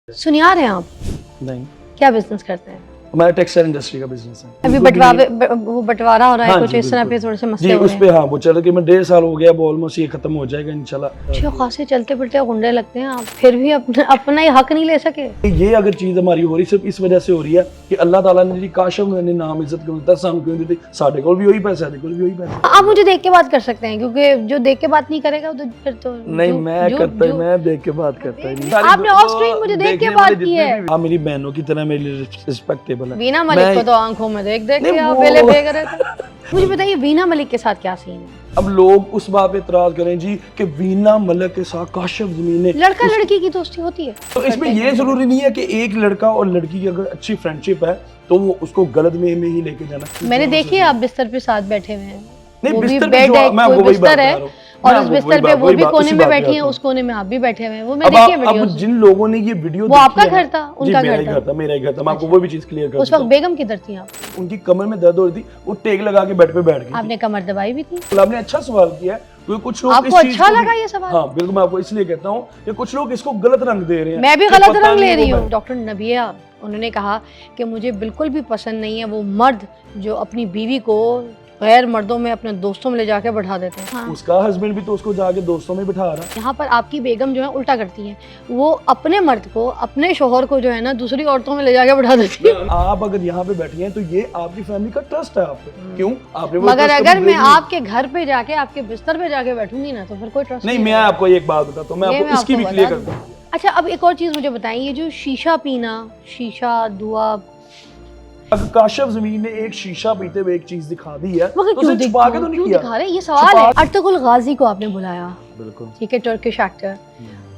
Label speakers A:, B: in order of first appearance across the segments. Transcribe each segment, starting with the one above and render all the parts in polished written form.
A: सुनियार हैं आप?
B: नहीं,
A: क्या बिजनेस करते हैं?
B: हमारा टेक्सटाइल इंडस्ट्री का बिजनेस है।
A: अभी वो बंटवारा हो रहा है
B: हाँ
A: कुछ
B: जी,
A: इस तरह पे
B: बिल्कुल।
A: थोड़े से
B: जी
A: मसले हो
B: उस
A: रहे
B: पे
A: हैं।
B: हाँ वो चल कि मैं 1.5 साल हो गया, अब ऑलमोस्ट ये खत्म हो जाएगा इंशाल्लाह।
A: अच्छे खासे चलते फिरते गुंडे लगते हैं आप, फिर भी अपना ही हक नहीं ले सके।
B: ये अगर चीज हमारी हो रही सिर्फ इस वजह से हो रही है कि अल्लाह ताला ने जी काशम ने नाम इज्जत क्यों दिता, सानू क्यों दी, साडे कोल भी वही पैसा, साडे कोल भी वही पैसा।
A: आप मुझे देख के बात कर सकते हैं, क्योंकि जो देख के बात नहीं करेगा तो फिर तो
B: नहीं मैं देख के बात करता ही नहीं।
A: आपने ऑफ स्क्रीन मुझे देख के बात की है।
B: आप मेरी बहनों की तरह मेरे लिए रिस्पेक्टेबल है।
A: वीना मलिक को तो आंखों में देख देख के आप बेले फेंक रहे थे। मुझे बताइए वीना मलिक के साथ क्या सीन है?
B: अब लोग उस बात पे इतराज करें जी कि वीना मलिक के साथ काशिफ ज़मीन ने
A: लड़का लड़की की दोस्ती होती है,
B: तो इसमें ये जरूरी नहीं है कि एक लड़का और लड़की की अगर अच्छी फ्रेंडशिप है तो वो उसको गलत वे में ही लेके जाना।
A: मैंने देखी है आप बिस्तर पे साथ बैठे हुए हैं।
B: नहीं
A: वो भी
B: बिस्तर पे
A: बेड
B: जो
A: है,
B: मैं
A: कोई
B: आपको वही बात
A: बिस्तर
B: बता
A: है
B: रहा हूँ
A: और उस बिस्तर पे वो भी कोने में बैठी है, उस कोने में आप भी बैठे हुए हैं। वो मैं देखी है वीडियो।
B: अब जिन लोगों ने ये वीडियो
A: वो आपका घर था, उनका घर था?
B: मेरा ही घर था। मैं आपको वो भी चीज क्लियर कर
A: उस वक्त बेगम किधर थी आप?
B: उनकी कमर में दर्द हो रही थी, वो टेक लगा के बेड पे बैठ गई।
A: आपने कमर दबाई भी थी?
B: आपने अच्छा सवाल किया है, क्योंकि कुछ लोग
A: आपको अच्छा लगा ये सवाल?
B: हाँ बिल्कुल, मैं आपको इसलिए कहता हूँ कि कुछ लोग इसको गलत रंग दे रहे हैं।
A: मैं भी गलत रंग ले रही हूँ। डॉक्टर नबिया उन्होंने कहा कि मुझे बिल्कुल भी पसंद नहीं है वो मर्द जो अपनी बीवी को गैर मर्दों में, अपने दोस्तों में ले जाके बैठा देते हैं। हाँ।
B: उसका हस्बैंड भी तो उसको जाके दोस्तों में बिठा रहा है।
A: यहाँ पर आपकी बेगम जो है उल्टा करती है, वो अपने मर्द को, अपने शोहर को जो है ना दूसरी औरतों में ले जाके बैठा देती है।
B: आप अगर यहाँ पे बैठी हैं तो ये आपकी फैमिली का ट्रस्ट है आप पे। क्यों आपने वो
A: मगर
B: trust
A: अगर
B: कभी
A: मैं
B: दे दिया?
A: आपके घर पे जाके, आपके बिस्तर पे जाके बैठूंगी ना तो फिर कोई ट्रस्ट
B: नहीं, मैं आपको एक बात बताता हूँ, मैं
A: ये
B: आपको
A: मैं
B: इसकी
A: आपको
B: भी क्लियर
A: बता
B: करता हूँ।
A: अच्छा, अब एक और चीज मुझे बताइए, ये जो शीशा पीना, शीशा दुआ,
B: अगर काशिफ ज़मीन ने एक शीशा पीते हुए एक चीज दिखा दी है
A: मगर
B: तो उसे छुपा के तो नहीं
A: क्यों
B: किया।
A: दिखा रहे? ये सवाल है। अर्तुगरुल गाजी को आपने बुलाया,
B: बिल्कुल
A: ठीक है, टर्किश एक्टर,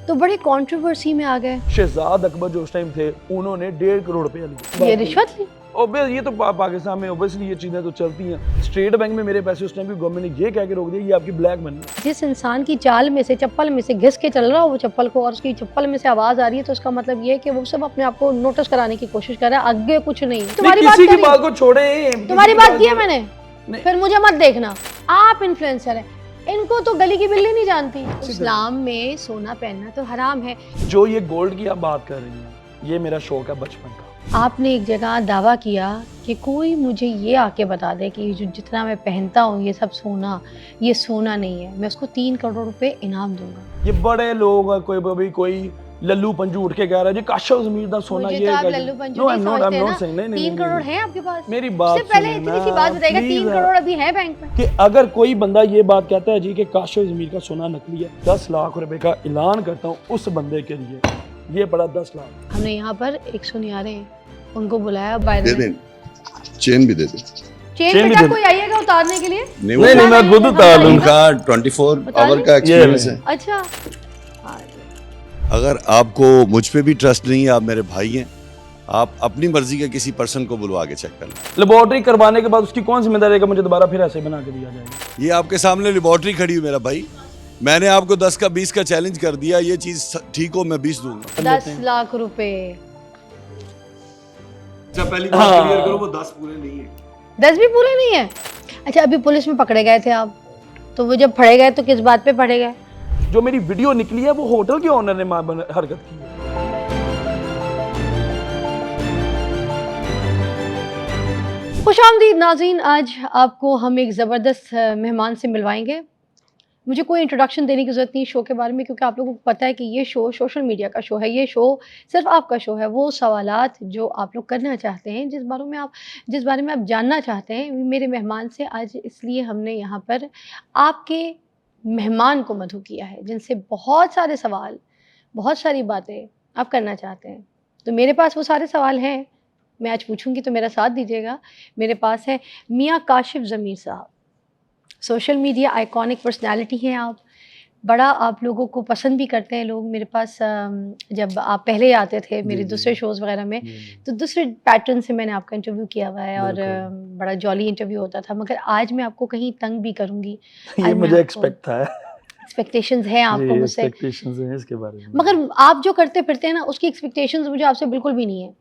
A: तो बड़ी कंट्रोवर्सी में आ गए।
B: शहजाद अकबर जो उस टाइम थे उन्होंने 1.5 करोड़ रुपया लिया।
A: ये रिश्वत ली?
B: और ये तो पाकिस्तान में ओबियसली ये चीजें तो चलती हैं। स्टेट बैंक में मेरे पैसे उस टाइम की गवर्नमेंट ने ये कह के रोक दिया ये आपकी ब्लैक मनी।
A: जिस इंसान की चाल में से, चप्पल में से घिस के चल रहा हो वो चप्पल को, और उसकी चप्पल में से आवाज आ रही है, तो उसका मतलब ये है कि वो सब अपने आप को नोटिस कराने की कोशिश कर रहा है, आगे कुछ नहीं। तुम्हारी
B: किसी की बात को छोड़े,
A: तुम्हारी बात की है मैंने, फिर मुझे मत देखना। आप इन्फ्लुएंसर हैं, इनको तो गली की बिल्ली नहीं जानती। इस्लाम में सोना पहनना तो हराम है।
B: जो ये गोल्ड की आप बात कर रही हैं, ये मेरा शौक है बचपन का।
A: आपने एक जगह दावा किया कि कोई मुझे ये आके बता दे कि जो जितना मैं पहनता हूँ ये सब सोना, ये सोना नहीं है, मैं उसको 3 करोड़ रुपए इनाम दूंगा।
B: ये बड़े लोग कोई लल्लू पंजू उठ के कह रहा है जी काशिफ ज़मीन दा सोना ये
A: आप लल्लू पंजू नहीं समझते ना। 3 करोड़ है आपके पास?
B: मेरी बात
A: उससे पहले इतनी सी बात बताइएगा, 3 करोड़ अभी है बैंक में? कि
B: अगर कोई बंदा ये बात कहता है जी कि काशिफ ज़मीन का सोना नकली है, 10 लाख रुपए का ऐलान करता हूँ उस बंदे के लिए, ये पड़ा 10 लाख।
A: हमने यहाँ पर एक सुनियारे हैं, उनको बुलाया बाहर
C: दे दें, चेन भी दे दें।
A: चेन बेटा कोई आइएगा उतारने के लिए?
B: नहीं मैं खुद उतार लूंगा।
C: उनका 24 आवर का एक्सपीरियंस है।
A: अच्छा,
C: अगर आपको मुझ पे भी ट्रस्ट नहीं है, आप मेरे भाई हैं, आप अपनी मर्जी के किसी पर्सन को बुलवा के चेक कर लें।
B: लेबोरेटरी करवाने के बाद उसकी कौन जिम्मेदारी है कि मुझे दोबारा फिर ऐसे बना के दिया जाएगा?
C: ये आपके सामने लेबोरेटरी खड़ी हुई मेरा भाई, मैंने आपको 10 का 20 का चैलेंज कर दिया, ये चीज ठीक हो मैं 20 दूंगा।
A: 10 लाख रुपए।
C: जब पहली बात क्लियर करो, वो 10 पूरे नहीं है।
A: 10 भी पूरे नहीं है? अच्छा, अभी पुलिस में पकड़े गए थे आप, तो वो जब फड़े गए तो किस बात पे पड़े गए?
B: जो मेरी वीडियो निकली है वो होटल के ओनर ने हरकत की है।
A: खुशामदीद नाज़रीन, आज आपको हम एक ज़बरदस्त मेहमान से मिलवाएंगे। मुझे कोई इंट्रोडक्शन देने की ज़रूरत नहीं शो के बारे में, क्योंकि आप लोगों को पता है कि ये शो सोशल मीडिया का शो है। ये शो सिर्फ आपका शो है। वो सवालात जो आप लोग करना चाहते हैं, जिस बारे में आप जानना चाहते हैं, मेरे मेहमान से आज इसलिए हमने यहाँ पर आपके मेहमान को मधु किया है, जिनसे बहुत सारे सवाल, बहुत सारी बातें आप करना चाहते हैं। तो मेरे पास वो सारे सवाल हैं, मैं आज पूछूंगी, तो मेरा साथ दीजिएगा। मेरे पास है मियाँ काशिफ ज़मीर साहब, सोशल मीडिया आइकॉनिक पर्सनालिटी हैं आप, बड़ा आप लोगों को पसंद भी करते हैं लोग। मेरे पास जब आप पहले आते थे मेरे दूसरे शोज़ वगैरह में, तो दूसरे पैटर्न से मैंने आपका इंटरव्यू किया हुआ है और बड़ा जॉली इंटरव्यू होता था। मगर आज मैं आपको कहीं तंग भी करूँगी।
B: ये मुझे एक्सपेक्ट था,
A: एक्सपेक्टेशंस हैं आपको मुझसे,
B: एक्सपेक्टेशंस हैं इसके बारे में।
A: मगर आप जो करते फिरते हैं ना, उसकी एक्सपेक्टेशंस मुझे आपसे बिल्कुल भी नहीं है।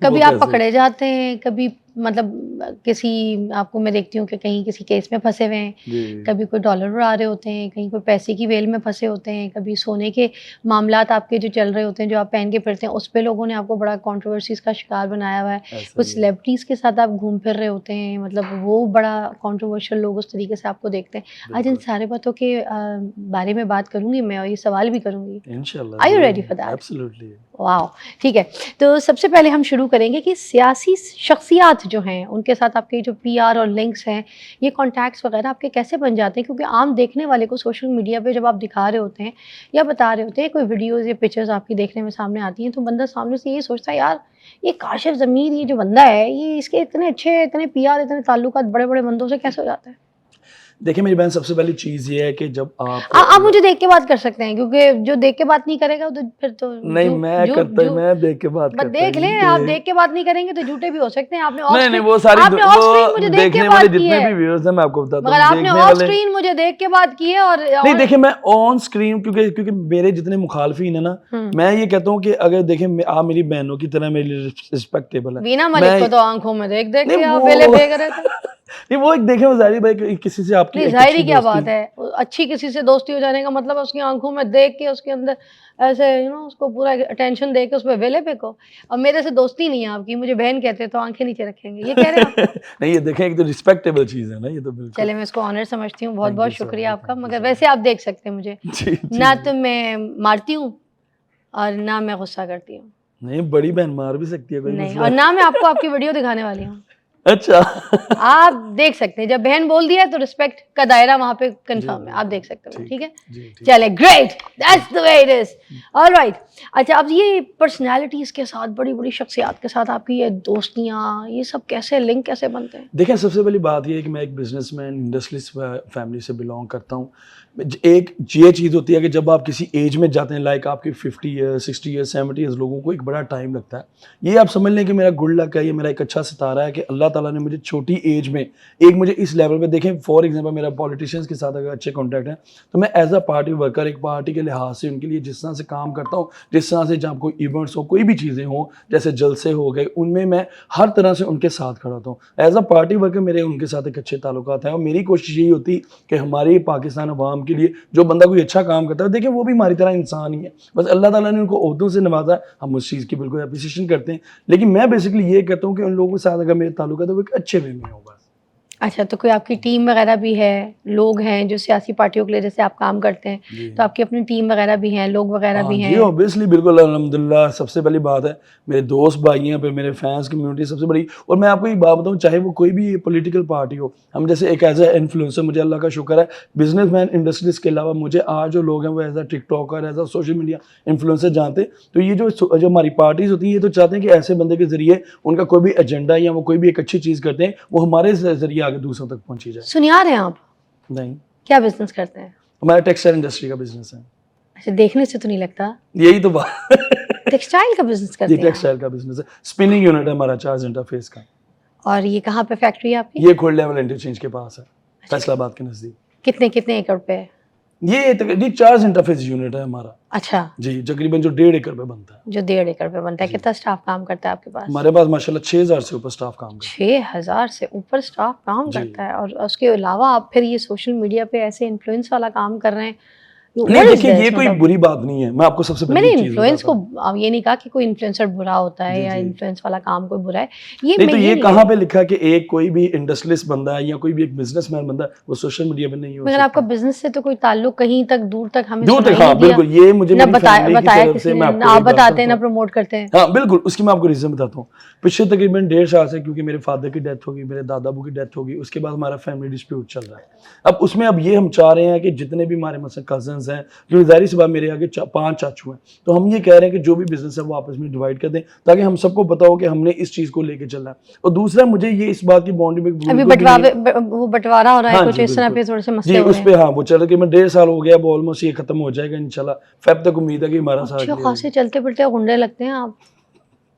A: कभी आप पकड़े जाते हैं, कभी मतलब किसी आपको मैं देखती हूँ कि कहीं किसी केस में फंसे हुए हैं,
B: जी
A: कभी कोई डॉलर उड़ा रहे होते हैं, कहीं कोई पैसे की वेल में फंसे होते हैं, कभी सोने के मामलात आपके जो चल रहे होते हैं, जो आप पहन के फिरते हैं, उस पे लोगों ने आपको बड़ा कंट्रोवर्सीज़ का शिकार बनाया हुआ है।
B: ऐसा
A: कुछ
B: ही है।
A: सेलिब्रिटीज़ के साथ आप घूम फिर रहे होते हैं, मतलब वो बड़ा कंट्रोवर्शियल लोग उस तरीके से आपको देखते हैं। आज इन
B: बिल्कुल
A: सारे बातों के बारे में बात करूँगी मैं और ये सवाल भी करूँगी।
B: इंशाल्लाह
A: Are you ready for that?
B: Absolutely
A: वाह! ठीक है। तो सबसे पहले हम शुरू करेंगे कि सियासी शख्सियात जो हैं, उनके साथ आपके जो पीआर और लिंक्स हैं, ये कॉन्टैक्ट्स वगैरह आपके कैसे बन जाते हैं? क्योंकि आम देखने वाले को सोशल मीडिया पे जब आप दिखा रहे होते हैं या बता रहे होते हैं, कोई वीडियोज़ या पिक्चर्स आपकी देखने में सामने आती हैं, तो बंदा सामने से यही सोचता है, यार, ये काशिफ़ ज़मीर ये जो बंदा है, ये इसके इतने अच्छे, इतने पीआर, इतने ताल्लुकात बड़े-बड़े बंदों से कैसे हो जाता है?
B: देखिए मेरी बहन, सबसे पहली चीज़ ये है कि जब
A: आप मुझे देख के बात कर सकते हैं, क्योंकि जो देख के बात नहीं करेगा तो फिर तो
B: नहीं, मैं देख के बात
A: बस
B: करता
A: देख लें, आप देख के बात नहीं करेंगे तो झूठे भी हो सकते हैं। आपने ऑफ
B: नहीं
A: स्क्रीन
B: वो सारी
A: आपने ऑफ स्क्रीन मुझे देख के
B: देखने
A: बात
B: वाले
A: की
B: जितने
A: है,
B: भी व्यूअर्स हैं मैं आपको बताता
A: मगर
B: हूँ,
A: आपने
B: देखने
A: ऑफ
B: वाले
A: स्क्रीन मुझे देख के बात की है। और
B: नहीं देखिए, मैं ऑन स्क्रीन क्योंकि मेरे जितने मुखालफीन है ना, मैं ये कहता हूँ कि अगर देखें आप मेरी बहनों की तरह मेरे लिए रिस्पेक्टेबल है।
A: वीना मलिक को तो आंखों में देख देख
B: नहीं
A: के आप
B: वो
A: वेले फेंक रहे थे।
B: नहीं वो एक देखें, वो जाहिर भाई किसी से आपकी
A: नहीं,
B: एक
A: ज़ाहिरी
B: अच्छी
A: क्या
B: दोस्ती
A: बात है, अच्छी किसी से दोस्ती हो जाने का मतलब है उसकी आंखों में देख के उसके अंदर ऐसे उसको पूरा अटेंशन दे के उस पे वेले फेंको। और मेरे से दोस्ती नहीं है आपकी, मुझे बहन कहते हैं तो आंखें नीचे रखेंगे, ये कह रहे हैं आप?
B: नहीं ये देखें, एक तो रिस्पेक्टेबल चीज़ है ना, ये तो बिल्कुल।
A: चले, मैं इसको ऑनर समझती हूँ, बहुत
B: थैंक
A: बहुत
B: यू सो
A: शुक्रिया
B: मच,
A: आपका।
B: थैंक यू
A: मगर
B: सो
A: वैसे आप देख सकते हैं मुझे,
B: जी जी
A: ना तो मैं मारती हूँ और ना मैं गुस्सा करती हूँ,
B: नहीं, बड़ी बहन मार भी सकती है, कोई
A: नहीं,
B: मसला
A: और ना मैं आपको आपकी वीडियो दिखाने वाली हूँ।
B: अच्छा
A: आप देख सकते हैं, जब बहन बोल दिया है तो रिस्पेक्ट का दायरा वहाँ पे कंफर्म है, आप देख सकते हैं, ठीक है?
B: जी
A: चले, great, that's the way it is, alright. अच्छा, अब ये पर्सनालिटीज़ के साथ, बड़ी-बड़ी शख्सियात के साथ आपकी ये दोस्तियाँ, ये सब कैसे लिंक कैसे बनते हैं?
B: देखिए सबसे पहली बात ये है कि मैं एक बिजनेसमैन इंडस्ट्रियलिस्ट फैमिली से बिलोंग करता हूँ। एक ये चीज़ होती है कि जब आप किसी एज में जाते हैं, लाइक आपके 50 ईयर्स 60 ईयर्स 70 ईयर्स, लोगों को एक बड़ा टाइम लगता है। ये आप समझ लें कि मेरा गुड लक है, ये मेरा एक अच्छा सितारा है कि अल्लाह ताला ने मुझे छोटी एज में एक मुझे इस लेवल पे देखें। फॉर एग्जांपल, मेरा पॉलिटिशियंस के साथ अगर अच्छे कॉन्टैक्ट हैं तो मैं एज अ पार्टी वर्कर एक पार्टी के लिहाज से उनके लिए जिस तरह से काम करता हूँ, जिस तरह से जहाँ कोई इवेंट्स हो, कोई भी चीज़ें हों, जैसे जलसे हो गए, उनमें मैं हर तरह से उनके साथ खड़ा होता हूँ। एज अ पार्टी वर्कर मेरे उनके साथ एक अच्छे ताल्लुकात हैं और मेरी कोशिश यही होती कि हमारे पाकिस्तान अवाम के लिए जो बंदा कोई अच्छा काम करता है, देखिए वो भी हमारी तरह इंसान ही है, बस अल्लाह ताला ने उनको ओहदों से नवाजा है, हम उस चीज़ की बिल्कुल अप्रिसिएशन करते हैं। लेकिन मैं बेसिकली ये कहता हूँ कि उन लोगों के साथ अगर मेरे ताल्लुक है तो वो एक अच्छे वे में होगा।
A: अच्छा, तो कोई आपकी टीम वगैरह भी है, लोग हैं जो सियासी पार्टियों के लिए जैसे आप काम करते हैं, तो आपकी अपनी टीम वगैरह भी हैं, लोग वगैरह भी हैं?
B: जी ऑब्वियसली, बिल्कुल, अल्हम्दुलिल्लाह। सबसे पहली बात है मेरे दोस्त भाई हैं, फिर मेरे फैंस कम्युनिटी सबसे बड़ी। और मैं आपको एक बात बताऊं, चाहे वो कोई भी पॉलिटिकल पार्टी हो, हम जैसे एक एज ए इन्फ्लुएंसर, मुझे अल्लाह का शुक्र है, बिजनेसमैन इंडस्ट्रीज के अलावा मुझे आज जो लोग हैं वो as a TikToker, as a social media influencer जानते हैं। तो ये जो हमारी पार्टीज होती हैं, ये तो चाहते हैं कि ऐसे बंदे के जरिए उनका कोई भी एजेंडा या वो कोई भी एक अच्छी चीज़ करते हैं, वो हमारे जरिए आगे दूसरों तक पहुँची जाए।
A: सुनियार हैं आप?
B: नहीं,
A: क्या बिजनेस करते हैं?
B: हमारा टेक्सटाइल इंडस्ट्री का बिजनेस है।
A: अच्छा, देखने से तो नहीं लगता।
B: यही तो बात
A: टेक्सटाइल का बिजनेस करते
B: ये
A: हैं आप?
B: टेक्सटाइल का बिजनेस है, स्पिनिंग यूनिट है हमारा चार्ज इंटरफेस का।
A: और ये कहाँ पे फैक्ट्री है आपकी?
B: ये खोल लेवल इंटरचेंज के पास है, फैसलाबाद के नजदीक।
A: कितने एकड़ पे है?
B: ये चार्ज इंटरफेस यूनिट है हमारा
A: अच्छा,
B: जी, तकरीबन जो 1.5 एकड़ पे बनता है।
A: जो 1.5 एकड़ पे बनता है। कितना स्टाफ काम करता है आपके पास?
B: हमारे पास माशाल्लाह 6000 से ऊपर स्टाफ काम करता
A: 6000 से ऊपर स्टाफ काम
B: जी।
A: करता है, और उसके अलावा आप फिर ये सोशल मीडिया पे ऐसे इन्फ्लुएंस वाला काम कर रहे हैं।
B: है। नहीं
A: What is
B: देखिए,
A: this?
B: ये कोई
A: मतलब
B: बुरी बात नहीं है, मैं आपको सबसे पहले
A: मैंने
B: एक चीज़
A: इन्फ्लुएंस
B: बताता
A: को
B: हूं।
A: अब ये नहीं कहा कि कोई इन्फ्लुएंसर बुरा होता है
B: जी,
A: या
B: जी।
A: इन्फ्लुएंस वाला काम कोई बुरा है। ये
B: नहीं
A: मैं
B: तो ये
A: नहीं
B: कहाँ पे लिखा कि एक कोई भी इंडस्ट्रियलिस्ट बंदा है या कोई भी एक बिजनेसमैन बंदा है वो सोशल मीडिया पे नहीं हो
A: मगर
B: सकता।
A: आपका बिजनेस से तो कोई ताल्लुक कहीं तक दूर तक हमें
B: दूर
A: सुनाई
B: तक, हाँ
A: नहीं दिया।
B: बिल्कुल, ये मुझे
A: ना
B: मेरी फैमिली की
A: बताया
B: तरफ
A: किसी
B: से
A: ने,
B: मैं
A: ना
B: आपको
A: आप
B: एक बात
A: बताते हैं ना
B: बताता हूं।
A: प्रमोट करते हैं।
B: हाँ बिल्कुल, उसकी मैं आपको रीज़न बताता हूँ। पिछले तकरीबन 1.5 साल से, क्योंकि मेरे फादर की डेथ होगी, मेरे दादा अबू की डेथ होगी, उसके बाद हमारा फैमिली डिस्प्यूट चल रहा है। अब उसमें अब ये हम चाह रहे हैं कि जितने भी हमारे मतलब कजन्स हैं, क्योंकि ज़ाहिर सी बात मेरे आगे 5 चाचू हैं, तो हम ये कह रहे हैं कि जो भी बिजनेस है वो आपस में डिवाइड कर दें ताकि हम सबको पता हो कि हमने इस चीज़ को लेके चलना है। और दूसरा, मुझे ये इस बात की बाउंड्री में
A: अभी वो बंटवारा हो रहा है,
B: हाँ
A: कुछ
B: जी
A: इस तरह पे
B: बिल्कुल
A: थोड़े से
B: जी,
A: मसले हो
B: उस
A: रहे
B: पे
A: हैं।
B: हाँ वो चल के मैं 1.5 साल हो गया, वो ऑलमोस्ट ये खत्म हो जाएगा इंशाल्लाह। फेब तक उम्मीद है कि हमारा सारा
A: अच्छे
B: clear हो
A: खासे चलते फिरते गुंडे लगते हैं आप,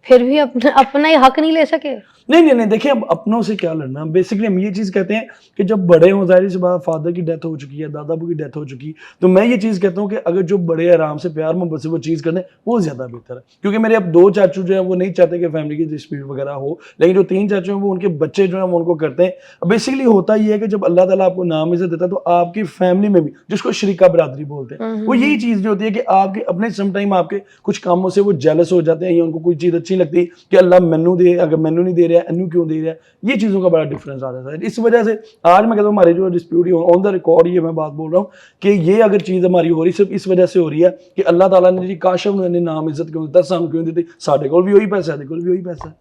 A: फिर भी अपना अपना ही हक नहीं ले सके।
B: नहीं देखिए, अब अपनों से क्या लड़ना। बेसिकली हम ये चीज़ कहते हैं कि जब बड़े हों, ज़ाहिर सी बात, फादर की डेथ हो चुकी है, दादा की डेथ हो चुकी, तो मैं ये चीज़ कहता हूँ कि अगर जो बड़े आराम से प्यार मोहब्बत से वो चीज़ करते हैं वो ज़्यादा बेहतर है। क्योंकि मेरे अब 2 चाचू जो हैं वो नहीं चाहते कि फैमिली की डिस्प्यूट वगैरह हो, लेकिन जो 3 चाचू हैं वो उनके बच्चे जो हैं वो उनको करते हैं। बेसिकली होता ये है कि जब अल्लाह ताला आपको नाम इज़्ज़त देता है तो आपकी फैमिली में भी, जिसको शरीका बरादरी बोलते हैं, वो यही चीज़ जो होती है कि आपके अपने समटाइम आपके कुछ कामों से वो जेलस हो जाते हैं या उनको कोई चीज़ अच्छी लगती है कि अल्लाह मैनू दे, अगर मैनू नहीं दे रहा है अन्नू क्यों दे रहा है, ये चीज़ों का बड़ा डिफरेंस आ जाता है। इस वजह से आज मैं कहता हूँ हमारी जो डिस्प्यूट ऑन द रिकॉर्ड ये मैं बात बोल रहा हूँ कि ये अगर चीज़ हमारी हो रही सिर्फ इस वजह से हो रही है कि अल्लाह ताला ने जी काशफ ने नाम इज्जत क्यों दिता, सानू क्यों दी, साडे कोल भी वही पैसा है, साडे कोल भी वही पैसा है।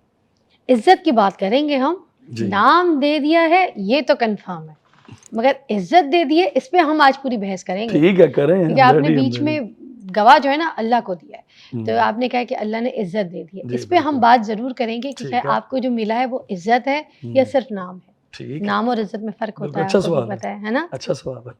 A: इज्जत की बात करेंगे हम,
B: जी।
A: नाम दे दिया है ये तो कंफर्म है, मगर इज्जत दे दी है इस पे हम आज पूरी बहस करेंगे।
B: ठीक है, करें।
A: क्योंकि आपने बीच में गवाह जो है ना अल्लाह को दिया है, तो
B: हम्म।
A: आपने कहा कि अल्लाह ने इज्जत दे दी है,
B: जी,
A: इस पे हम
B: बिल्कुल।
A: बात जरूर करेंगे कि
B: ठीक
A: खैर
B: है।
A: आपको जो मिला है वो इज्जत है या सिर्फ नाम है।
B: ठीक है,
A: नाम और इज्जत में फर्क होता
B: बिल्कुल,
A: है,
B: अच्छा
A: आपको भी
B: सवाल
A: पता है ना?
B: अच्छा सवाल है।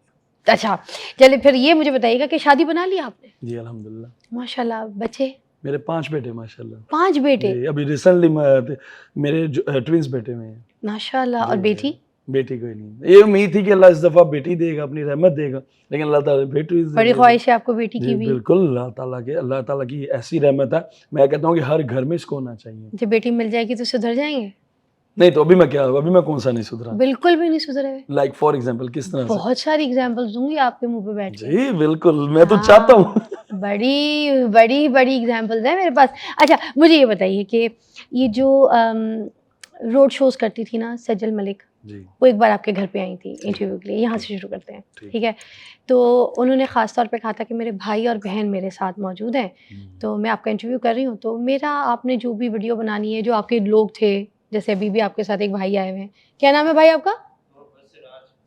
A: अच्छा, चलिए फिर ये मुझे बताइएगा कि शादी बना ली आपने?
B: जी अल्हम्दुलिल्लाह,
A: माशाल्लाह। बच्चे?
B: मेरे 5 बेटे माशाल्लाह।
A: 5 बेटे?
B: जी, अभी रिसेंटली मेरे ट्विंस बेटे में हैं।
A: माशाल्लाह। और
B: जी,
A: बेटी?
B: बेटी कोई नहीं। ये उम्मीद थी कि अल्लाह इस दफ़ा बेटी देगा, अपनी रहमत देगा, लेकिन अल्लाह ताला ने बेटी दे
A: बड़ी
B: दी।
A: ख्वाहिश है आपको बेटी की
B: जी
A: भी?
B: बिल्कुल, अल्लाह ताला की ऐसी रहमत है, मैं कहता हूँ कि हर घर में इसको होना चाहिए।
A: जब बेटी मिल जाएगी तो सुधर जाएंगे?
B: नहीं तो अभी मैं कौन सा नहीं सुधरा।
A: बिल्कुल भी नहीं सुधरे।
B: लाइक फॉर एग्जांपल किस तरह से?
A: बहुत सारी एग्जांपल्स दूंगी आपके मुंह पे बैठ के।
B: जी बिल्कुल, मैं तो चाहता हूँ।
A: बड़ी बड़ी बड़ी एग्जांपल्स है मेरे पास। अच्छा, मुझे ये बताइए कि ये जो रोड शोज करती थी ना सज्जल मलिक,
B: जी
A: वो एक बार आपके घर पे आई थी इंटरव्यू के लिए। यहाँ से शुरू करते हैं,
B: ठीक।
A: ठीक है? तो उन्होंने ख़ास तौर पे कहा था कि मेरे भाई और बहन मेरे साथ मौजूद हैं, तो मैं आपका इंटरव्यू कर रही हूँ, तो मेरा आपने जो भी वीडियो बनानी है, जो आपके लोग थे, जैसे अभी भी आपके साथ एक भाई आए हुए हैं, क्या नाम है भाई आपका?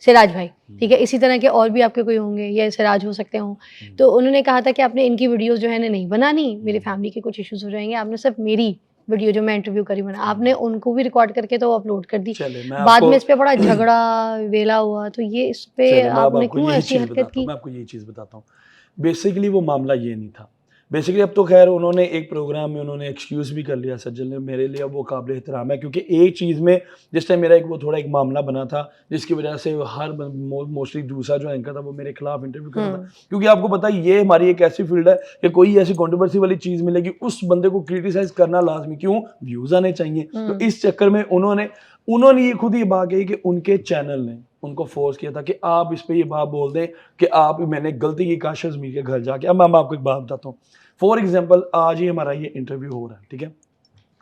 A: सिराज भाई, ठीक है। इसी तरह के और भी आपके कोई होंगे या सिराज हो सकते हों। तो उन्होंने कहा था कि आपने इनकी वीडियोस जो है ना नहीं बनानी, मेरी फैमिली के कुछ इश्यूज हो जाएंगे, आपने सिर्फ मेरी वीडियो जो मैं इंटरव्यू करी बना, आपने उनको भी रिकॉर्ड करके तो अपलोड कर दी।
B: चले मैं
A: बाद
B: आपको
A: में इस पे बड़ा झगड़ा वेला हुआ, तो ये इस पे
B: चले मैं अब
A: आपने
B: आपको
A: क्यों
B: यही
A: ऐसी
B: चीज़
A: हरकत
B: बताता हूँ,
A: की?
B: मैं आपको यही चीज़ बताता हूँ। बेसिकली वो मामला ये नहीं था। बेसिकली अब तो खैर उन्होंने एक प्रोग्राम में उन्होंने एक्सक्यूज़ भी कर लिया सज्जल ने, मेरे लिए अब वो काबिल एहतराम है, क्योंकि एक चीज़ में जिस टाइम मेरा थोड़ा एक मामला बना था, जिसकी वजह से हर मोस्टली दूसरा जो एंकर था वो मेरे खिलाफ इंटरव्यू कर रहा था। क्योंकि आपको पता है ये हमारी एक ऐसी फील्ड है कि कोई ऐसी कंट्रोवर्सी वाली चीज़ मिलेगी उस बंदे को क्रिटिसाइज करना लाजमी, क्यों? व्यूज़ आने चाहिए। तो इस चक्कर में उन्होंने ये खुद ये बात कही कि उनके चैनल ने उनको फोर्स किया था कि आप इस पे ये बात बोल दें कि मैंने गलती की काशिफ ज़मीर के घर जाके। अब मैं आपको एक बात बताता हूँ। फॉर एग्जाम्पल आज ही हमारा ये इंटरव्यू हो रहा है, ठीक है?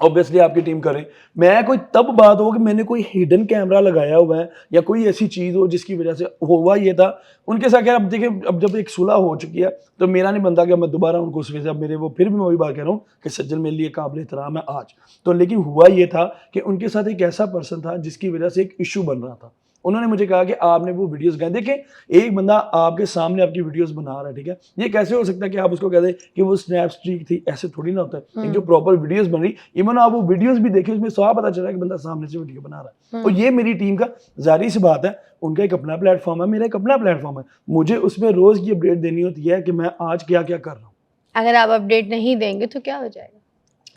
B: ऑब्वियसली आपकी टीम करें, मैं कोई तब बात हो कि मैंने कोई हिडन कैमरा लगाया हुआ है या कोई ऐसी चीज़ हो जिसकी वजह से हुआ ये था उनके साथ। खैर अब देखिए, अब जब एक सुलह हो चुकी है तो मेरा नहीं बनता कि मैं दोबारा उनको उस वजह से, अब मेरे वो फिर भी मैं वही बात कह रहा हूँ कि सज्जल मेरे लिए काबिल एहतराम है आज तो। लेकिन हुआ ये था कि उनके साथ एक ऐसा पर्सन था जिसकी वजह से एक इशू बन रहा था। उन्होंने मुझे कहा कि आपने वो वीडियोस गए देखें, एक बंदा आपके सामने आपकी वीडियोस बना रहा है, ठीक है? ये कैसे हो सकता है कि आप उसको कह दें कि वो स्नैप स्ट्रीक थी? ऐसे थोड़ी ना होता है। एक जो प्रॉपर वीडियोस बन रही, इवन आप वो वीडियोस भी देखें, उसमें साफ पता चल रहा है कि बंदा सामने से वीडियो बना रहा है। और ये मेरी टीम का जाहिर सी बात है, उनका एक अपना प्लेटफॉर्म है, मेरा एक अपना प्लेटफॉर्म है, मुझे उसमें रोज की अपडेट देनी होती है कि मैं आज क्या क्या कर रहा हूँ।
A: अगर आप अपडेट नहीं देंगे तो क्या हो जाएगा?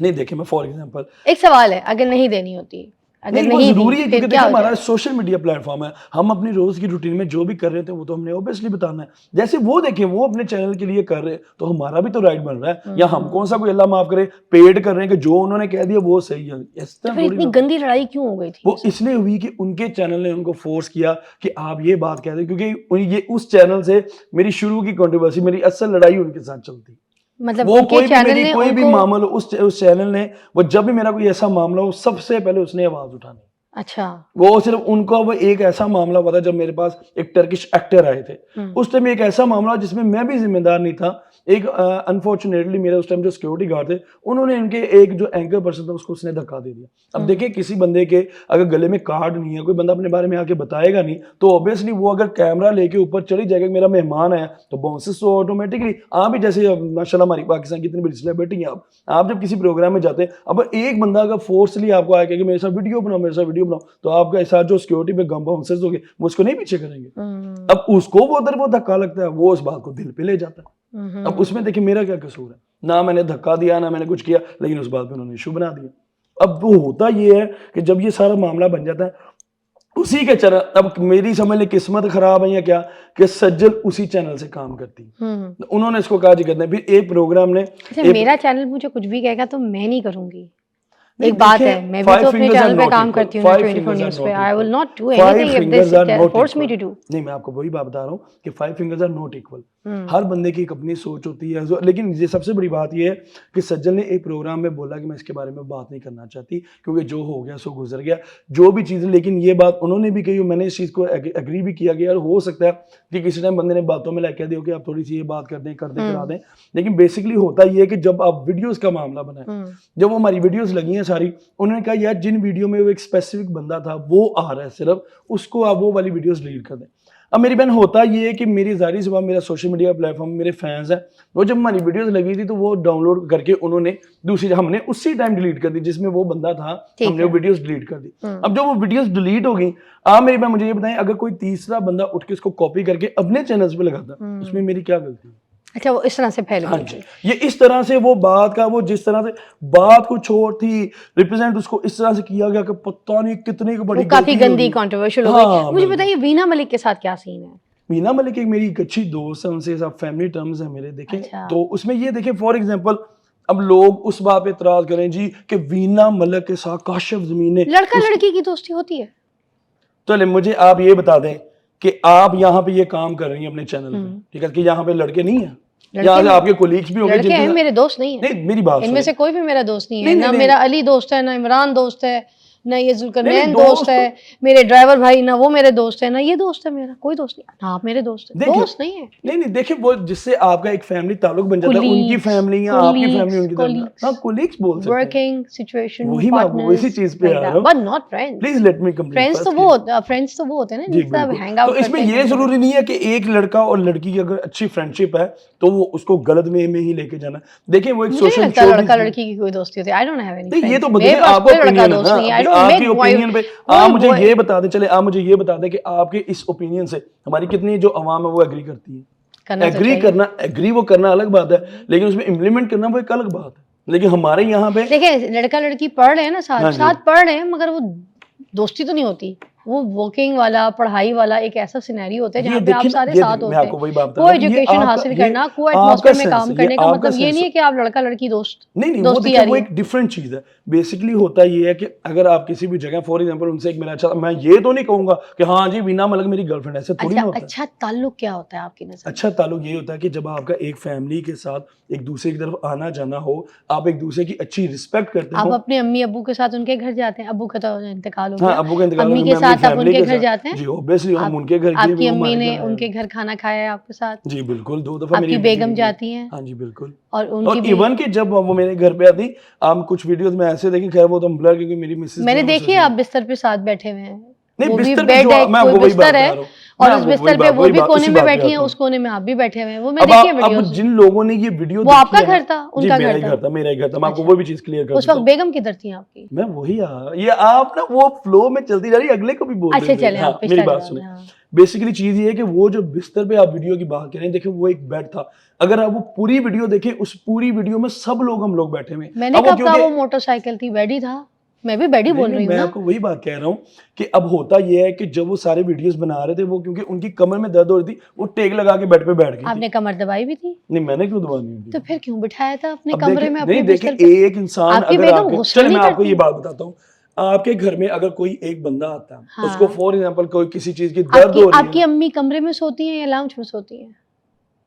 B: नहीं देखिए, मैं फॉर एग्जाम्पल
A: एक सवाल है, अगर नहीं देनी होती, अगर
B: नहीं, वो
A: नहीं
B: जरूरी
A: दी,
B: है,
A: फिर
B: क्योंकि
A: क्या
B: देखिए
A: हो
B: हमारा
A: जाएगा?
B: सोशल मीडिया प्लेटफॉर्म है, हम अपनी रोज की रूटीन में जो भी कर रहे थे वो तो हमने ऑब्वियसली बताना है। जैसे वो देखें, वो अपने चैनल के लिए कर रहे हैं तो हमारा भी तो राइट बन रहा है। या हम कौन सा कोई अल्लाह माफ करे पेड कर रहे हैं कि जो उन्होंने कह दिया वो सही है? इस
A: तो
B: तरह
A: फिर
B: थोड़ी
A: इतनी
B: ना।
A: गंदी लड़ाई क्यों हो गई थी?
B: वो इसलिए हुई कि उनके चैनल ने उनको फोर्स किया कि आप ये बात कह दें, क्योंकि ये उस चैनल से मेरी शुरू की कंट्रोवर्सी, मेरी असल लड़ाई उनके साथ चलती।
A: मतलब
B: वो
A: उनके चैनल ने
B: कोई भी
A: उनको...
B: मामला उस चैनल ने, वो जब भी मेरा कोई ऐसा मामला हो सबसे पहले उसने आवाज उठानी।
A: अच्छा।
B: वो सिर्फ उनका वो एक ऐसा मामला हुआ था जब मेरे पास एक टर्किश एक्टर आए थे, उस टाइम एक ऐसा मामला जिसमें मैं भी जिम्मेदार नहीं था। एक अनफॉर्चुनेटली मेरे उस टाइम जो सिक्योरिटी गार्ड थे, उन्होंने इनके एक जो एंकर पर्सन था उसको उसने धक्का दे दिया। अब देखिए, किसी बंदे के अगर गले में कार्ड नहीं है, कोई बंदा अपने बारे में आके बताएगा नहीं, तो ऑब्वियसली वो अगर कैमरा लेके ऊपर चली जाएगा, मेरा मेहमान है, तो बाउंसेस तो ऑटोमेटिकली आप भी, जैसे माशाल्लाह हमारी पाकिस्तान की इतनी बड़ी सेलिब्रिटी है, आप जब किसी प्रोग्राम में जाते हैं, अब एक बंदा अगर फोर्सली आपको आके कि मेरे साथ वीडियो बनाओ, मेरे साथ वीडियो बनाओ, तो आपके साथ जो सिक्योरिटी पे गम बाउंसर्स होंगे वो उसको नहीं पीछे करेंगे। अब उसको वो उधर वो धक्का लगता है, वो उस बात को दिल पे ले जाता है। अब उसमें देखिए मेरा क्या कसूर है? ना मैंने धक्का दिया, ना मैंने कुछ किया, लेकिन उस बात पे उन्होंने इशू बना दिया। अब वो होता ये है कि जब ये सारा मामला बन जाता है उसी के चैनल, अब मेरी समझ ले किस्मत खराब है या क्या कि सज्जल उसी चैनल से काम करती, तो उन्होंने इसको कहा जी करना, फिर एक प्रोग्राम ने
A: मेरा चैनल मुझे कुछ भी कहेगा तो मैं नहीं करूंगी। एक बात है, मैं भी तो अपने चैनल पे काम करती हूँ ना 24 न्यूज़ पे। I will not do anything if they force me to do.
B: नहीं, मैं आपको वही बात बता रहा हूँ कि 5 फिंगर्स आर नॉट इक्वल। हर बंदे की एक अपनी सोच होती है, लेकिन ये सबसे बड़ी बात ये है कि सज्जल ने एक प्रोग्राम में बोला कि मैं इसके बारे में बात नहीं करना चाहती क्योंकि जो हो गया सो गुजर गया, जो भी चीज़ें, लेकिन ये बात उन्होंने भी कही, मैंने इस चीज़ को एग्री भी किया गया। और हो सकता है कि किसी टाइम बंदे ने बातों में लाइक कह दिया कि आप थोड़ी सी ये बात कर दें करा दें, लेकिन बेसिकली होता ये है कि जब आप वीडियोज़ का मामला बना है, जब वो हमारी वीडियोज़ लगी हैं सारी, उन्होंने कहा यार जिन वीडियो में वो एक स्पेसिफिक बंदा था वो आ रहा है सिर्फ, उसको आप वो वाली वीडियोस डिलीट कर दें। अब मेरी बहन होता ये है कि मेरी ज़ाहिर सी बात, मेरा सोशल मीडिया प्लेटफॉर्म, मेरे फैंस हैं, वो जब हमारी वीडियोस लगी थी तो वो डाउनलोड करके उन्होंने दूसरी, हमने उसी टाइम डिलीट कर दी जिसमें वो बंदा था, हमने वो वीडियोस डिलीट कर दी। अब जब वो वीडियोस डिलीट हो गई, आप मेरी बहन मुझे ये बताएं, अगर कोई तीसरा बंदा उठ के इसको कॉपी करके अपने चैनल्स पे लगाता, उसमें मेरी क्या गलती है?
A: अच्छा, वो इस तरह से फैल
B: हाँ
A: गई
B: जी, ये इस तरह से वो बात का, वो जिस तरह से बात कुछ और थी, रिप्रेजेंट उसको इस तरह से किया गया कि पता नहीं कितनी बड़ी,
A: काफी गंदी कंट्रोवर्शियल हो गई। मुझे बताइए वीना मलिक के साथ क्या सीन है?
B: वीना मलिक एक मेरी एक अच्छी दोस्त है, उनसे सब फैमिली टर्म्स है मेरे, देखें।
A: अच्छा।
B: तो उसमें ये देखें फॉर एग्जांपल, अब लोग उस बात पे इतराज करें जी कि वीना मलिक के साथ काशिफ ज़मीन ने,
A: लड़का लड़की की दोस्ती होती है।
B: चले मुझे आप ये बता दें कि आप यहाँ पे ये काम कर रही हैं अपने चैनल पे, ठीक है, कि यहाँ पे लड़के नहीं है, यहाँ से आपके कोलीग्स भी होंगे,
A: लड़के हैं, मेरे दोस्त नहीं है।
B: नहीं, मेरी बात
A: इनमें से कोई भी मेरा दोस्त नहीं है। ना मेरा अली दोस्त है, ना इमरान दोस्त है, ना ये जुल्करनैन दोस्त है, मेरे ड्राइवर भाई, ना वो मेरे दोस्त है, ना ये दोस्त है, मेरा कोई दोस्त नहीं। हाँ, आप मेरे दोस्त हैं, दोस्त नहीं है।
B: नहीं, देखिए वो जिससे आपका एक फैमिली ताल्लुक बन जाता है, उनकी फैमिली या आपकी फैमिली उनकी तरफ, हाँ कोलीग्स बोल सकते हैं,
A: वर्किंग सिचुएशन,
B: वही मैं इसी चीज पे आ रहा हूं,
A: but not friends.
B: Please let me complete.
A: Friends तो वो होते हैं ना, जिससे आप हैंग आउट।
B: तो इसमें ये जरूरी नहीं है कि एक लड़का और लड़की की अगर अच्छी फ्रेंडशिप है तो वो उसको गलत वे में ही लेके जाना। देखिए वो एक सोशल
A: लड़का लड़की की कोई दोस्ती होती है, I don't have any friends.
B: ये तो बताइए आपका ओपिनियन है ना, आपकी ओपिनियन पे आप मुझे ये बता दें, चले आप मुझे ये बता दें कि आपके इस ओपिनियन से हमारी कितनी जो अवाम है वो एग्री करती है? एग्री वो करना अलग बात है, लेकिन उसमें इम्प्लीमेंट करना वो एक अलग बात है। लेकिन हमारे यहाँ पे
A: देखिए लड़का लड़की पढ़ रहे हैं ना, साथ पढ़ रहे हैं, मगर वो दोस्ती तो नहीं होती। वो वर्किंग वाला, पढ़ाई वाला एक ऐसा सिनेरियो होता है जहाँ पे आप सारे साथ होते हैं। को एजुकेशन हासिल करना, को एटमॉस्फेयर में काम करने का मतलब ये नहीं है कि आप लड़का लड़की दोस्त
B: नहीं, वो एक डिफरेंट चीज है। बेसिकली होता ये है कि अगर आप किसी भी जगह फॉर एग्जांपल उनसे एक मेरा अच्छा, मैं ये तो नहीं कहूंगा कि हाँ जी वीना मलिक मेरी गर्लफ्रेंड, ऐसे थोड़ी ना होता है।
A: अच्छा ताल्लुक क्या होता है आपकी नजर?
B: अच्छा ताल्लुक ये होता है कि जब आपका एक फैमिली के साथ एक दूसरे की तरफ आना जाना हो, आप एक दूसरे की अच्छी रिस्पेक्ट करते हो।
A: आप अपने अम्मी अब्बू के साथ उनके घर जाते हैं? अब्बू का तो इंतकाल हो गया,
B: अब्बू का इंतकाल,
A: अम्मी के साथ आप उनके घर जाते हैं?
B: जी ऑब्वियसली हम उनके घर,
A: आपकी अम्मी ने उनके घर खाना खाया है आपके साथ?
B: जी बिल्कुल, 2 दफा
A: आपकी बेगम जाती हैं?
B: हाँ जी बिल्कुल।
A: और
B: इवन कि जब वो मेरे घर पे आती, आप कुछ वीडियोस में ऐसे देखें, खैर वो तो ब्लर क्योंकि मेरी मिसेस
A: मैंने देखी, आप बिस्तर पे साथ बैठे हुए हैं।
B: नहीं,
A: बिस्तर बेड है, कोई बिस्तर है और उस बिस्तर पे वो भी कोने में बैठी हैं, उस कोने में आप भी बैठे हुए हैं। वो मैं देखी है वीडियो।
B: अब जिन लोगों ने ये वीडियो,
A: वो आपका घर था, उनका घर था?
B: मेरा ही घर था। मैं आपको वो भी चीज क्लियर कर दूं,
A: उस वक्त बेगम किधर थी आपकी?
B: मैं वही ये आप ना वो फ्लो में चलती जा रही है, अगले को भी बोल
A: अच्छा चले,
B: मेरी बात सुने। बेसिकली चीज ये है कि वो जो बिस्तर पे आप वीडियो की बात करें, देखिए वो एक बेड था। अगर आप वो पूरी वीडियो देखें, उस पूरी वीडियो में सब लोग, हम लोग बैठे हुए।
A: मैंने कहा वो मोटरसाइकिल थी, बेड ही था। मैं भी बेड ही बोल रही हूँ।
B: मैं आपको वही बात कह रहा हूँ कि अब होता ये है कि जब वो सारे वीडियोस बना रहे थे, वो क्योंकि उनकी कमर में दर्द हो रही थी, वो टेक लगा के बेड पे बैठ गई।
A: आपने कमर दबाई भी थी?
B: नहीं, मैंने क्यों दबानी थी?
A: तो फिर क्यों बिठाया था अपने कमरे में?
B: नहीं देखिए, एक इंसान अगर चलिए मैं आपको ये बात बताता हूँ, आपके घर में अगर कोई एक बंदा आता है, हाँ। उसको फॉर एग्जांपल कोई किसी चीज की दर्द हो रही है,
A: आपकी अम्मी कमरे में सोती हैं या लाउंज में सोती हैं?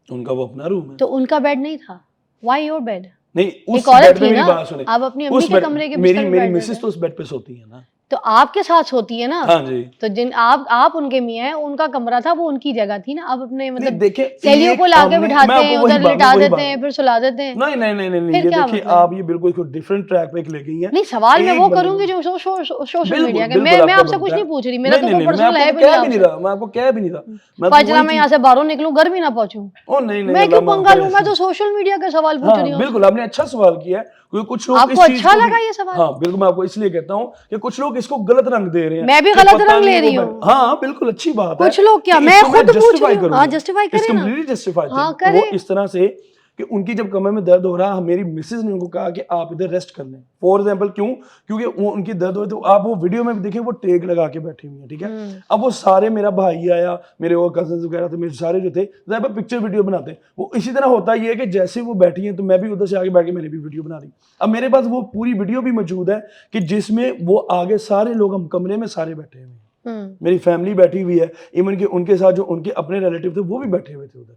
B: उनका वो अपना रूम है।
A: तो उनका बेड नहीं था? Why your bed?
B: नहीं, उस बेड पे मेरी बात सुने,
A: आप अपनी अम्मी के कमरे के
B: मेरी मिसेस तो उस बेड पे सोती है ना,
A: तो आपके साथ सोती है ना?
B: हाँ जी।
A: तो जिन आप उनके मियां हैं, उनका कमरा था, वो उनकी जगह थी ना। आप अपने मतलब
B: देखिए
A: सहेलियों को लाके बिठाते हैं, उधर लिटा देते हैं, फिर सुला देते हैं।
B: नहीं, ये देखिए आप ये बिल्कुल डिफरेंट ट्रैक पे ले गई हैं।
A: नहीं, सवाल मैं वो करूंगी जो सोशल मीडिया के। मैं आपसे कुछ नहीं पूछ रही, मेरा तो कोई पर्सनल है भी नहीं।
B: मैं आपको कह भी नहीं रहा,
A: फजरा में यहाँ से बाहरों निकलूं, घर भी ना पहुंचूं।
B: ओ नहीं,
A: मैं क्यों पंगा लूं? मैं तो सोशल मीडिया का सवाल पूछ रही हूँ।
B: बिल्कुल, आपने अच्छा सवाल किया है, क्योंकि कुछ लोग
A: आपको अच्छा लगा ये सवाल?
B: हाँ बिल्कुल, मैं आपको इसलिए कहता हूँ कि कुछ लोग इसको गलत रंग दे रहे हैं।
A: मैं भी गलत रंग ले रही हूँ।
B: हाँ बिल्कुल, अच्छी बात है।
A: कुछ लोग क्या, मैं खुद पूछ रही हूँ। हाँ जस्टिफाई करें ना,
B: कंप्लीटली जस्टिफाई।
A: हाँ करें।
B: वो इस तरह से कि उनकी जब कमर में दर्द हो रहा, मेरी मिसेज ने उनको कहा कि आप इधर रेस्ट कर लें। फॉर एग्जाम्पल क्यों? क्योंकि वो उनकी दर्द हो रही, तो आप वो वीडियो में भी देखें, वो टेक लगा के बैठी हुई है, ठीक है। अब वो सारे, मेरा भाई आया, मेरे वो कजन वगैरह थे, मेरे सारे जो थे पिक्चर वीडियो बनाते हैं, वो इसी तरह होता ये है कि जैसे वो बैठी है तो मैं भी उधर से आगे बैठ के मैंने भी वीडियो बना दी। अब मेरे पास वो पूरी वीडियो भी मौजूद है कि जिसमें वो आगे सारे लोग, हम कमरे में सारे बैठे हुए हैं, मेरी फैमिली बैठी हुई है, इवन कि उनके साथ जो उनके अपने रिलेटिव थे वो भी बैठे हुए थे उधर।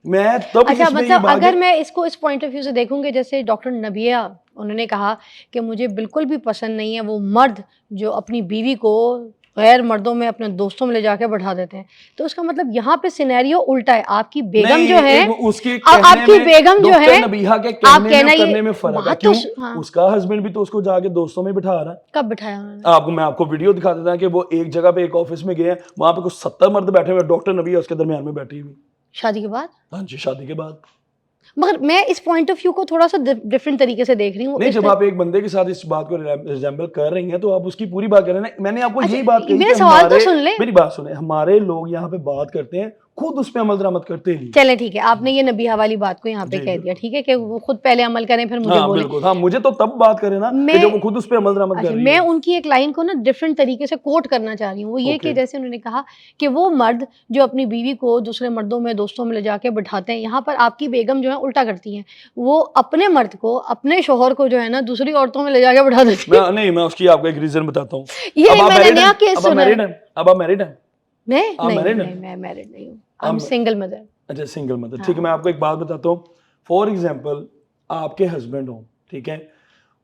B: मैं तब
A: अच्छा, मतलब अगर मैं इसको इस पॉइंट ऑफ व्यू से देखूंगी, जैसे डॉक्टर नबिया उन्होंने कहा कि मुझे बिल्कुल भी पसंद नहीं है वो मर्द जो अपनी बीवी को गैर मर्दों में, अपने दोस्तों में ले जाके बैठा देते हैं, तो उसका मतलब यहाँ पे सिनेरियो उल्टा है। आपकी बेगम जो है, आपकी बेगम जो है,
B: नबीहा के
A: आप कहना
B: करने में फर्क है। क्यों? उसका हस्बैंड भी तो उसको जाके दोस्तों में बिठा रहा है।
A: कब बिठाया उन्होंने?
B: आपको मैं आपको वीडियो दिखा देता कि वो एक जगह पे एक ऑफिस में गए हैं, वहां पे कुछ 70 मर्द बैठे हुए, डॉक्टर नबीहा उसके दरमियान में बैठी हुई।
A: शादी के बाद?
B: हाँ जी, शादी के बाद।
A: मगर मैं इस पॉइंट ऑफ व्यू को थोड़ा सा डिफरेंट तरीके से देख रही हूँ।
B: नहीं, जब आप एक बंदे के साथ इस बात को रिजेंबल कर रही हैं तो आप उसकी पूरी बात कर रहे हैं। मैंने आपको यही बात कही,
A: मेरा सवाल तो सुन ले,
B: मेरी बात सुने। हमारे लोग यहाँ पे बात करते हैं, खुद उस पे अमल दरामद करते नहीं।
A: चले ठीक है, आपने ये नबीहा वाली बात को यहाँ पे कह दिया, ठीक है, कि वो खुद पहले अमल करें फिर मुझे बोले।
B: बिल्कुल, हाँ, मुझे तो तब बात करें ना कि जब वो खुद उस पे अमल दरामद कर रही है।
A: मैं उनकी एक लाइन को ना डिफरेंट तरीके से कोट करना चाह रही हूँ। वो ये कि जैसे उन्होंने कहा कि वो मर्द जो अपनी बीवी को दूसरे मर्दों में, दोस्तों में ले जाके बिठाते हैं, यहाँ पर आपकी बेगम जो है उल्टा करती है, वो अपने मर्द को, अपने शोहर को जो है ना दूसरी औरतों में ले जाके बिठा देती है।
B: नहीं, मैं उसकी आपको एक रीजन बताता हूँ।
A: ये मैंने नया केस सुना है।
B: अब आप मैरिड हैं?
A: नहीं, मैं मैरिड नहीं हूँ, आई एम सिंगल मदर।
B: अच्छा, सिंगल मदर, ठीक है। मैं आपको एक बात बताता हूँ। फॉर एग्जाम्पल, आपके हस्बैंड हो, ठीक है,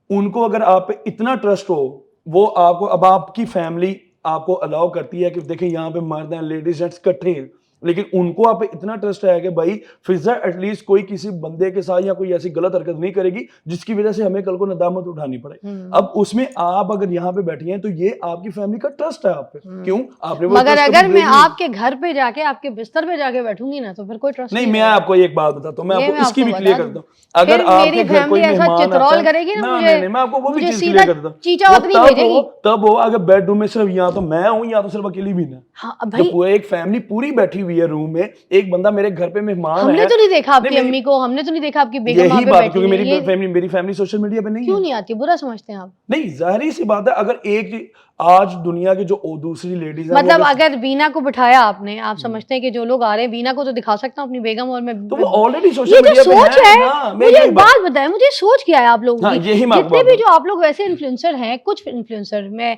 B: उनको अगर आप पे इतना ट्रस्ट हो, वो आपको, अब आपकी फैमिली आपको अलाउ करती है कि देखिए यहाँ पे मर्द हैं, लेडीज जेंट्स इकट्ठे हैं, लेकिन उनको आप पे इतना ट्रस्ट है कि भाई फिजा एटलीस्ट कोई किसी बंदे के साथ या कोई ऐसी गलत हरकत नहीं करेगी जिसकी वजह से हमें कल को नदामत उठानी पड़े। अब उसमें आप अगर यहाँ पे बैठी हैं तो ये आपकी फैमिली का ट्रस्ट है आप पे। क्यों? आपने
A: मगर अगर मैं आपके घर पे जाके, आपके बिस्तर पे जाके बैठूंगी ना, तो फिर कोई ट्रस्ट
B: नहीं। मैं आपको एक बात बताता हूँ, मैं आपको इसकी भी क्लियर करता हूँ। अगर आपके घर कोई मेहमान आता है, मैं आपको वो भी चीज क्लियर करता हूँ। तब हो अगर बेडरूम में सिर्फ या तो मैं हूँ या तो सिर्फ अकेली भी ना, जब एक फैमिली पूरी बैठी हुई है रूम में, एक बंदा मेरे घर पे मेहमान है।
A: हमने तो नहीं देखा आपकी अम्मी को, हमने तो नहीं देखा आपकी बेगम वहां पे बैठी है।
B: क्योंकि मेरी फैमिली सोशल मीडिया पे नहीं है।
A: क्यों नहीं आती? बुरा समझते हैं आप?
B: नहीं, जाहिर सी बात है। अगर एक आज दुनिया के जो दूसरी लेडीज हैं,
A: मतलब अगर बीना को बिठाया आपने, आप समझते हैं कि जो लोग आ रहे हैं बीना को तो दिखा सकता हूँ अपनी बेगम, और मैं
B: तो वो ऑलरेडी सोशल
A: मीडिया
B: पे
A: सोच है।
B: हाँ,
A: मुझे एक बात बताएं, मुझे सोच क्या है आप लोगों की?
B: जितने
A: भी जो आप लोग वैसे इन्फ्लुएंसर हैं, कुछ इन्फ्लुएंसर, मैं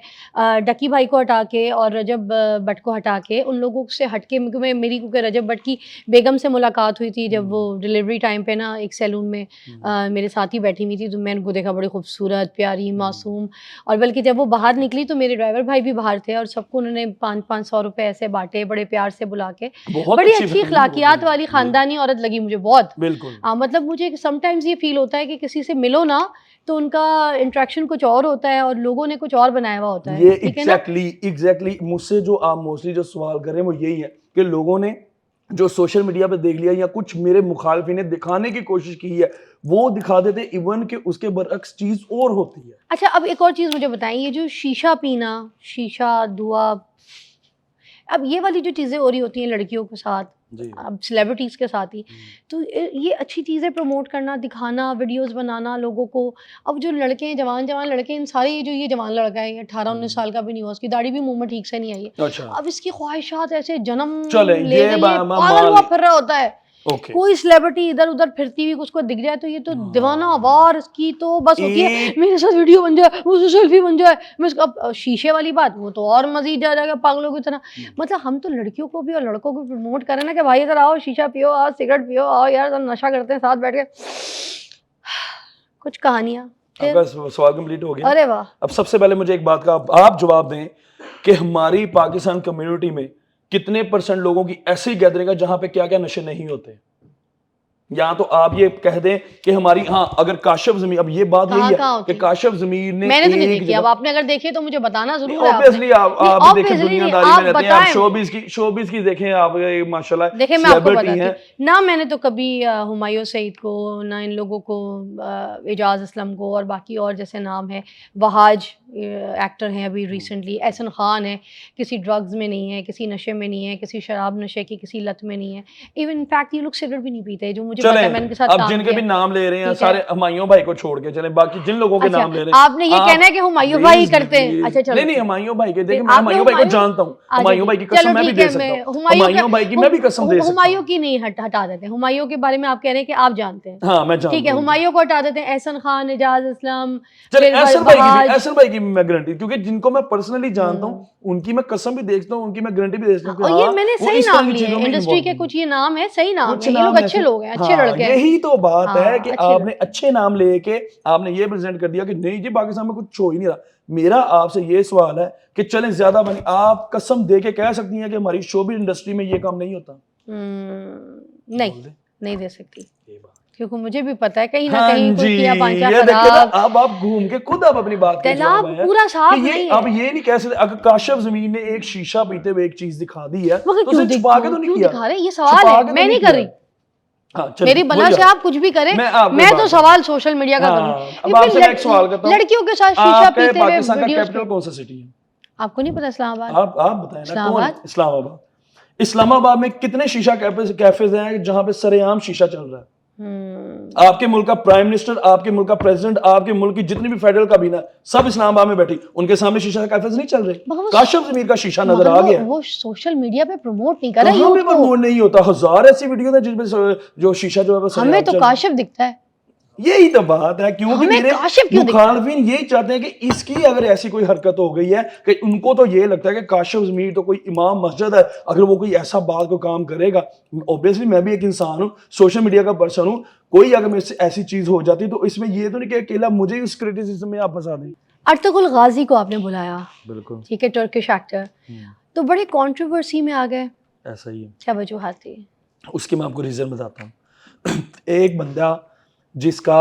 A: डकी भाई को हटा के और रजब भट्ट को हटा के, उन लोगों से हटके मेरी, क्योंकि रजब भट्ट की बेगम से मुलाकात हुई थी जब वो डिलीवरी टाइम पे ना एक सैलून में मेरे साथ ही बैठी हुई थी, तो मैंने उनको देखा, बड़ी खूबसूरत, प्यारी, मासूम। और बल्कि जब वो बाहर निकली तो मेरे ड्राइवर भाई भी बाहर थे और सबको उन्होंने 500 रुपए ऐसे बांटे, बड़े प्यार से बुला के। बड़ी अच्छी अखलाकियात वाली खानदानी औरत लगी मुझे बहुत।
B: बिल्कुल।
A: मतलब मुझे समटाइम्स ये फील होता है कि किसी से मिलो ना तो उनका इंटरेक्शन कुछ और होता है और लोगों ने कुछ और बनाया हुआ होता है।
B: ये एग्जैक्टली मुझसे जो आप मोस्टली जो सवाल कर रहे हैं वो यही है कि लोगों ने जो सोशल मीडिया पे देख लिया या कुछ मेरे मुखालफी ने दिखाने की कोशिश की है वो दिखा देते, इवन कि उसके बरअक्स चीज और होती है।
A: अच्छा, अब एक और चीज मुझे बताएं, ये जो शीशा पीना, शीशा, धुआं, अब ये वाली जो चीजें हो रही होती हैं लड़कियों के साथ, अब सेलिब्रिटीज के साथ ही, तो ये अच्छी चीजें प्रमोट करना, दिखाना, वीडियोस बनाना लोगों को। अब जो लड़के हैं, जवान लड़के, इन सारे जो ये जवान लड़का है 18-19 साल का भी नहीं हुआ, उसकी दाढ़ी भी मुंह में ठीक से नहीं आई है।
B: अच्छा।
A: अब इसकी ख्वाहिशात ऐसे जन्म
B: ले
A: पागल हुआ फिर रहा होता है। कोई सेलिब्रिटी इधर उधर फिरती हुई उसको दिख जाए तो ये तो दीवाना वार इसकी तो बस होती है, मेरे साथ वीडियो बन जाए, मुझसे सेल्फी बन जाए, मैं इसका। अब शीशे वाली बात, वो तो और मजीद जा जाएगा पागलों की तरह। मतलब हम तो लड़कियों को भी और लड़कों को प्रमोट करें ना कि भाई इधर आओ, शीशा पियो, आओ सिगरेट पियो, आओ यार नशा करते हैं साथ बैठ के, कुछ कहानियां।
B: सवाल कंप्लीट हो गया।
A: अरे वाह।
B: अब सबसे पहले मुझे एक बात का आप जवाब दें कि हमारी पाकिस्तान कम्युनिटी में कितने % लोगों की ऐसी गैदरिंग है जहां पे क्या क्या नशे नहीं होते? या तो आप ये कह दें कि हमारी, हाँ, अगर काशिफ ज़मीर, अब ये बात यही है कि काशिफ ज़मीर ने,
A: मैंने तो नहीं देखी, अब आपने अगर देखी तो मुझे बताना जरूर है।
B: ऑब्वियसली आप देखें, दुनियादारी में रहते हैं आप, शोबिज़ की देखें आप, माशाल्लाह
A: देखिए मैं आपको बताती हूँ ना, मैंने तो कभी हुमायूं सईद को ना, इन लोगों को, एजाज असलम को और बाकी और जैसे नाम है, वहाज एक्टर हैं अभी रिसेंटली, एहसन खान है, किसी ड्रग्स में नहीं है, किसी नशे में नहीं है, किसी शराब नशे की किसी लत में नहीं है, इवन इनफैक्ट ये लोग सिगरेट भी नहीं पीते, जो मुझे मुझे पता है,
B: चलें
A: मैंने इनके साथ
B: अब
A: काम
B: जिनके भी
A: किया।
B: नाम ले रहे हैं
A: ठीक है।
B: सारे हुमायूं भाई को छोड़ के चलें, बाकी जिन लोगों के
A: अच्छा,
B: नाम ले रहे हैं
A: आपने ये कहना है कि हुमायूं भाई करते हैं। अच्छा चलो,
B: नहीं नहीं,
A: ठीक है।
B: हुमायूं भाई के, देखिए
A: फिर
B: मैं
A: आपने
B: हुमायूं भाई को
A: हुमायूं-
B: जानता हूँ,
A: अच्छा,
B: हुमायूं भाई की
A: चलो
B: कसम मैं भी
A: ठीक
B: दे
A: है,
B: सकता
A: मैं
B: हूँ, हुमायूं भाई की मैं भी कसम दे सकता
A: हुमायूं
B: हूँ।
A: की नहीं हटा देते हैं, हुमायूं के बारे में आप कह रहे हैं कि आप जानते हैं।
B: हाँ मैं जानता हूँ।
A: ठीक है, हुमायूं को हटा देते हैं, एहसन खान, एजाज असलम,
B: चल
A: फिर
B: एहसन भाई की भी,
A: बहाज।
B: एहसन भाई की भी मैं गारंटी, क्योंकि जिनको मैं पर्सनली जानता हूँ उनकी मैं कसम भी देखता हूँ, उनकी मैं गारंटी भी देता हूँ कि
A: और ये
B: हाँ,
A: मैंने
B: वो
A: सही
B: इस तरह
A: नाम
B: की
A: लिए
B: चीजों में
A: इंडस्ट्री
B: involved
A: के,
B: हैं।
A: कुछ ये नाम है, सही नाम
B: कुछ
A: है, ये लोग
B: नाम
A: अच्छे
B: ऐसे,
A: लोग हैं, अच्छे
B: हाँ,
A: लड़के हैं।
B: यही तो बात है
A: हाँ,
B: कि
A: अच्छे
B: आपने अच्छे नाम लेके आपने ये प्रेजेंट कर दिया कि नहीं जी पाकिस्तान में कुछ हो ही नहीं रहा। मेरा आपसे ये सवाल है कि चलें ज्यादा बनी, आप कसम दे के कह सकती हैं कि हमारी शोबिज इंडस्ट्री में ये काम नहीं होता?
A: नहीं,
B: बोल दे।
A: नहीं दे सकती,
B: ये बात।
A: क्योंकि मुझे भी पता है कहीं ना
B: हाँ
A: कहीं
B: जी,
A: कोई किया पांचा
B: ये देखिए ना,
A: खराब।
B: अब आप घूम के खुद आप अपनी बात के जवाब
A: तालाब
B: आए हैं
A: पूरा साफ
B: कि ये
A: नहीं
B: अब
A: है।
B: ये नहीं कह सकते अगर काशिफ जमीन ने एक शीशा पीते हुए एक चीज दिखा दी है
A: मगर
B: तो उसे छुपा के तो नहीं
A: क्यों
B: किया,
A: दिखा रहे हैं? ये सवाल
B: छुपा
A: है,
B: के तो
A: मैं नहीं कर
B: किया।
A: रही।
B: हाँ, चलिए,
A: मेरी बला
B: वही
A: से
B: बात।
A: आप कुछ भी करें,
B: मैं आपको
A: मैं तो
B: बात
A: सवाल सोशल मीडिया का
B: हाँ,
A: करूँ।
B: अब आपसे मैं एक सवाल करता हूँ,
A: लड़कियों के साथ शीशा
B: आपके
A: पीते हुए
B: पाकिस्तान का
A: वीडियोस
B: कैपिटल कौन सा सिटी है?
A: आपको नहीं पता? इस्लामाबाद।
B: आप बताएं ना, कौन?
A: इस्लामाबाद।
B: इस्लामाबाद। इस्लामाबाद में कितने शीशा कैफेज हैं जहां पे सरेआम शीशा चल रहा है? आपके मुल्क का प्राइम मिनिस्टर, आपके मुल्क का प्रेसिडेंट, आपके मुल्क की जितनी भी फेडरल काबीना, सब इस्लामाबाद में बैठी, उनके सामने शीशा कैफेज नहीं चल रहे। काशिफ जमीर का शीशा नजर आ गया।
A: वो सोशल मीडिया पे प्रमोट नहीं कर रहा
B: कहाँ पे
A: यूथ को।
B: प्रमोट नहीं होता? हजार ऐसी वीडियो है जिसमें जो शीशा जो है वो
A: हमें
B: सरेआम
A: तो
B: चल रहा है।
A: काशिफ दिखता है।
B: यही तो बात है, क्योंकि
A: हमें
B: मेरे
A: काशिफ क्यों दिखता है?
B: मुखालफिन यही चाहते हैं कि इसकी अगर ऐसी कोई हरकत हो गई है कि उनको तो ये लगता है कि काशिफ जमीर तो कोई इमाम मस्जिद है, अगर वो कोई ऐसा बात को काम करेगा, ऑब्वियसली मैं भी एक इंसान हूँ, सोशल मीडिया का पर्सन हूँ, कोई अगर मेरे से ऐसी चीज हो जाती तो इसमें ये तो नहीं कि अकेला मुझे ही उस क्रिटिसिज्म में आप फंसा दें।
A: अर्तुगरुल गाजी को आपने बुलाया,
B: बिल्कुल,
A: ठीक है, टर्किश एक्टर, तो बड़े कंट्रोवर्सी में आ गए,
B: ऐसा ही है।
A: क्या वजूहात थी?
B: उसके मैं आपको रीजन बताता हूँ। एक बंदा जिसका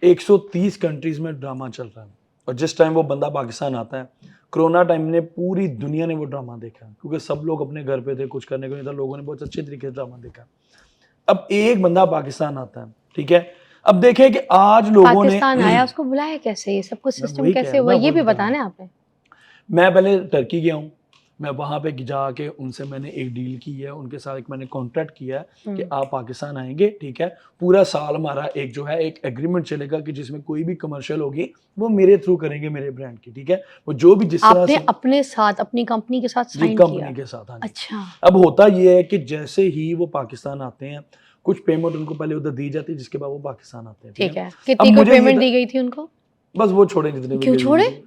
B: 130 कंट्रीज में ड्रामा चल रहा है, और जिस टाइम वो बंदा पाकिस्तान आता है, कोरोना टाइम में पूरी दुनिया ने वो ड्रामा देखा, क्योंकि सब लोग अपने घर पे थे, कुछ करने को नहीं था, लोगों ने बहुत अच्छे तरीके से ड्रामा देखा। अब एक बंदा पाकिस्तान आता है, ठीक है, अब देखें कि आज लोगों ने
A: पाकिस्तान आया, उसको बुलाया कैसे, ये सब कुछ सिस्टम
B: वही कह
A: कैसे
B: रहा हूं,
A: हुआ,
B: मैं
A: ये
B: वही
A: भी
B: बता
A: बताना
B: रहा
A: है आपने।
B: मैं पहले टर्की गया हूँ, मैं वहाँ पे जाके उनसे मैंने एक डील की है, उनके साथ एक मैंने कॉन्ट्रैक्ट किया है कि आप पाकिस्तान आएंगे, ठीक है, पूरा साल हमारा एक जो है एक एग्रीमेंट चलेगा कि जिसमें कोई भी कमर्शियल होगी वो मेरे थ्रू करेंगे, मेरे ब्रांड की, ठीक है, वो जो भी जिस तरह
A: आपने
B: से
A: अपने साथ अपनी कंपनी के साथ
B: जी
A: साइन
B: कंपनी
A: किया?
B: के साथ। हाँ जी।
A: अच्छा,
B: अब होता ये है कि जैसे ही वो पाकिस्तान आते हैं, कुछ पेमेंट उनको पहले उधर दी जाती है, जिसके बाद वो पाकिस्तान आते हैं,
A: ठीक है,
B: अब
A: कितनी को
B: मुझे ये
A: पेमेंट दी गई थी उनको?
B: बस वो छोड़े जितने भी
A: क्यों
B: दी
A: छोड़े?
B: गई।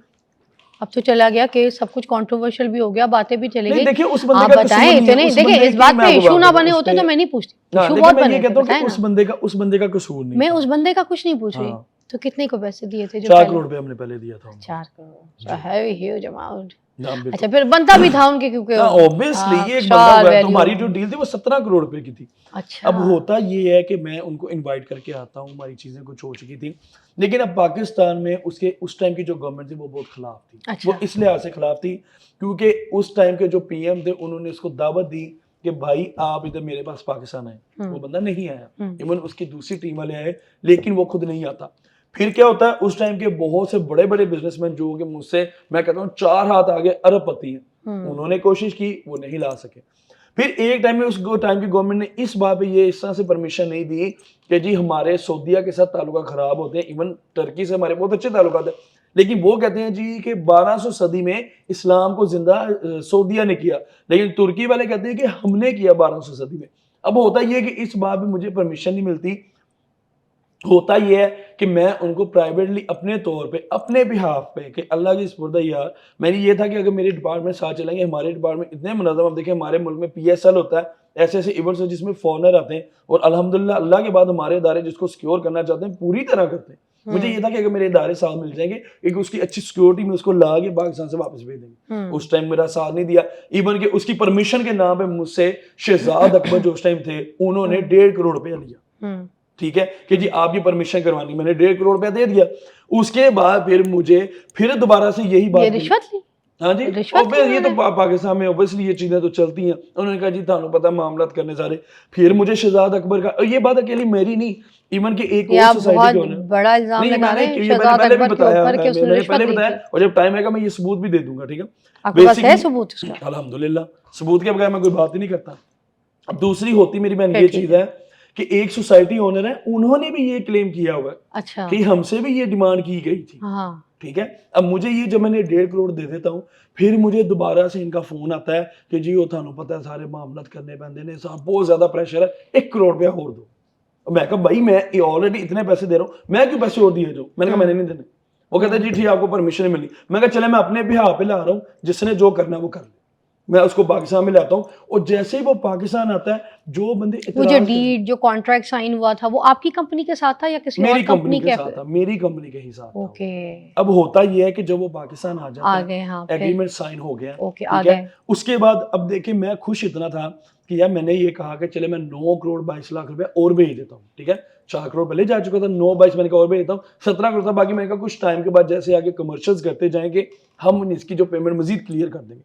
A: अब तो चला गया केस, सब कुछ कंट्रोवर्शियल भी हो गया, बातें भी चली
B: नहीं
A: गई।
B: देखिए, उस बंदे
A: आप
B: का
A: बताएं,
B: कसूर नहीं है,
A: इतने
B: उस
A: देखिए
B: बंदे
A: इस
B: की
A: बात
B: मैं
A: पे
B: आपको
A: इशू
B: बात
A: ना
B: बताऊं,
A: बने होते तो मैं नहीं पूछती,
B: हाँ,
A: इशू
B: देखिए
A: बहुत
B: मैं
A: बने
B: ये
A: थे,
B: कहता हूँ कि
A: बताएं ना।
B: उस बंदे का कसूर नहीं
A: मैं
B: था।
A: उस बंदे का कुछ नहीं पूछ रही,
B: हाँ।
A: तो कितने को पैसे दिए थे जो
B: 4
A: पहले?
B: करोड़ रुपए हमने पहले दिया था।
A: 4 करोड़, है ह्यूज अमाउंट।
B: हाँ, बिल्कुल।
A: अच्छा, फिर बनता भी था उनके, क्योंकि
B: ऑब्वियसली ये एक बंदा हुआ है, तो हमारी जो डील थी वो 17 करोड़ रुपए की थी।
A: अच्छा,
B: अब होता ये है कि मैं उनको इनवाइट करके आता हूँ, हमारी चीजें कुछ हो चुकी थी, लेकिन अब पाकिस्तान में उसके उस टाइम की जो गवर्नमेंट थी वो बहुत खिलाफ थी।
A: अच्छा।
B: वो इस लिहाज से खिलाफ थी क्योंकि उस टाइम के जो पीएम थे उन्होंने उसको दावत दी कि भाई आप इधर मेरे पास पाकिस्तान आए। वो बंदा नहीं आया, इवन उसकी दूसरी टीम वाले आए, लेकिन वो खुद नहीं आता। फिर क्या होता है, उस टाइम के बहुत से बड़े बड़े बिजनेसमैन जो कि मुझसे मैं कहता हूँ 4 हाथ आगे अरबपति हैं, उन्होंने कोशिश की, वो नहीं ला सके। फिर एक टाइम में उस टाइम की गवर्नमेंट ने इस बात पे ये इस तरह से परमिशन नहीं दी कि जी हमारे सऊदीया के साथ ताल्लुका खराब होते हैं, इवन टर्की से हमारे बहुत अच्छे ताल्लुकात हैं, लेकिन वो कहते हैं जी कि 1200 सदी में इस्लाम को जिंदा सऊदीया ने किया, लेकिन तुर्की वाले कहते हैं कि हमने किया 1200 सदी में। अब होता ये है कि इस बात पे मुझे परमिशन नहीं मिलती। होता यह है कि मैं उनको प्राइवेटली अपने तौर पे, अपने बिहाफ पे, कि अल्लाह की सुपुर्द यार, मैंने ये था कि अगर मेरे डिपार्टमेंट साथ चलेंगे, हमारे डिपार्टमेंट इतने मुनज़्ज़म, अब देखिए हमारे मुल्क में PSL होता है, ऐसे ऐसे इवेंट्स जिसमें फॉरनर आते हैं, और अल्हम्दुलिल्लाह अल्लाह के बाद हमारे इदारे जिसको सिक्योर करना चाहते हैं पूरी तरह करते हैं। मुझे ये था कि अगर मेरे इदारे साथ मिल जाएंगे, एक उसकी अच्छी सिक्योरिटी में उसको ला के पाकिस्तान से वापस भेज देंगे। उस टाइम मेरा साथ नहीं दिया, इवन के उसकी परमिशन के नाम पे मुझसे शहजाद अकबर जो उस टाइम थे, उन्होंने 1.5 करोड़ रुपया लिया, ठीक है, कि जी आपकी परमिशन करवानी, मैंने 1.5 करोड़ रुपया दे दिया। उसके बाद फिर मुझे फिर दोबारा से यही बात,
A: ये रिश्वत ली?
B: हाँ जी,
A: रिश्वत
B: ये तो पाकिस्तान में ऑब्वियसली ये चीजें तो चलती हैं। उन्होंने कहा जी थानू पता मामलात करने सारे। फिर मुझे शहजाद अकबर का, और ये बात अकेली मेरी नहीं, इवन के एक और सोसाइटी के ओनर,
A: बड़ा इल्जाम लगा रहे हैं शहजाद
B: पहले भी
A: अकबर के
B: बताया,
A: ऊपर कि उसने
B: मैंने
A: रिश्वत
B: पहले
A: ली
B: बताया,
A: थी।
B: और जब टाइम आएगा मैं ये सबूत भी दे दूंगा, ठीक है,
A: आपके पास है सबूत उसका?
B: अल्हम्दुलिल्लाह, सबूत के बगैर मैं कोई बात ही नहीं करता। अब दूसरी होती मेरी बहन ये चीज है कि एक सोसाइटी ओनर है, उन्होंने भी ये क्लेम किया हुआ है
A: अच्छा
B: कि हमसे भी ये डिमांड की गई थी।
A: हाँ
B: ठीक है, अब मुझे ये जब मैंने 1.5 करोड़ दे देता हूँ, फिर मुझे दोबारा से इनका फोन आता है कि जी वो थानू पता है सारे मामला करने पैंदे ने, बहुत ज्यादा प्रेशर है, 1 करोड़ रुपया और दो। मैं कहा भाई मैं ऑलरेडी इतने पैसे दे रहा हूँ, मैं क्यों पैसे और दिए जो? मैंने कहा मैंने नहीं देने। वो कहते जी ठीक है, आपको परमिशन नहीं मिली। मैं कहा चले मैं अपने बिहार पे ला रहा हूँ, जिसने जो करना है वो कर ले, मैं उसको पाकिस्तान में लाता हूँ। और जैसे ही वो पाकिस्तान आता है, जो बंदे
A: वो जो
B: इतराज करते-
A: डीड जो कॉन्ट्रैक्ट साइन हुआ था वो आपकी कंपनी के साथ था या किसी
B: मेरी
A: और
B: कंपनी
A: कंपनी
B: के साथ था, मेरी कंपनी के ही साथ था।
A: ओके
B: अब होता ये है कि जब वो पाकिस्तान आ जाता
A: आ
B: है,
A: गए हाँ फिर
B: एग्रीमेंट साइन हो गया,
A: ओके आ
B: ठीक है।
A: गए
B: उसके बाद अब देखिए मैं खुश इतना था कि यार मैंने ये कहा कि चले मैं 9 करोड़ 22 लाख रुपए और भेज देता हूँ, ठीक है। 4 करोड़ पहले जा चुका था, 9 22 मैंने कहा और भेज देता हूँ, 17 करोड़ था बाकी। मैंने कहा कुछ टाइम के बाद जैसे आगे कमर्शियल्स करते जाएंगे, हम इसकी जो पेमेंट मजीद क्लियर कर देंगे।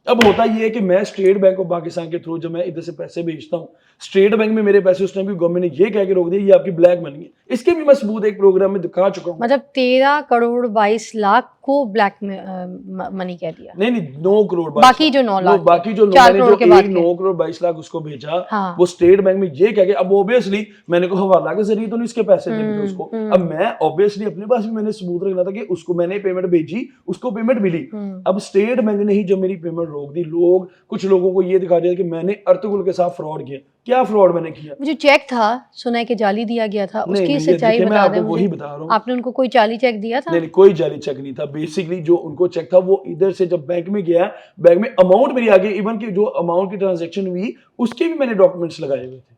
B: अब होता ये है कि मैं स्टेट बैंक ऑफ पाकिस्तान के थ्रू जब मैं इधर से पैसे भेजता हूँ, स्टेट बैंक में मेरे पैसे उस टाइम की गवर्नमेंट ने ये कह के रोक दिया ये आपकी ब्लैक मनी है। इसके भी मैं सबूत एक प्रोग्राम में दिखा चुका हूँ।
A: मतलब 13 करोड़ 22 लाख को ब्लैक मनी कह दिया।
B: नहीं 9 करोड़ 22
A: बाकी जो 9 लाख
B: बाकी जो
A: 4
B: मैंने
A: करोड़
B: जो
A: के बाद
B: 9 करोड़ 22 लाख उसको भेजा,
A: हाँ।
B: वो स्टेट बैंक में ये कह के, अब ऑब्वियसली मैंने को हवाला के जरिए तो नहीं इसके पैसे देने थे उसको। अब मैं ऑब्वियसली अपने पास भी मैंने सबूत रखना था कि उसको मैंने पेमेंट भेजी, उसको पेमेंट मिली। अब स्टेट बैंक ने ही जब मेरी पेमेंट रोक दी, लोग कुछ लोगों को ये दिखा दिया कि मैंने अर्तुगरुल के साथ फ्रॉड किया। क्या फ्रॉड मैंने किया?
A: वो जो चेक था सुना है कि जाली दिया गया था,
B: नहीं,
A: उसकी
B: नहीं, ये
A: सच्चाई
B: देखिए, मैं
A: बता
B: आपको
A: दें
B: वही
A: मुझे।
B: बता रहा हूँ।
A: आपने उनको कोई जाली चेक दिया था?
B: नहीं कोई जाली चेक नहीं था। बेसिकली जो उनको चेक था वो इधर से जब बैंक में गया, बैंक में अमाउंट मेरी आ गई, इवन की जो अमाउंट की ट्रांजैक्शन हुई उसके भी मैंने डॉक्यूमेंट्स लगाए हुए थे।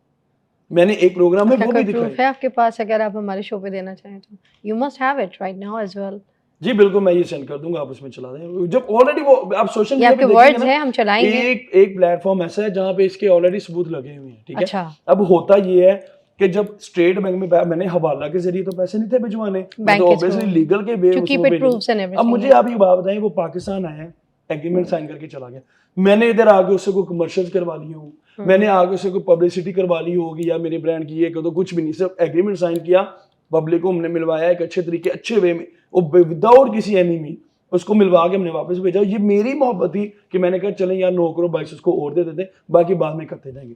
B: मैंने एक प्रोग्राम में
A: क्या
B: वो
A: कोई
B: भी
A: प्रूफ
B: दिखाई।
A: है आपके पास अगर आप हमारे शो पे देना चाहें तो? You must have it right now as well.
B: जी बिल्कुल, मैं ये सेंड कर दूंगा, आप उसमें चला दें। जब ऑलरेडी वो आप सोशल
A: ये
B: मीडिया
A: आपके
B: पे
A: वर्ड्स
B: देखेंगे
A: हैं, हम चलाएंगे।
B: ना, एक प्लेटफॉर्म ऐसा है जहां पे इसके ऑलरेडी सबूत लगे हुए हैं, ठीक है।
A: अच्छा।
B: अब होता ये है कि जब स्टेट बैंक में मैंने हवाला के जरिए तो पैसे नहीं थे भिजवाने, मैं
A: बैंक
B: तो
A: के
B: ऑब्वियसली
A: through।
B: लीगल के वे
A: To
B: उसमें
A: keep it
B: भेजे
A: proofs and
B: थे।
A: everything,
B: अब मुझे आप ये बात बताएं, वो पाकिस्तान आया, एग्रीमेंट साइन करके चला गया, मैंने इधर आके उससे कोई कमर्शियल करवा लिए हूँ, मैंने आगे उससे कोई पब्लिसिटी करवा ली होगी या मेरे ब्रांड की ये कर दो, कुछ भी नहीं। सिर्फ एग्रीमेंट साइन किया, पब्लिक को हमने मिलवाया एक अच्छे तरीके, अच्छे वे में, वो विदाउट किसी एनिमी, उसको मिलवा के हमने वापस भेजा। ये मेरी मोहब्बत थी कि मैंने कहा चले यार 9 करोड़ 22 उसको और दे देते, बाकी बाद में करते जाएंगे।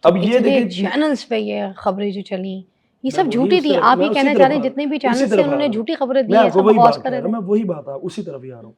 B: अब ये
A: इतने
B: देखिए
A: चैनल्स पे ये खबरें जो चली ये
B: मैं
A: सब
B: वही
A: झूठी
B: उसी
A: थी।
B: तरफ-
A: आप
B: मैं
A: ये
B: उसी
A: कहना
B: तरफ
A: चाह रहे हैं
B: आ रहा
A: जितने
B: हूँ,
A: भी
B: उसी
A: चैनल्स थे
B: तरफ आ
A: उन्होंने
B: रहा हूँ।
A: झूठी खबरें दी
B: मैं
A: हैं,
B: आपको
A: सब
B: वही
A: बकवास
B: बात
A: कर
B: कर
A: रहे
B: रहा हूँ,
A: थे।
B: मैं वही बात है उसी तरफ ही आ रहा हूँ।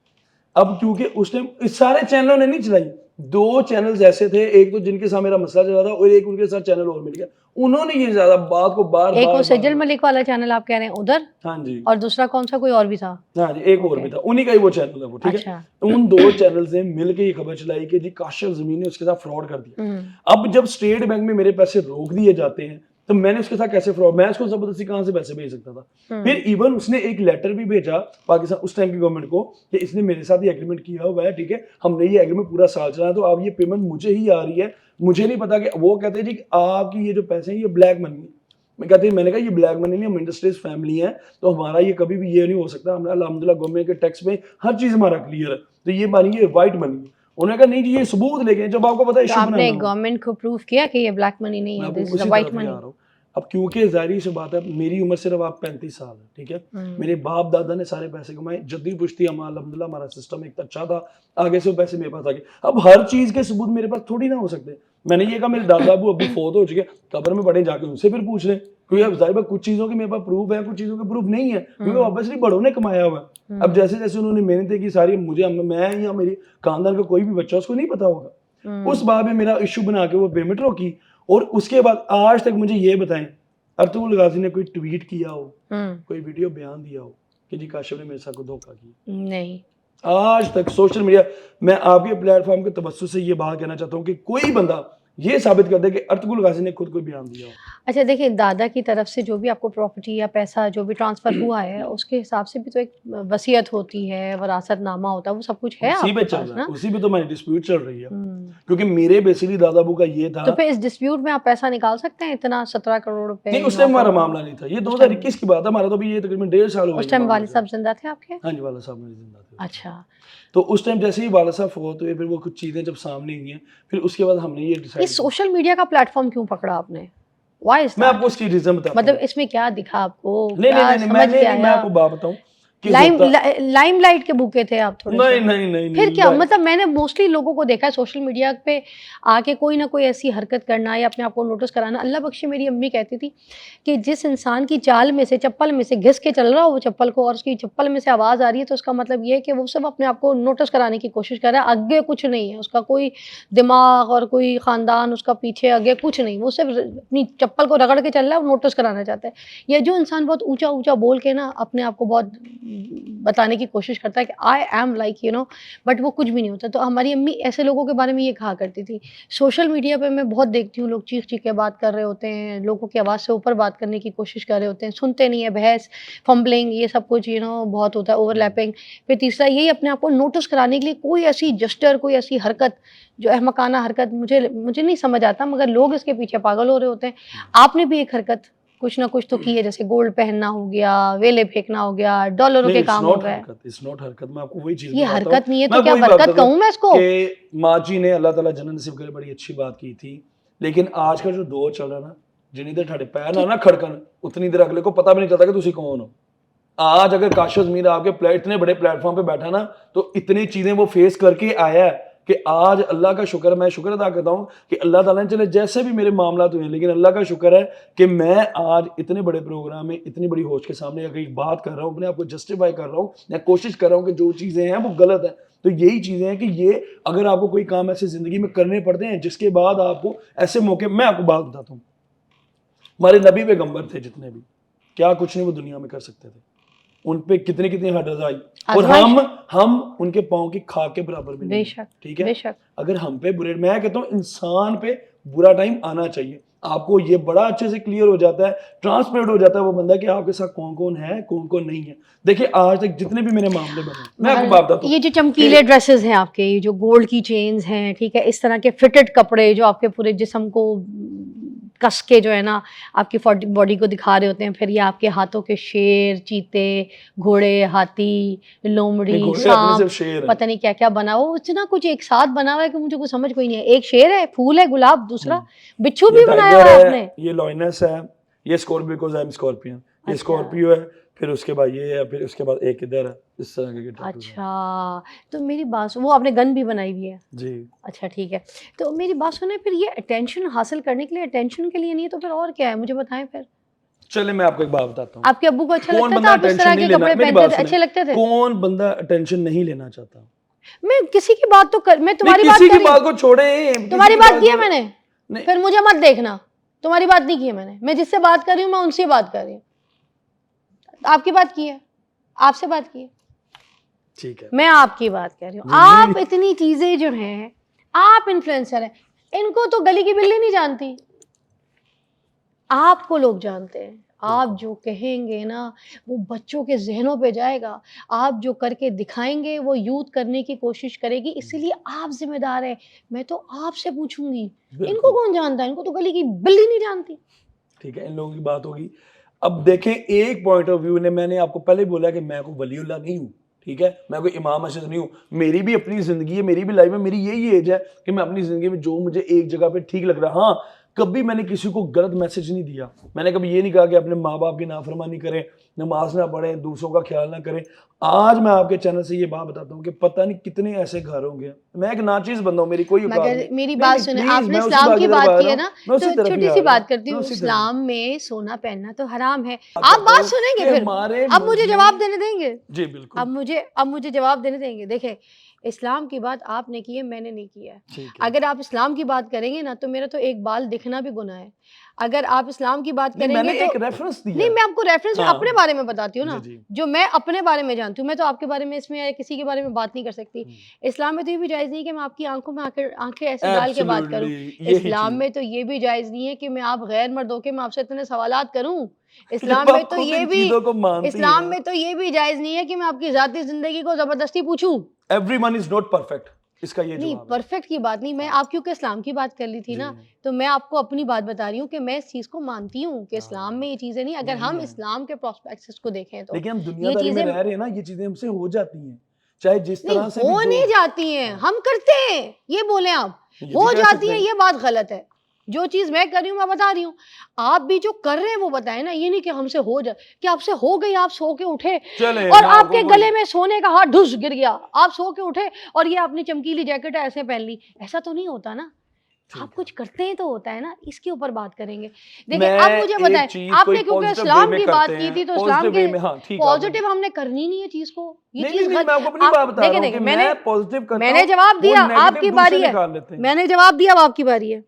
B: अब क्योंकि उसने इस सारे चैनलों ने नहीं चलाई, 2 चैनल्स ऐसे थे, एक तो जिनके साथ मेरा मसला चल रहा था और एक उनके साथ चैनल और मिल गया, उन्होंने ये ज्यादा बात को बार
A: एक वो
B: बार
A: सज्जल मलिक वाला चैनल आप कह रहे हैं उधर,
B: हाँ जी,
A: और दूसरा कौन सा कोई और भी था?
B: हाँ जी, एक और भी था, उन्हीं का ही वो चैनल है वो, ठीक है।
A: अच्छा।
B: उन 2 चैनल्स ने मिलकर ये खबर चलाई कि जी काशिफ ज़मीन ने उसके साथ फ्रॉड कर दिया। अब जब स्टेट बैंक में मेरे पैसे रोक दिए जाते हैं तो मैंने उसके साथ कैसे फ्रॉड, मैं उसको जबरदस्ती कहां से पैसे भेज सकता था। फिर इवन उसने एक लेटर भी भेजा पाकिस्तान उस टाइम की गवर्नमेंट को कि इसने मेरे साथ ये एग्रीमेंट किया हुआ है, ठीक है, हमने ये एग्रीमेंट पूरा साल चलाया, तो अब ये पेमेंट मुझे ही आ रही है, मुझे नहीं पता। कि वो कहते हैं जी आपकी ये जो पैसे हैं ये ब्लैक मनी है। मैंने कहा ये ब्लैक मनी नहीं, हम इंडस्ट्रीज फैमिली है, तो हमारा ये कभी भी ये नहीं हो सकता, हमारा अल्हम्दुलिल्लाह गवर्नमेंट के टैक्स में हर चीज हमारा क्लियर है, तो ये मनी ये वाइट मनी है। उन्होंने कहा नहीं जी ये सबूत लेके, जब आपको पता है
A: तो
B: इशू
A: आपने
B: बनाना
A: गवर्नमेंट को प्रूव किया कि ये ब्लैक मनी नहीं है, this is a white money?
B: अब क्योंकि जाहिर सी बात है मेरी उम्र सिर्फ आप 35 साल है, ठीक है। मेरे बाप दादा ने सारे पैसे कमाए, जद्दी पुश्ती अल्हम्दुलिल्लाह हमारा सिस्टम एक अच्छा था, आगे से वो पैसे मेरे पास आ गए। अब हर चीज के सबूत मेरे पास थोड़ी ना हो सकते। मैंने ये कहा मेरे दादा अबू अभी फोत हो चुके, कब्र में पड़े, जाके उनसे फिर पूछ लें, क्योंकि अब जाहिर कुछ चीजों के मेरे पास प्रूफ है, कुछ चीजों के प्रूफ नहीं है, क्योंकि ऑब्वियसली बड़ों ने कमाया हुआ है। अब जैसे जैसे उन्होंने मेहनत की सारी, मुझे मैं या मेरी खानदान का कोई भी बच्चा उसको नहीं पता होगा। उस बात में मेरा इशू बना के वो पेमेंट रोकी, और उसके बाद आज तक मुझे ये बताएं अर्तुगरुल गाजी ने कोई ट्वीट किया हो, कोई वीडियो बयान दिया हो कि जी काशिफ ने मेरे साथ धोखा किया? नहीं, आज तक सोशल मीडिया, मैं आपके प्लेटफॉर्म के तवज्जुह से ये बात कहना चाहता हूँ कि कोई बंदा ये साबित कर दे कि अर्तुगरुल गाजी ने खुद कोई बयान दिया हो।
A: अच्छा देखिए, दादा की तरफ से जो भी आपको प्रॉपर्टी या पैसा जो भी ट्रांसफर हुआ है उसके हिसाब से भी तो एक वसीयत होती है, वरासतनामा होता है, वो सब कुछ है
B: उसी पे
A: आपके
B: चल
A: पास
B: रहा है,
A: ना?
B: उसी पे तो मेरी डिस्प्यूट चल रही है, क्योंकि मेरे बेसिकली दादा अबू का ये था।
A: तो फिर इस डिस्प्यूट में आप पैसा निकाल सकते हैं इतना 17 करोड़ रुपए?
B: नहीं, उस टाइम हमारा मामला नहीं था, ये 2021 की बात है, हमारा तो अभी ये तकरीबन 1.5 साल हो गए।
A: उस टाइम वालिद साहब जिंदा थे आपके?
B: हाँ जी, वालिद साहब मेरे जिंदा थे।
A: अच्छा,
B: तो उस टाइम जैसे ही वालिद साहब फौत हुए, फिर वो कुछ चीजें जब सामने आई हैं, फिर उसके बाद हमने ये डिसाइड,
A: ये सोशल मीडिया का प्लेटफॉर्म क्यों पकड़ा आपने? Why is
B: मैं
A: that?
B: आपको उसकी रीजन बताता हूँ।
A: मतलब इसमें क्या दिखा आपको?
B: नहीं,
A: क्या
B: मैं
A: समझ के
B: मैं
A: आया?
B: आपको बात बताऊं, कि होता-
A: लाइमलाइट के भूखे थे आप थोड़े
B: नहीं
A: से।
B: नहीं नहीं
A: फिर
B: नहीं,
A: क्या
B: मैं-
A: मतलब, मैंने मोस्टली लोगों को देखा है सोशल मीडिया पे आके कोई ना कोई ऐसी हरकत करना या अपने आप को नोटिस कराना। अल्लाह बख्शे मेरी अम्मी कहती थी कि जिस इंसान की चाल में से, चप्पल में से घिस के चल रहा हो वो चप्पल को, और उसकी चप्पल में से आवाज़ आ रही है, तो उसका मतलब ये है कि वो सब अपने आप को नोटिस कराने की कोशिश कर रहा है, आगे कुछ नहीं है उसका, कोई दिमाग और कोई ख़ानदान उसका पीछे आगे कुछ नहीं, वो सिर्फ अपनी चप्पल को रगड़ के चल रहा है, वो नोटिस कराना चाहता है। या जो इंसान बहुत ऊंचा ऊंचा बोल के ना अपने आप को बहुत बताने की कोशिश करता है कि आई एम लाइक बट वो कुछ भी नहीं होता। तो हमारी अम्मी ऐसे लोगों के बारे में ये कहा करती थी। सोशल मीडिया पे मैं बहुत देखती हूँ, लोग चीख चीख के बात कर रहे होते हैं, लोगों की आवाज़ से ऊपर बात करने की कोशिश कर रहे होते हैं, सुनते नहीं है, बहस, फंबलिंग, ये सब कुछ बहुत होता है, ओवरलैपिंग। फिर तीसरा यही अपने आप को नोटिस कराने के लिए कोई ऐसी जस्टर, कोई ऐसी हरकत जो अहमकाना हरकत, मुझे नहीं समझ आता, मगर लोग इसके पीछे पागल हो रहे होते हैं। आपने भी एक हरकत कुछ ना कुछ तो की है, जैसे गोल्ड पहनना हो गया, वेले फेंकना हो गया, डॉलरों के काम हो गए।
B: इट्स नॉट हरकत, मैं आपको वही चीज
A: ये
B: बताता हूँ।
A: हरकत नहीं है
B: मैं
A: तो क्या
B: वही
A: बरकत
B: बताता हूँ
A: कहूँ मैं इसको?
B: कि माँ जी ने अल्लाह ताला जन्नत नसीब करे बड़ी अच्छी बात की थी, लेकिन आज का जो दौर चल रहा है ना, जितनी देर ठाड़े पैर ना खड़कन, उतनी देर अगले को पता भी नहीं चलता कि तुसी कौन हो। आज अगर काशिफ मीर आपके इतने बड़े प्लेटफॉर्म पे बैठा ना, तो इतनी चीजें वो फेस करके आया है कि आज अल्लाह का शुक्र, मैं शुक्र अदा करता हूँ कि अल्लाह ताला ने, चले जैसे भी मेरे मामला हुए, लेकिन अल्लाह का शुक्र है कि मैं आज इतने बड़े प्रोग्राम में इतनी बड़ी होस्ट के सामने अगर एक बात कर रहा हूँ, अपने आप को जस्टिफाई कर रहा हूँ, मैं कोशिश कर रहा हूँ कि जो चीज़ें हैं वो गलत है। तो यही चीज़ें हैं कि ये अगर आपको कोई काम ऐसे ज़िंदगी में करने पड़ते हैं जिसके बाद आपको ऐसे मौके, मैं आपको बात बताता हूँ, हमारे नबी पैगंबर थे जितने भी, क्या कुछ नहीं वो दुनिया में कर सकते थे, उन पे कितनी कितनी हर्डल्स आई, और हम उनके पाँव की खाक के बराबर भी नहीं।
A: बेशक,
B: ठीक है,
A: बेशक।
B: अगर हम पे बुरे, मैं कहता हूँ इंसान पे बुरा टाइम आना चाहिए, आपको ये बड़ा अच्छे से क्लियर हो जाता है, ट्रांसपेरेंट हो जाता है वो बंदा कि आपके साथ कौन कौन है, कौन कौन नहीं है। देखिए आज तक जितने भी मेरे मामले बने, मैं आपको बात बताता हूँ,
A: ये जो चमकीले ड्रेसेस हैं आपके, ये जो गोल्ड की चेन्स हैं, ठीक है, इस तरह के फिटेड कपड़े जो आपके पूरे जिस्म को कस के जो है ना आपकी बॉडी को दिखा रहे होते हैं, फिर ये आपके हाथों के शेर, चीते, घोड़े, हाथी, लोमड़ी, सांप, पता नहीं क्या क्या बना हो, इतना कुछ एक साथ बना हुआ है कि मुझे कुछ समझ कोई नहीं है। एक शेर है, फूल है, गुलाब, दूसरा बिच्छू भी बनाया हुआ है आपने,
B: ये लॉयनस है, ये स्कॉर्पियो को, आई एम स्कॉर्पियन, ये
A: अच्छा।
B: स्कॉर्पियो है, फिर उसके बाद ये है, फिर उसके बाद एक इधर है, इस तरह के tattoos हैं।
A: अच्छा, तो मेरी बात वो आपने गन भी बनाई हुई है?
B: जी।
A: अच्छा ठीक है, तो मेरी बात सुने, फिर ये अटेंशन हासिल करने के लिए, अटेंशन के लिए नहीं है तो फिर और क्या है, मुझे बताएं फिर।
B: चले मैं आपको एक बात बताता हूँ,
A: आपके अब्बू को अच्छा
B: कौन
A: लगता
B: बंदा
A: था आप इस तरह
B: अटेंशन नहीं
A: के
B: लेना,
A: कपड़े
B: मेरी
A: पहनते
B: बात
A: थे,
B: सुने,
A: अच्छे लगते थे?
B: कौन बंदा अटेंशन नहीं लेना चाहता?
A: मैं किसी की बात तो कर, मैं तुम्हारी बात
B: किसी
A: कर
B: की
A: रही
B: बात
A: हूँ,
B: को छोड़े,
A: तुम्हारी बात की है मैंने,
B: नहीं।
A: फिर मुझे मत देखना, तुम्हारी बात नहीं की है मैंने, मैं जिससे बात कर रही हूँ मैं उनसे बात कर रही हूँ। आपकी बात की है, आपसे बात की है,
B: ठीक है,
A: मैं आपकी बात कर रही हूँ। आप इतनी चीजें जो हैं, आप इन्फ्लुएंसर हैं, इनको तो गली की बिल्ली नहीं जानती, आपको लोग जानते हैं। आप जो कहेंगे ना वो बच्चों के जहनों पे जाएगा, आप जो करके दिखाएंगे वो यूथ करने की कोशिश करेगी, इसलिए आप जिम्मेदार हैं। मैं तो आपसे पूछूंगी, इनको कौन जानता है, इनको तो गली की बिल्ली नहीं जानती।
B: ठीक है, इन लोगों की बात होगी। अब देखें एक पॉइंट ऑफ व्यू ने, मैंने आपको पहले बोला कि मैं कोई वलीउल्लाह नहीं हूँ, ठीक है, मैं कोई इमाम मस्जिद नहीं हूँ, मेरी भी अपनी जिंदगी है, मेरी भी लाइफ है, मेरी यही एज है कि मैं अपनी जिंदगी में जो मुझे एक जगह पे ठीक लग रहा है, हाँ कभी मैंने किसी को गलत मैसेज नहीं दिया, मैंने कभी ये नहीं कहा कि अपने माँ बाप की नाफरमानी करें, नमाज ना पढ़ें, दूसरों का ख्याल ना करें। आज मैं आपके चैनल से ये बात बताता हूँ कि पता नहीं कितने ऐसे घर होंगे, मैं एक नाचीज बंदा हूँ, मेरी कोई औकात
A: मगर
B: नहीं।
A: मेरी
B: नहीं,
A: बात
B: नहीं,
A: सुने,
B: please,
A: आपने
B: मैं उसी
A: इस्लाम की
B: तरफ
A: बात
B: आ
A: की
B: रहा
A: है
B: हूँ,
A: ना,
B: मैं उसी
A: तो
B: तरफ ही
A: छोटी
B: आ
A: सी
B: रहा हूँ,
A: बात करती
B: मैं
A: हूँ,
B: उसी तरफ
A: इस्लाम में सोना पहनना तो हराम है।
B: बात
A: आप
B: करता
A: बात
B: हूँ
A: सुनेंगे
B: कि
A: फिर,
B: हमारे
A: अब मुझे
B: मुस्लिम-
A: जवाब देने देंगे?
B: जी बिल्कुल,
A: अब मुझे जवाब देने देंगे। देखे, इस्लाम की बात आपने की है, मैंने नहीं की है।
B: ठीक है।
A: अगर आप इस्लाम की बात करेंगे ना तो मेरा तो एक बाल दिखना भी गुनाह है। अगर आप इस्लाम की बात
B: नहीं,
A: करेंगे
B: मैंने
A: तो
B: एक रेफरेंस दिया
A: नहीं, मैं आपको रेफरेंस
B: हाँ।
A: अपने बारे में बताती हूँ ना,
B: जी, जी।
A: जो मैं अपने बारे में जानती हूँ। मैं तो आपके बारे में इसमें या किसी के बारे में बात नहीं कर सकती। इस्लाम में तो ये भी जायज़ नहीं है कि मैं आपकी आंखों में आंखें ऐसे डाल के बात करूँ।
B: Absolutely, यही
A: इस्लाम
B: चीज़।
A: में तो ये भी जायज़ नहीं है कि मैं आप गैर मर्द होके मैं आपसे इतने सवालात करूँ।
B: जब
A: इस्लाम में
B: आप
A: तो
B: खुद
A: ये
B: इन
A: भी
B: चीज़ों को मानती
A: इस्लाम
B: हैं।
A: में तो ये भी जायज़ नहीं है कि मैं आपकी ज़ाती ज़िंदगी को ज़बरदस्ती पूछूँ।
B: एवरीवन इज नॉट परफेक्ट, इसका ये
A: नहीं,
B: जवाब है।
A: परफेक्ट की बात नहीं, मैं आप क्योंकि इस्लाम की बात कर ली थी ना,
B: जी।
A: तो मैं आपको अपनी बात बता रही हूँ कि मैं इस चीज़ को मानती हूँ कि इस्लाम में ये चीज़ें नहीं, अगर
B: नहीं
A: हम
B: है।
A: इस्लाम के प्रोस्पेक्ट्स को देखें तो
B: लेकिन हम
A: ये
B: दुनियादारी में
A: चीज़ें
B: रह रहे हैं ना, ये चीजें हमसे हो जाती हैं, चाहे जिस
A: नहीं
B: तरह से भी
A: हो
B: जो
A: नहीं जाती हैं, हम करते हैं, ये बोलें आप,
B: ये भी
A: हो
B: कह
A: जाती
B: सकते
A: हैं,
B: हैं।
A: ये बात गलत है। जो चीज मैं कर रही हूँ मैं बता रही हूँ, आप भी जो कर रहे हैं वो बताएं ना। ये नहीं कि हमसे हो जाए, कि आपसे हो गई, आप सो के उठे
B: चले
A: और
B: मैं
A: आपके
B: आपको
A: गले में सोने का हार ढुस गिर गया, आप सो के उठे और ये आपने चमकीली जैकेट ऐसे पहन ली, ऐसा तो नहीं होता ना।
B: ठीक
A: आप
B: है।
A: कुछ करते हैं तो होता है ना, इसके ऊपर बात करेंगे। देखिए
B: मैं
A: अब मुझे
B: एक
A: बताएं,
B: चीज
A: आपने
B: कोई
A: क्योंकि
B: पॉजिटिव वे
A: इस्लाम
B: में
A: की बात
B: करते
A: की
B: हैं,
A: थी तो इस्लाम
B: पॉजिटिव वे
A: के
B: में, हाँ ठीक है आपने,
A: पॉजिटिव हमने करनी नहीं है चीज को, ये
B: नहीं
A: चीज
B: नहीं मैं आपको अपनी
A: आप
B: बात बता रहा
A: देखें
B: हूँ कि
A: देखें
B: मैं पॉजिटिव करता
A: मैंने
B: हूँ,
A: जवाब
B: वो
A: दिया,
B: नेगेटिव
A: आपकी
B: दूसरे
A: बारी है।
B: निकाल लेते हैं।
A: मैंने जवाब दिया, अब आपकी बारी है।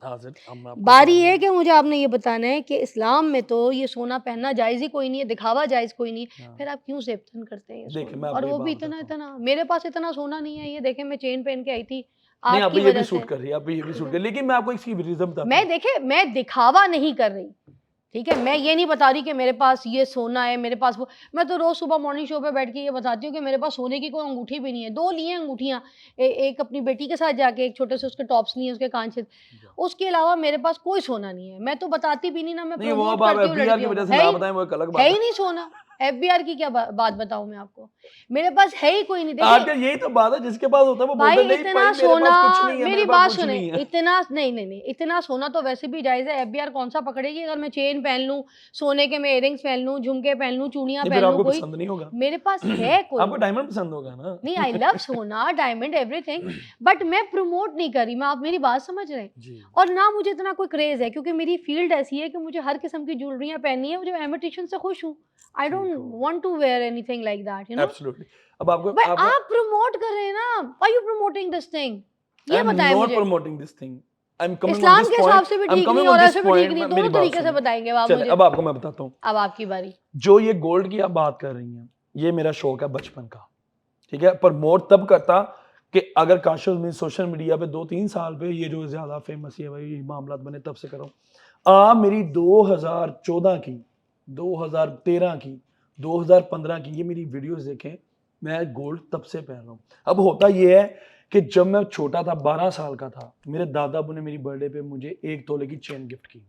B: हाँ सर, हम आपको
A: बारी
B: सवाल
A: है कि मुझे आपने ये बताना है कि इस्लाम में तो ये सोना पहनना जायज ही कोई नहीं है, दिखावा जायज कोई नहीं है,
B: हाँ।
A: फिर आप क्यों सेप्टन करते हैं
B: देखिए
A: इसको?
B: मैं
A: और
B: आपको ये
A: वो भी
B: बात
A: इतना
B: बताता हूँ,
A: इतना, मेरे पास इतना सोना नहीं है, ये देखें मैं चेन पहन के आई थी
B: नहीं आप
A: आपकी
B: ये भी
A: वजह
B: सूट
A: से।
B: कर रही है, आप ये भी सूट कर, लेकिन मैं आपको इसकी रीजन बताता
A: मैं
B: हूँ।
A: देखे मैं दिखावा नहीं कर रही, ठीक है, मैं ये नहीं बता रही कि मेरे पास ये सोना है, मेरे पास वो, मैं तो रोज सुबह मॉर्निंग शो पे बैठ के ये बताती हूँ कि मेरे पास सोने की कोई अंगूठी भी नहीं है, 2 ली हैं अंगूठियाँ, एक अपनी बेटी के साथ जाके, एक छोटे से उसके टॉप्स लिए उसके कान से, उसके अलावा मेरे पास कोई सोना नहीं है। मैं तो बताती भी नहीं ना, मैं
B: नहीं वो
A: प्रमोट
B: अब आप
A: करती हूँ
B: एफबीआर की
A: लड़कियों
B: वजह
A: को,
B: से ना बताएं, वो एक अलग
A: है
B: बात
A: ही
B: है।
A: नहीं सोना। एफबीआर की क्या बात बताऊं मैं आपको, मेरे पास है ही कोई नहीं।
B: आजकल
A: देखिए
B: यही तो बात है, जिसके पास होता है वो
A: भाई
B: बोलता है नहीं
A: इतना
B: भाई मेरे
A: सोना,
B: पास कुछ नहीं है,
A: मेरी
B: मेरे पास
A: बात
B: कुछ
A: सुने,
B: नहीं है।
A: इतना नहीं नहीं नहीं, इतना सोना तो वैसे भी जायज है, एफबीआर कौन सा पकड़ेगी अगर मैं चेन पहन लूं, सोने के मैं इयररिंग्स पहन लूं, झुमके पहन लूं, चूड़ियां
B: नहीं
A: पहन
B: फिर
A: लूं,
B: आपको
A: कोई
B: पसंद नहीं होगा।
A: मेरे पास है कोई
B: आपको
A: नहीं।
B: डायमंड पसंद होगा ना।
A: नहीं, आई लव सोना, डायमंड, एवरीथिंग, बट मैं प्रमोट नहीं कर रही, मैं, आप मेरी बात समझ रहे हैं।
B: जी
A: और ना मुझे इतना कोई क्रेज है, क्योंकि मेरी फील्ड ऐसी है कि मुझे हर किस्म की ज्वेलरियां पहननी है, मुझे इमिटेशन से खुश हूँ। आई
B: ठीक
A: डोंट
B: हो
A: want to wear anything like that, you know.
B: Absolutely. अब आपको
A: बट
B: आपका
A: आप प्रमोट कर रहे हैं ना, why you promoting this thing,
B: I
A: ये
B: एम
A: बताएं
B: नॉट
A: मुझे।
B: Promoting this thing, I am coming on
A: Islam
B: this
A: के हिसाब
B: पॉइंट,
A: से भी
B: आई एम
A: ठीक नहीं
B: कमिंग ऑन
A: और
B: दिस
A: ऐसे भी ठीक
B: पॉइंट,
A: नहीं,
B: मेरी
A: दोनों
B: बात
A: तरीके से
B: सुनिए।
A: बताएंगे आप
B: चलिए
A: मुझे।
B: अब आपको मैं बताता हूँ,
A: अब आपकी बारी।
B: जो ये गोल्ड की आप बात कर रही हैं, ये मेरा शौक है बचपन का, ठीक है, प्रमोट तब करता कि अगर काशिफ में सोशल मीडिया पे 2-3 साल पे ये जो ज्यादा फेमस है भाई ये मामला बने तब से करो। मेरी 2014 की, 2013 की, 2015 की ये मेरी वीडियोस देखें, मैं गोल्ड तब से पहन रहा हूँ। अब होता ये है कि जब मैं छोटा था, 12 साल का था, मेरे दादा अबू ने मेरी बर्थडे पे मुझे 1 तोले की चेन गिफ्ट की।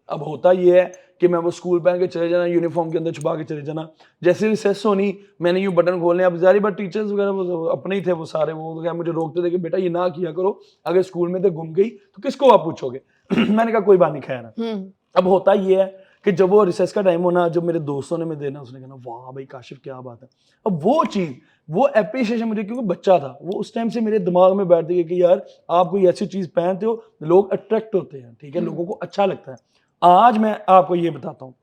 B: अब होता ये है कि मैं वो स्कूल पहन के चले जाना, यूनिफॉर्म के अंदर छुपा के चले जाना, जैसे रिसेस होनी मैंने यूं बटन खोलने, अब जारी बात टीचर्स वगैरह वो अपने ही थे, वो सारे वो क्या मुझे रोकते थे कि बेटा ये ना किया करो, अगर स्कूल में तो गुम गई तो किसको आप पूछोगे। मैंने कहा कोई बात नहीं, खैर। अब होता ये है कि जब वो रिसेस का टाइम होना, जब मेरे दोस्तों ने मैं देना, उसने कहना वाह भाई काशिफ क्या बात है। अब वो चीज़, वो एप्रिसिएशन मुझे, क्योंकि बच्चा था, वो उस टाइम से मेरे दिमाग में बैठ गई कि यार आप कोई ऐसी चीज़ पहनते हो, लोग अट्रैक्ट होते हैं, ठीक है, लोगों को अच्छा लगता है। आज मैं आपको ये बताता हूँ,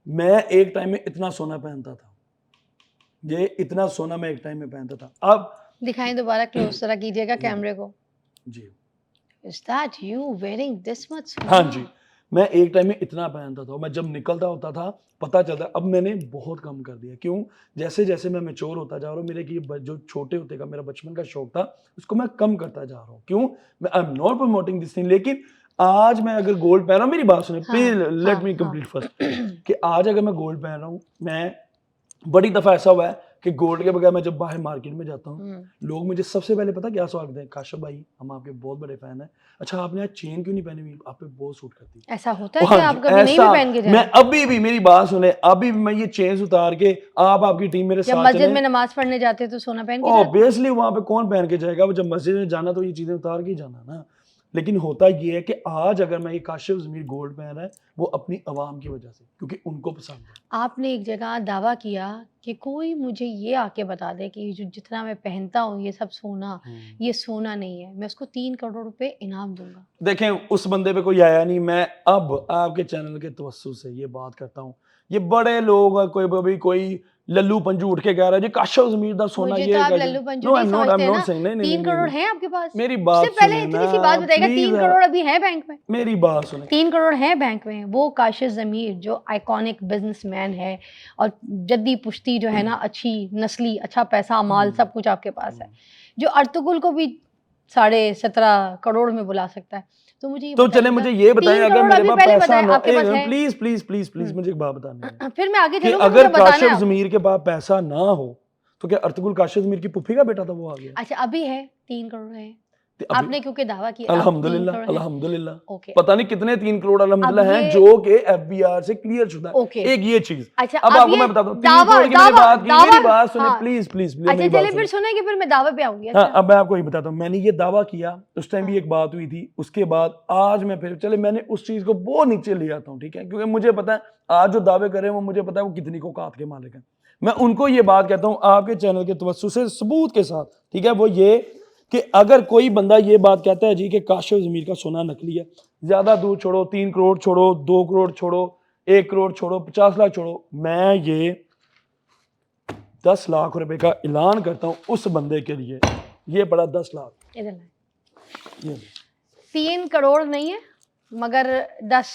B: मैं एक टाइम में इतना सोना पहनता था, ये इतना सोना मैं एक टाइम में पहनता था। अब
A: दिखाएं दोबारा, क्लोज जरा कीजिएगा कैमरे को।
B: जी
A: is that you wearing this much?
B: हाँ जी, मैं एक टाइम में इतना पहनता था, मैं जब निकलता होता था पता चलता। अब मैंने बहुत कम कर दिया, क्यों, जैसे जैसे मैं मैच्योर होता जा रहा हूँ, मेरे की जो छोटे होते का मेरा बचपन का शौक था उसको मैं कम करता जा रहा हूँ। क्यों, मैं I am not promoting this thing, लेकिन आज मैं अगर गोल्ड पहन रहा हूँ, मेरी बात सुने please, let me complete first, कि आज अगर मैं गोल्ड पहन रहा हूँ, मैं बड़ी दफा ऐसा हुआ है कि गोल्ड के बगैर मैं जब बाहर मार्केट में जाता हूँ, लोग मुझे सबसे पहले पता क्या सवाल करते हैं, काशिफ भाई हम आपके बहुत बड़े फैन हैं, अच्छा आपने आज चेन क्यों नहीं पहनी हुई, आप पे बहुत सूट करती है।
A: ऐसा होता है
B: हाँ
A: कि आप
B: जी,
A: कभी नहीं भी
B: ऐसा
A: पहन के जाए?
B: मैं अभी भी, मेरी बात सुने, अभी भी मैं ये चेन उतार के, आप आपकी टीम मेरे
A: जब
B: साथ
A: मस्जिद
B: चले,
A: में नमाज पढ़ने जाते तो सोना पहन के जाते?
B: ऑब्वियसली वहां पे कौन पहन के जाएगा, वो जब मस्जिद में जाना तो ये चीजें उतार के ही जाना ना। लेकिन होता ये है कि आज अगर मैं ये काशिफ ज़मीर गोल्ड पहन रहा है, वो अपनी आवाम की वजह से, क्योंकि उनको पसंद है।
A: आपने एक जगह दावा किया कि कोई मुझे ये आके बता दे कि जो जितना मैं पहनता हूँ ये सब सोना, ये सोना नहीं है, मैं उसको 3 करोड़ रुपए इनाम दूंगा।
B: देखें उस बंदे पे कोई आया नहीं, मैं अब आपके चैनल के तवज्जुह से ये बात करता हूँ, ये बड़े लोग कोई लल्लू पंजू उठ के कह रहा है जी काशिफ ज़मीर दा सोना
A: मुझे
B: ये
A: तो आप
B: है,
A: लल्लू पंजू
B: नो आई
A: नहीं
B: एम
A: समझते
B: नॉट
A: ना।
B: सेइंग, नहीं
A: 3 करोड़ है आपके पास?
B: मेरी
A: उससे
B: बात
A: पहले
B: सुने
A: इतनी
B: ना
A: सी बात बताइएगा, 3
B: प्लीज,
A: करोड़ अभी है बैंक में?
B: मेरी बात सुने,
A: 3 करोड़ है बैंक में। वो काशिफ ज़मीर जो आइकॉनिक बिजनेसमैन है और जद्दी पुश्ती जो है ना, अच्छी नस्ली, अच्छा पैसा माल सब कुछ आपके पास है, जो अर्तुगरुल को भी 17.5 करोड़ में बुला सकता है। तो मुझे ये
B: तो चले मुझे ये बताएं,
A: 3
B: अगर
A: करोड़
B: मेरे
A: अभी
B: पास
A: पहले
B: पैसा
A: बताएं
B: ना,
A: आपके पास है?
B: प्लीज प्लीज प्लीज प्लीज मुझे एक बात बतानी है
A: फिर मैं आगे
B: कि
A: चलूंगी,
B: अगर
A: मुझे बताना
B: काशिफ
A: है।
B: ज़मीर के पास पैसा ना हो तो क्या अर्तुगरुल काशिफ ज़मीर की पुफी का बेटा था वो आ गया?
A: अच्छा अभी है 3 करोड़ है,
B: तो अभी-
A: आपने क्योंकि दावा किया
B: अल्हम्दुलिल्लाह
A: 3 करोड़ है।
B: अल्हम्दुलिल्लाह
A: ओके
B: पता नहीं कितने 3 करोड़ अल्हम्दुलिल्लाह
A: अब
B: हैं
A: ये-
B: जो कि एफबीआर से क्लियर शुदा है।
A: ओके
B: एक ये चीज
A: अच्छा
B: अब
A: अब
B: आपको
A: ये
B: मैं बताता हूँ 3
A: दावा
B: करोड़ की मैंने
A: दावा
B: बात की,
A: दावा
B: मेरी बात सुने
A: हाँ।
B: प्लीज प्लीज प्लीज
A: अच्छा
B: मेरी
A: चलिए
B: बात
A: फिर
B: सुने।
A: सुनेंगे, फिर मैं दावे पे आऊंगी।
B: हाँ
A: अच्छा
B: अब मैं आपको ये बताता हूँ, मैंने ये दावा किया उस टाइम भी एक बात हुई थी, उसके बाद आज मैं फिर चले मैंने उस चीज को बहुत नीचे ले आता हूँ, ठीक है, क्योंकि मुझे पता है आज जो दावे कर रहे हैं वो मुझे पता है वो कितनी को औकात के मालिक हैं। मैं उनको ये बात कहता हूँ आपके चैनल के तवज्जुह से सबूत के साथ, ठीक है, वो ये कि अगर कोई बंदा ये बात कहता है जी कि काशिफ ज़मीर का सोना नकली है, ज्यादा दूर छोड़ो, 3 करोड़ छोड़ो, 2 करोड़ छोड़ो, 1 करोड़ छोड़ो, 50 लाख छोड़ो, मैं ये 10 लाख रुपए का ऐलान करता हूँ उस बंदे के लिए, ये बड़ा 10 लाख
A: इधर लाएं।
B: ये
A: 3 करोड़ नहीं है मगर 10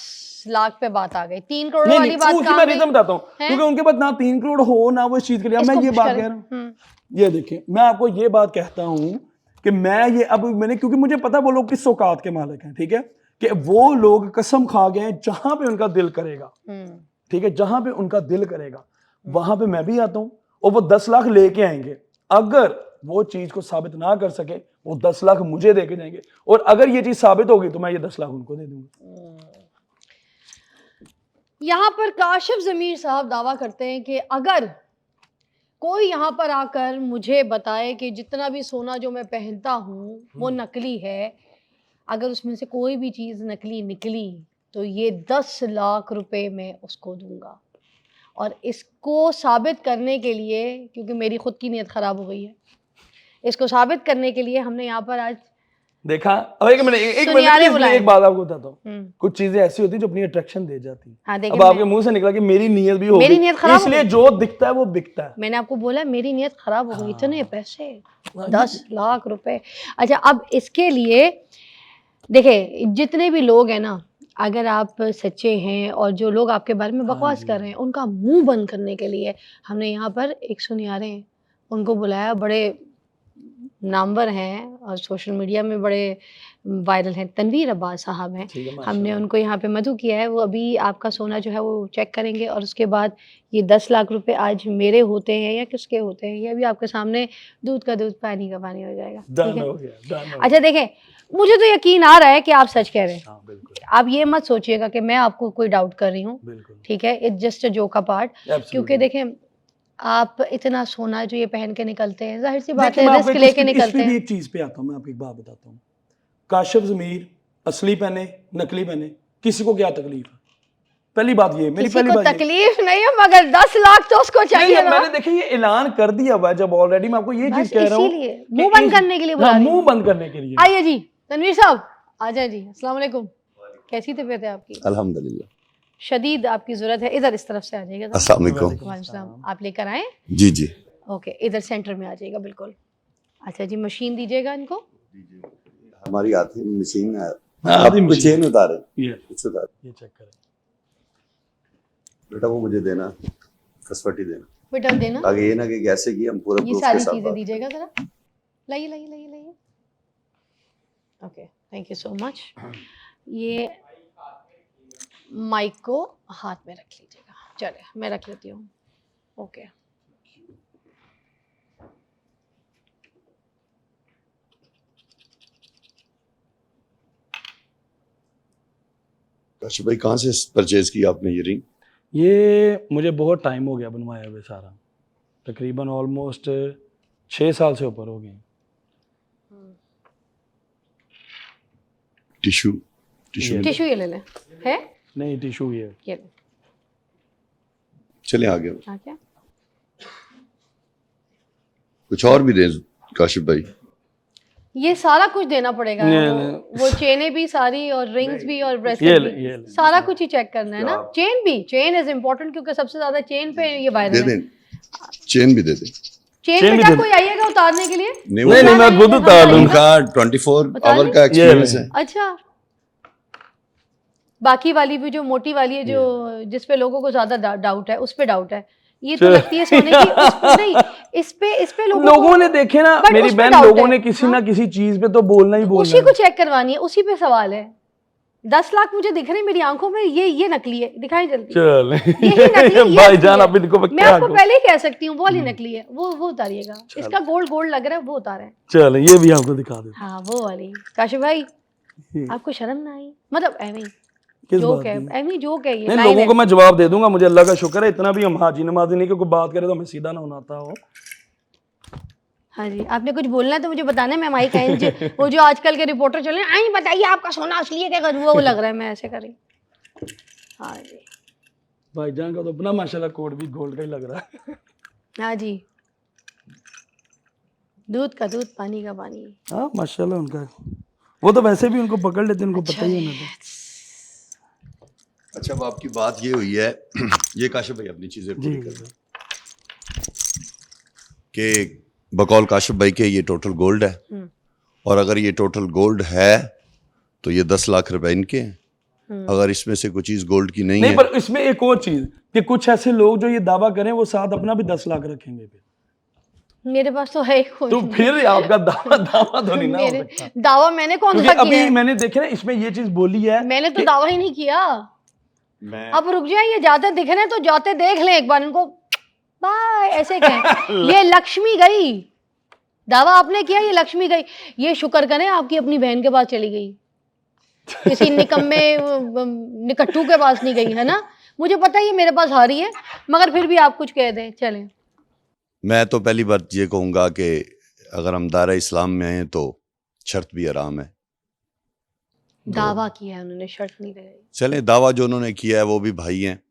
A: लाख पे बात आ गई। 3 करोड़
B: नहीं
A: वाली
B: नहीं
A: बात
B: उसकी
A: कहाँ
B: मैं
A: गई?
B: रीजन बताता हूँ,
A: हैं?
B: क्योंकि उनके पास ना 3 करोड़ हो ना वो इस चीज के लिए, मैं
A: इसको
B: ये
A: पुश
B: बात
A: करें।
B: कह रहा हूँ, ये देखिए मैं आपको ये बात कहता हूँ कि मैं ये अब मैंने, क्योंकि मुझे पता वो लोग किस औकात के मालिक हैं, ठीक है, कि वो लोग कसम खा गए जहां पे उनका दिल करेगा, ठीक है, जहां पे उनका दिल करेगा वहां पे मैं भी आता हूं और वो 10 लाख लेके आएंगे। अगर वो चीज को साबित ना कर सके वो 10 लाख मुझे देके जाएंगे, और अगर ये चीज साबित होगी तो मैं ये 10 लाख उनको दे दूंगा।
A: यहाँ पर काशिफ ज़मीर साहब दावा करते हैं कि अगर कोई यहाँ पर आकर मुझे बताए कि जितना भी सोना जो मैं पहनता हूँ वो नकली है, अगर उसमें से कोई भी चीज़ नकली निकली तो ये 10 लाख रुपए मैं उसको दूंगा। और इसको साबित करने के लिए, क्योंकि मेरी खुद की नीयत ख़राब हो गई है, इसको साबित करने के लिए हमने यहाँ पर आज
B: देखा। अब एक मिनट
A: सुनियारे बुलाए।
B: एक बात आपको बताता हूँ, कुछ चीजें ऐसी होती है जो अपनी अट्रैक्शन दे जाती है।
A: हाँ देखिए
B: अब आपके मुंह से निकला कि मेरी नीयत भी हो
A: मेरी
B: गई,
A: नीयत खराब हो
B: इसलिए
A: गई।
B: जो दिखता है वो बिकता है।
A: मैंने आपको बोला मेरी नीयत ख़राब हो गई, इतने पैसे 10 लाख रुपए। अच्छा अब इसके लिए देखिए जितने भी लोग हैं ना, अगर आप सच्चे हैं और जो लोग आपके बारे में बकवास कर रहे हैं उनका मुंह बंद करने के लिए हमने यहाँ पर एक सुनियारे हैं उनको बुलाया, बड़े नामवर हैं और सोशल मीडिया में बड़े वायरल हैं, तनवीर अब्बास साहब हैं।
B: ठीक है,
A: हमने
B: माशाल्लाह।
A: उनको यहाँ पे मधु किया है, वो अभी आपका सोना जो है वो चेक करेंगे और उसके बाद ये 10 लाख रुपए आज मेरे होते हैं या किसके होते हैं ये अभी आपके सामने दूध का दूध पानी का पानी हो जाएगा। ठीक
B: डन
A: है,
B: हो गया, डन हो
A: अच्छा देखें मुझे तो यकीन आ रहा है कि आप सच कह रहे हैं।
B: गया। हाँ बिल्कुल
A: आप ये मत सोचिएगा कि मैं आपको कोई डाउट कर रही हूँ,
B: बिल्कुल
A: ठीक है, it's just a joke part. क्योंकि देखें आप इतना सोना जो ये पहन के निकलते हैं, जाहिर सी बात
B: देखिए
A: है
B: मैं आपको
A: रिस्क
B: एक
A: लेके
B: इसकी
A: निकलते
B: भी
A: हैं।
B: एक चीज पे आता हूँ, मैं आपको एक बात बताता हूँ, काशिफ ज़मीर असली पहने नकली पहने किसी को क्या तकलीफ है? पहली बात ये, मेरी
A: किसी
B: पहली
A: को
B: बात ये।
A: तकलीफ नहीं है मगर 10 लाख तो उसको
B: नहीं,
A: चाहिए ना।
B: मैंने देखिए ये ऐलान कर दिया हुआ है जब ऑलरेडी, मैं आपको ये
A: बस
B: चीज कह रहा हूँ
A: इसीलिए
B: कि
A: मुंह बंद
B: इस-
A: करने के लिए बुला
B: हाँ,
A: रही हूँ।
B: मुंह बंद करने के लिए।
A: आइए जी तनवीर साहब आ जाए जी। अस्सलाम वालेकुम, कैसी तबीयत है आपकी?
C: अल्हम्दुलिल्लाह।
A: शदीद आपकी जरूरत है, इधर इस तरफ से आ जाइएगा।
C: अस्सलाम वालेकुम।
A: वालेकुम सलाम। आप लेकर आए?
C: जी जी।
A: ओके इधर सेंटर में आ जाइएगा बिल्कुल। अच्छा जी मशीन दीजिएगा इनको।
C: हमारी आती मशीन है,
B: हाँ,
C: आप
B: आती मशीन।
C: चेन उतारे,
B: ये
C: कुछ उतारे,
B: ये चेक करें
C: बेटा वो मुझे देना, कसवटी देना,
A: बेटा देना
C: आगे ये ना कि कैसे किया हम पूरा
A: ये
C: प्रूफ
A: सारी
C: के साथ
A: चीजें
C: बात
A: दीजिएगा जरा। लाइए लाइए लाइए लाइए। Okay thank you so much. ये माइक को हाथ में रख लीजिएगा। चलिए मैं रख लेती हूँ। ओके
C: काशिफ भाई कहाँ से परचेज की आपने ये रिंग?
B: ये मुझे बहुत टाइम हो गया बनवाया हुए सारा, तकरीबन ऑलमोस्ट 6 साल से ऊपर हो गए।
C: टिश्यू टिश्यू
B: ये।
A: टिश्यू ये ले लें। है
B: नहीं टिशू ये
A: ये ले।
C: चले आगे,
A: हाँ क्या
C: कुछ और भी दें काशिफ भाई।
A: ये सारा कुछ देना पड़ेगा।
B: नहीं,
A: वो चेनें भी सारी और रिंग्स भी और
B: ये
A: ब्रेसलेट
B: ले,
A: भी
B: ये ले।
A: सारा कुछ ही चेक करना है ना। चेन भी, चेन इज इम्पोर्टेंट क्योंकि सबसे ज्यादा चेन पे ये
C: दे
A: वायरल है।
C: दें, चेन भी दे दें।
A: चेन
B: चेन भी
A: बेटा
B: दे
A: कोई आइएगा उतारने के लिए?
C: नहीं
B: नहीं नहीं मैं खुद
A: नहीं,
B: उतार
A: नहीं,
B: लूंगा।
C: उनका 24
A: बता
C: आवर
A: दें?
C: का एक्सपीरियंस है।
A: अच्छा बाकी वाली भी जो मोटी वाली है जो जिस पे लोगों को ज्यादा डाउट है उस पे डाउट है। ये तो
B: चलो।
A: लगती है सोने की नहीं इस पे
B: लोगों ने देखे ना
A: But
B: मेरी
A: उस पे
B: बहन,
A: doubt
B: लोगों
A: है।
B: ने किसी
A: हाँ?
B: ना किसी चीज पे तो बोलना ही बोलना
A: उसी
B: है।
A: को चेक करवानी है, उसी पे सवाल है। 10 लाख मुझे दिख रहे हैं मेरी आंखों में, ये नकली है, दिखाई जल्दी।
B: चल
A: यही नकली है, ये
B: भाईजान
A: नकली
B: आप इनको
A: है। मैं आपको पहले ही कह सकती हूँ वो वाली नकली है, वो उतारिएगा। इसका गोल्ड गोल्ड लग रहा है, वो उतारा है।
B: चल ये भी आपको दिखा दे।
A: हाँ वो वाली। काशिफ भाई आपको शर्म ना आई? मतलब एमी
B: किस
A: जोक
B: बात
A: है,
B: की?
A: एमी जोक है ये।
B: नहीं,
A: लाइव
B: लोगों
A: है।
B: को मैं जवाब दे दूंगा, मुझे अल्लाह का शुक्र है इतना भी हम हाजी नमाजी नहीं कि कोई बात करे तो हमें सीधा ना होना हो।
A: हाँ जी, आपने कुछ बोलना है तो मुझे बताना है, मैं माइक एंज वो जो आजकल के रिपोर्टर चल रहे हैं, आई बताइए आपका सोना असली है क्या, करूँ वो लग रहा है मैं ऐसे करी। हाँ जी
B: भाईजान का तो अपना माशाल्लाह कोट भी गोल्ड का ही लग रहा है।
A: हाँ जी, दूध का दूध, पानी का पानी।
B: हाँ माशाल्लाह उनका, वो तो वैसे भी उनको पकड़ लेते हैं, उनको पता ही है ना।
C: अच्छा अब आपकी बात ये हुई है ये काशिफ भाई अपनी चीजें पूरी कर रहे कि बकौल काशिफ भाई के ये टोटल गोल्ड है, और अगर ये टोटल गोल्ड है तो ये 10 लाख रुपए इनके हैं। अगर इसमें से कोई चीज गोल्ड की नहीं
B: नहीं
C: है,
B: पर इसमें एक और चीज कि कुछ ऐसे लोग जो ये दावा करें वो साथ अपना भी 10 लाख रखेंगे फिर,
A: मेरे पास तो है ही कोई
B: तो
A: नहीं।
B: फिर आपका दावा तो नहीं ना हो
A: मेरे
B: सकता।
A: दावा मैंने कौन
B: क्योंकि
A: सा किया
B: अभी
A: है?
B: मैंने देखे ना इसमें ये चीज बोली है,
A: मैंने तो दावा ही नहीं किया।
C: मैं
A: अब रुक जाए, ये जाते दिख रहे हैं तो जाते देख लें एक बार इनको, बाय ऐसे कहें। ये लक्ष्मी गई, दावा आपने किया ये लक्ष्मी गई। ये शुक्र करें आपकी अपनी बहन के पास चली गई, किसी निकम्मे निकट्टू के पास नहीं गई, है ना। मुझे पता है ये मेरे पास हारी है, मगर फिर भी आप कुछ कह दें। चलें,
C: मैं तो पहली बात ये कहूंगा कि अगर हम दायरा इस्लाम में हैं तो शर्त भी हराम है।
A: दावा किया है उन्होंने, शर्त नहीं लगाई।
C: चलें, दावा जो उन्होंने किया है वो भी भाई हैं,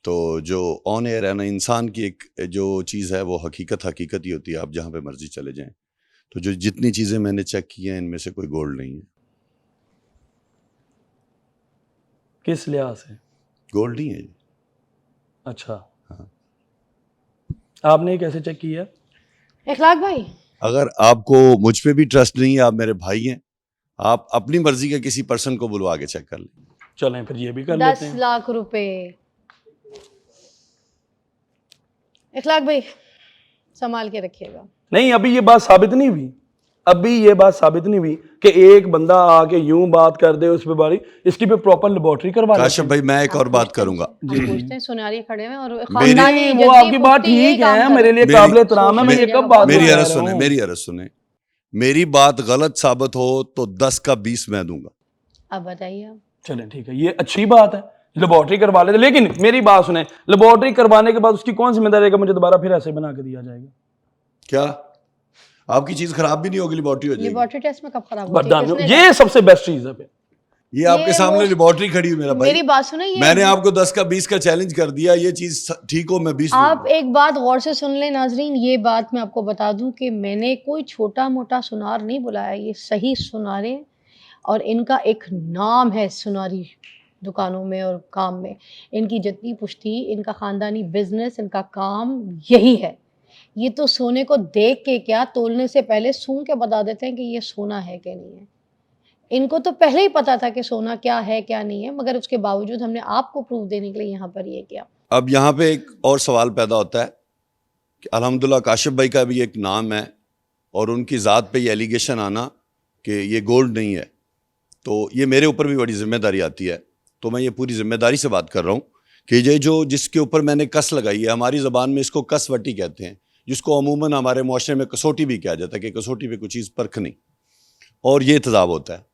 C: तो जो ऑन एयर है ना, इंसान की एक जो चीज़ है वो हकीकत ही होती है। आप जहाँ पे मर्जी चले जाएं, तो जो जितनी चीज़ें मैंने चेक की हैं इनमें से कोई गोल्ड नहीं है।
B: किस लिहाज से
C: गोल्ड नहीं है ये।
B: अच्छा
C: हाँ।
B: आपने ये कैसे चेक किया?
A: इखलाक भाई
C: अगर आपको मुझ पे भी ट्रस्ट नहीं है, आप मेरे भाई हैं, आप अपनी मर्जी के किसी पर्सन को बुलवा के चेक कर लें।
B: चलें फिर ये भी कर
A: 10
B: लेते हैं।
A: लाख रुपए। इखलाक भाई संभाल के रखिएगा।
B: नहीं अभी ये बात साबित नहीं हुई, अभी ये बात साबित नहीं हुई कि एक बंदा आके यूं बात कर दे उस पे बारी, इसकी पे प्रॉपर लेबोरेटरी करवा लेते
C: काशिफ
B: हैं।
C: भाई मैं एक और बात करूंगा,
A: हम पूछते हैं, सुनारिये खड़े हैं और
B: नहीं,
A: खानदानी
B: वो
A: जद्दी
B: आपकी बात
A: पुख्ती यही
B: ठीक
A: काम
B: है,
A: कर
B: मेरे लिए
C: मेरी-
B: काबिल एहतराम है, मैं ये कब बात
C: मेरी
B: कर
C: अर्ज
B: रहा
C: सुने,
B: हूं।
C: मेरी अर्ज सुने, मेरी बात गलत साबित हो तो 10 का 20 मैं दूंगा।
A: अब बताइए आप।
B: चलें ठीक है, ये अच्छी बात है, लेबोरेटरी करवा लेते, लेकिन मेरी बात सुने, लेबोरेटरी करवाने के बाद उसकी कौन जिम्मेदारी है कि मुझे दोबारा फिर ऐसे बना के दिया जाएगा?
C: क्या आपकी चीज खराब भी नहीं होगी, लेबोरेटरी हो जाएगी?
A: लेबोरेटरी टेस्ट में कब खराब होती है?
B: बरदानियों,
A: किसने
B: ये सबसे बेस्ट चीज है।
C: ये आपके सामने
A: वो-
C: लेबोरेटरी खड़ी हुई मेरा भाई,
A: मेरी बात सुनो, ये
C: मैंने आपको 10 का 20 का चैलेंज कर दिया, ये चीज ठीक हो मैं 20
A: आप
C: दूंगा।
A: एक बात गौर से सुन लें नाजरीन, ये बात मैं आपको बता दूं कि मैंने कोई छोटा मोटा सुनार नहीं बुलाया, ये सही सुनारे, और इनका एक नाम है सुनारी दुकानों में और काम में। इनकी जद्दी पुश्ती, इनका ख़ानदानी बिजनेस, इनका काम यही है। ये तो सोने को देख के क्या, तोलने से पहले सूंघ के बता देते हैं कि ये सोना है कि नहीं है। इनको तो पहले ही पता था कि सोना क्या है क्या नहीं है, मगर उसके बावजूद हमने आपको प्रूफ देने के लिए यहाँ पर ये किया।
C: अब यहाँ पे एक और सवाल पैदा होता है कि अल्हम्दुलिल्लाह काशिफ भाई का भी एक नाम है और उनकी ज़ात पे ये एलिगेशन आना कि ये गोल्ड नहीं है, तो ये मेरे ऊपर भी बड़ी जिम्मेदारी आती है। तो मैं ये पूरी जिम्मेदारी से बात कर रहा हूँ कि ये जो जिसके ऊपर मैंने कस लगाई है, हमारी ज़बान में इसको कसवटी कहते हैं, जिसको अमूमन हमारे मुआशरे में कसौटी भी कहा जाता है कि कसौटी पे कुछ चीज़ परखनी, और ये तजाब होता है।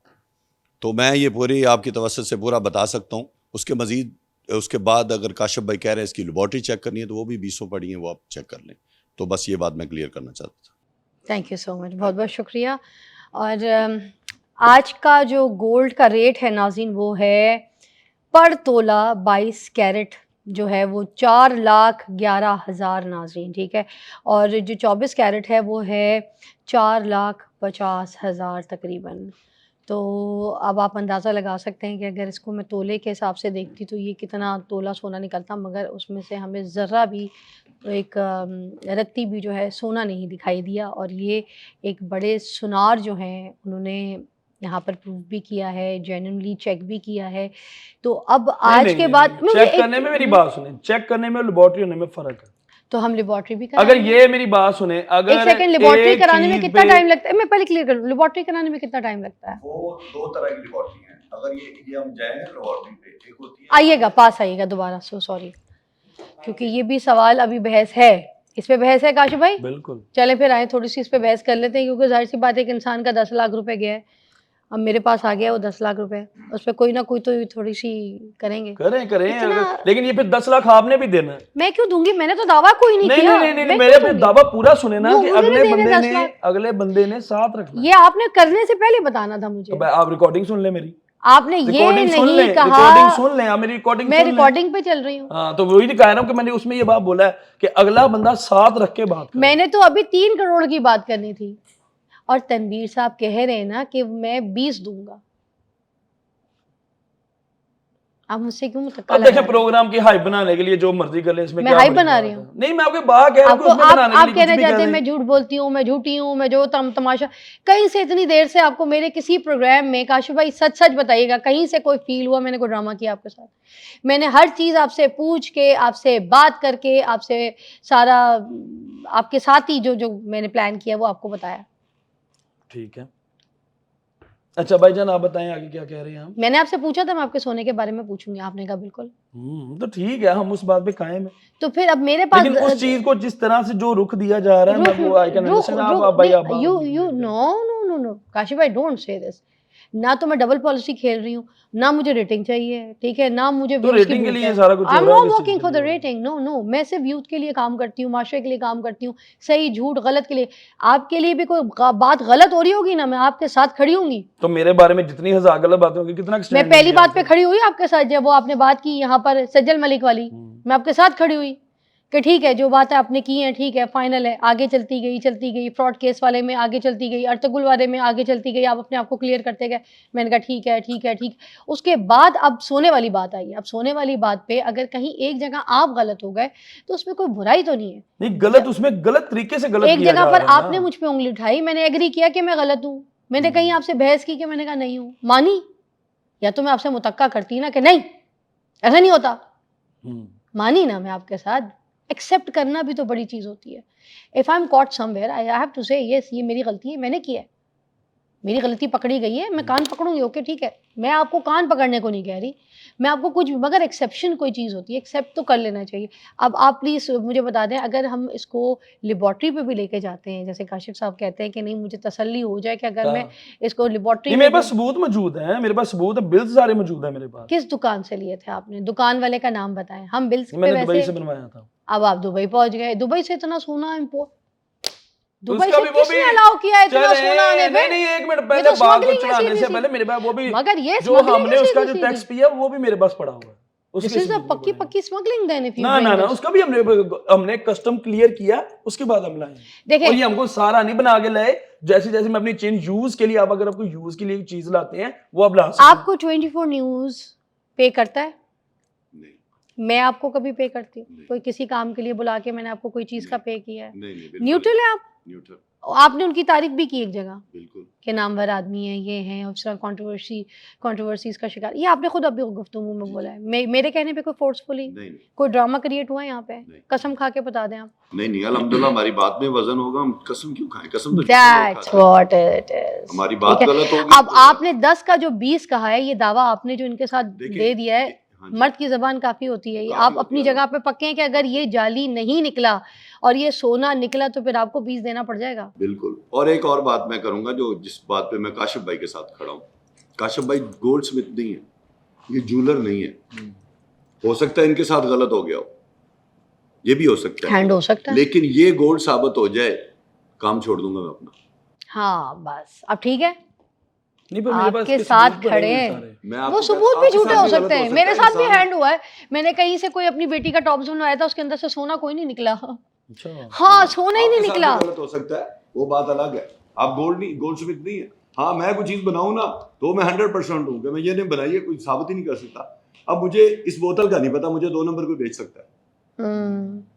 C: तो मैं ये पूरी आपकी तवज्जो से पूरा बता सकता हूँ। उसके मज़ीद उसके बाद अगर काशिफ भाई कह रहे हैं इसकी लेबोरेटरी चेक करनी है तो वो भी 20 पड़ी हैं, वो आप चेक कर लें। तो बस ये बात मैं क्लियर करना चाहता था।
A: थैंक यू सो मच, बहुत बहुत शुक्रिया। और आज का जो गोल्ड का रेट है नाज़रीन, वो है पर तोला 22 कैरेट जो है वो 4,11,000 नाज़रीन, ठीक है। और जो 24 कैरेट है वो है 4,50,000 तकरीबन। तो अब आप अंदाज़ा लगा सकते हैं कि अगर इसको मैं तोले के हिसाब से देखती तो ये कितना तोला सोना निकलता, मगर उसमें से हमें ज़रा भी एक रत्ती भी जो है सोना नहीं दिखाई दिया। और ये एक बड़े सुनार जो हैं उन्होंने यहाँ पर प्रूव भी किया है, जेन्युइनली चेक भी किया है। तो अब आज के बाद
B: चेक करने में, मेरी बात सुने, चेक करने में लेबोरेटरी होने में फर्क है।
A: तो हम लेबोरेटरी भी
B: अगर ये मेरी बात सुने, अगर
A: एक सेकंड, लेबोरेटरी
B: एक
A: कराने में
B: चीज
A: कितना
B: पे-
A: टाइम लगता है? मैं पहले क्लियर करूँ, लेबोरेटरी कराने में कितना टाइम लगता है?
C: वो 2 तरह की लेबोरेटरी है, अगर ये हम जाएंगे लॉटरी पे एक होती है,
A: आइएगा, पास आइएगा दोबारा, सो सॉरी, क्योंकि ये भी सवाल अभी बहस है, इस पे बहस है काशिफ भाई।
B: बिल्कुल।
A: चले फिर आए थोड़ी सी इस पे बहस कर लेते हैं, क्योंकि जाहिर सी बात है, एक इंसान का 10 लाख रुपए गया है, अब मेरे पास आ गया वो 10 लाख रुपए, उस पर कोई ना कोई तो थोड़ी सी करेंगे।
B: करें करें
A: इतना-
B: लेकिन ये फिर 10 लाख आपने भी देना है।
A: मैं क्यों दूंगी, मैंने तो दावा कोई नहीं
B: नहीं
A: किया।
B: नहीं नहीं,
A: मैं
B: मेरे
A: क्यों
B: पे
A: दूंगी?
B: दावा पूरा सुने ना
A: वो
B: कि
A: मुझे नहीं देने 10 लाख।
B: अगले बंदे ने साथ रखना है।
A: ये आपने करने से पहले बताना था मुझे।
B: तो आप रिकॉर्डिंग सुन ले मेरी,
A: आपने ये
B: रिकॉर्डिंग सुन ले,
A: नहीं कहा।
B: रिकॉर्डिंग सुन ले, आप मेरी रिकॉर्डिंग
A: मैं
B: सुन ले।
A: रिकॉर्डिंग पे चल रही हूँ।
B: हाँ, तो वही कह रहा हूँ कि मैंने उसमें ये बात बोला है कि अगला बंदा साथ रख के बात करे।
A: मैंने तो अभी 3 करोड़ की बात करनी थी, और तनवीर साहब कह रहे हैं ना कि मैं 20 दूंगा। आप मुझसे क्यों मुतक्का
B: अब
A: लगा
B: देखें,
A: रहे हैं?
B: प्रोग्राम की हाइप बना लेने के लिए जो मर्जी कर ले, इसमें
A: मैं
B: क्या
A: हाइप
B: बड़ी
A: बना
B: बात
A: रही
B: है?
A: हूँ।
B: नहीं, मैं आपके बात कह रहा हूँ कि
A: आपको
B: उसमें
A: आप
B: बनाने के लिए
A: कहने
B: कुछ भी
A: जाते
B: कह
A: हैं
B: दें।
A: मैं झूठ बोलती हूँ, मैं झूठी हूँ, मैं जो तमाशा। कहीं से इतनी देर से आपको मेरे किसी प्रोग्राम में, काशिफ भाई सच सच बताइएगा, कहीं से कोई फील हुआ मैंने कोई ड्रामा किया आपके साथ? मैंने हर चीज़ आपसे पूछ के, आपसे बात करके, आपसे सारा आपके साथ ही जो जो मैंने प्लान किया वो आपको बताया।
B: ठीक है, अच्छा भाईजान आप बताएं आगे क्या कह रहे हैं हम।
A: मैंने आपसे पूछा था मैं आपके सोने के बारे में पूछूंगी, आपने कहा बिल्कुल।
B: तो ठीक है, हम उस बात पे कायम है।
A: तो फिर अब मेरे पास
B: लेकिन उस चीज को जिस तरह से जो रुख दिया जा रहा है, मैं वो आई कैन अंडरस्टैंड। आप भाई आप
A: यू नो काशिफ भाई, डोंट से दिस। ना तो मैं डबल पॉलिसी खेल रही हूँ, ना मुझे रेटिंग चाहिए, ठीक है, ना मुझे
B: तो रेटिंग के लिए सारा कुछ हो
A: आई एम
B: रहा है,
A: नॉट
B: किस चीज
A: वर्किंग
B: के
A: फॉर द
B: लिए?
A: रेटिंग, नो नो, मैं सिर्फ यूथ के लिए काम करती हूँ, माशरे के लिए काम करती हूँ, सही झूठ गलत के लिए। आपके लिए भी कोई बात गलत हो रही होगी ना, मैं आपके साथ खड़ी होंगी।
B: तो मेरे बारे में जितनी हजार गलत बातें होंगी, कितना
A: मैं
B: stand
A: पहली
B: लिया
A: बात पे
B: आपने?
A: खड़ी हुई आपके साथ, जब वो आपने बात की यहाँ पर सज्जल मलिक वाली, मैं आपके साथ खड़ी हुई कि ठीक है जो बात है आपने की है, ठीक है, फाइनल है। आगे चलती गई, फ्रॉड केस वाले में आगे चलती गई, अर्तुगरुल वाले में आगे चलती गई, आप अपने आप को क्लियर करते गए। मैंने कहा ठीक है ठीक है ठीक। उसके बाद अब सोने वाली बात आई है। अब सोने वाली बात पे अगर कहीं एक जगह आप गलत हो गए तो उसमें कोई बुराई तो नहीं है।
B: नहीं, गलत उसमें गलत तरीके से गलत
A: एक
B: किया
A: जगह
B: जा
A: पर
B: रहा है
A: आपने
B: ना।
A: मुझ पे उंगली उठाई, मैंने एग्री किया कि मैं गलत हूँ, मैंने कहीं आपसे बहस की कि मैंने कहा नहीं हूँ, मानी? या तो मैं आपसे मुतक्का करती ना कि नहीं ऐसा नहीं होता, मानी ना मैं आपके साथ। एक्सेप्ट करना भी तो बड़ी चीज़ होती है। If I am caught somewhere I have to say yes, ये मेरी गलती है, मैंने किया है, मेरी गलती पकड़ी गई है, मैं कान पकड़ूंगी, ओके ठीक है। मैं आपको कान पकड़ने को नहीं कह रही, मैं आपको कुछ, मगर एक्सेप्शन कोई चीज़ होती है, एक्सेप्ट तो कर लेना चाहिए। अब आप प्लीज़ मुझे बता दें, अगर हम इसको लेबॉर्ट्री पे भी लेके जाते हैं, जैसे काशिफ साहब कहते हैं कि नहीं मुझे तसल्ली हो जाए कि अगर मैं इसको लेबॉर्ट्री
B: नहीं, मेरे पास सबूत मौजूद है, मेरे पास सबूत है, बिल्स सारे मौजूद है मेरे पास।
A: किस दुकान से लिए थे आपने? दुकान वाले का नाम बताएं, हम बिल्स पे
B: मैंने दुबई से
A: वैसे।
B: बनवाया था।
A: अब आप दुबई पहुंच गए, दुबई से इतना सोना इम्पोर्ट, दुबई
B: उसका
A: से
B: भी वो
A: किसने
B: भी
A: अलाउ किया है इतना
B: चले,
A: सोना आने पे?
B: नहीं एक मिनट
A: ये
B: पहले
A: तो
B: बात को
A: smuggling है
B: चढ़ाने
A: सीधी
B: से
A: सी।
B: पहले मेरे पास वो भी,
A: मगर ये
B: जो
A: smuggling
B: हमने
A: है
B: उसका
A: सीधी
B: जो टैक्स
A: सीधी।
B: पिया वो भी मेरे पास पड़ा हुआ है।
A: दिस
B: उसके
A: इज अ
B: सबूत भी
A: पक्की
B: पड़े हैं।
A: पक्की स्मगलिंग देन इफ यू
B: ना ना ना, उसका भी हमने कस्टम क्लियर किया, उसके बाद हम लाए।
A: देखिए-
B: और ये हमको सारा नहीं बना के लाए, जैसे जैसे मैं अपनी चेन यूज के लिए, आप अगर आपको यूज के लिए चीज लाते हैं वो आप ला सकते हैं।
A: आपको 24 न्यूज पे करता है?
C: नहीं
A: मैं आपको कभी पे करती हूँ? कोई किसी काम के लिए बुला के मैंने आपको कोई चीज का पे किया है?
C: नहीं बिल्कुल
A: न्यूट्रल है आप।
C: न्यूट्रल,
A: आपने उनकी तारीफ भी की एक जगह
C: बिल्कुल
A: कि नामवर आदमी है, ये है, और उसका कंट्रोवर्सीज का शिकार, ये आपने खुद अभी गुफ्तगू में बोला है। मेरे कहने पे कोई फोर्सफुली
C: नहीं
A: कोई ड्रामा क्रिएट हुआ है यहाँ पे?
C: नहीं।
A: कसम खा के बता दें आप।
C: नहीं अल्हम्दुलिल्लाह हमारी बात में वजन होगा, हम कसम क्यों खाएं, कसम तो
A: That's what it is.
C: हमारी बात
A: ठीक है?
C: गलत होगी
A: अब
C: तो-
A: आपने 10 का जो 20 कहा है, ये दावा आपने जो इनके साथ
C: देखिए,
A: दे दिया है,
C: हाँ जी।
A: मर्द की जबान काफी होती है।
C: काफी
A: आप
C: होती
A: अपनी
C: है।
A: जगह पे पक्के हैं कि अगर ये जाली नहीं निकला और ये सोना निकला तो फिर आपको 20 देना पड़ जाएगा।
C: बिल्कुल। और एक और बात मैं करूंगा, जो जिस बात पे मैं काशिफ भाई के साथ खड़ा हूँ, काशिफ भाई गोल्ड स्मिथ नहीं है, ये जूलर नहीं है। हो सकता है इनके साथ गलत हो गया हो, ये भी हो सकता है,
A: हैंड हो सकता है।
C: लेकिन ये गोल्ड साबित हो जाए, काम छोड़ दूंगा मैं अपना।
A: हाँ बस अब ठीक है,
B: नहीं, पर मेरे पास
A: आपके
B: इसके
A: साथ
B: सबूत बने
A: खड़े
B: हुए
A: हैं।
B: सारे।
C: मैं
A: वो
C: आपको
A: सबूत
C: आपके
A: भी झूठे
C: साथ
A: हो
C: भी गलत
A: सकते हैं। मेरे
C: सकता है,
A: साथ भी
C: इंसान-
A: हैंड हुआ है, मैंने कहीं से कोई अपनी बेटी का टॉप बनवाया था, उसके अंदर से सोना कोई नहीं निकला।
B: अच्छा,
A: हाँ, सोना ही नहीं
C: आपके साथ
A: निकला।
C: भी गलत हो सकता है, वो बात अलग है। आप गोल्ड स्मिथ नहीं है। हाँ, मैं कोई चीज बनाऊं ना तो मैं 100% हूँ कि मैं ये नहीं बनाई है, कोई साबित ही नहीं कर सकता। अब मुझे इस बोतल का नहीं पता, मुझे 2 नंबर को बेच सकता है।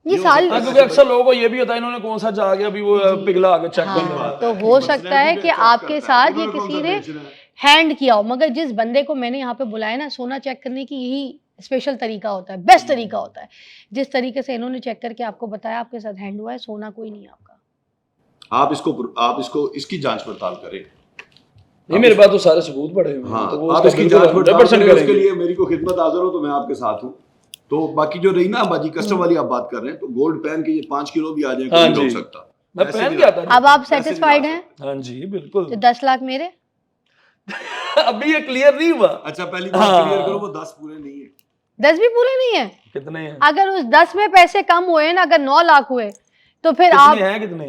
A: ये
C: हो
A: साल
C: सकता है।
B: क्योंकि अक्सर लोगों को ये भी होता है इन्होंने कौन सा जा के अभी वो पिघला आगे चेक कर
A: हाँ,
B: लिया।
A: तो हो सकता है कि आपके साथ ये किसी ने हैंड किया हो, मगर जिस बंदे को मैंने यहाँ पे बुलाया ना, सोना चेक करने की यही स्पेशल तरीका होता है, बेस्ट तरीका होता है। जिस तरीके से इन्होंने चेक करके आपको बताया आपके साथ हैंड हुआ है, सोना कोई नहीं है आपका।
C: आप इसको इसकी जांच पड़ताल करें।
B: ये मेरे पास तो सारे सबूत पड़े हुए हैं,
C: हाँ,
B: तो वो
C: आप इसकी
B: बिल्कुल
C: जांच
B: 100%
C: करें, उसके
B: करेंगे।
C: लिए मेरी को खिदमत हाजिर हो तो मैं आपके साथ हूँ। तो बाकी जो रही ना बाजी कस्टम वाली आप बात कर रहे हैं, तो गोल्ड पहन के ये 5 किलो भी आ जाए कोई
B: हाँ
C: नहीं रोक
B: जी।
C: सकता।
B: मैं
C: वैसे
B: पहन
C: नहीं
B: के आता
A: अब आप
C: वैसे नहीं
A: सेटिस्फाइड
C: ला
A: हैं?
C: सकते।
B: हाँ जी बिल्कुल।
A: तो 10 लाख मेरे?
B: अभी ये क्लियर नहीं हुआ।
C: अच्छा पहली बात
B: हाँ।
C: क्लियर करो, वो 10 पूरे नहीं है।
A: 10 भी पूरे नहीं है?
B: कितने हैं?
A: अगर उस 10 में पैसे कम हुए ना, अगर 9 लाख हुए तो फिर
B: कितने
A: आप
B: हैं कितने?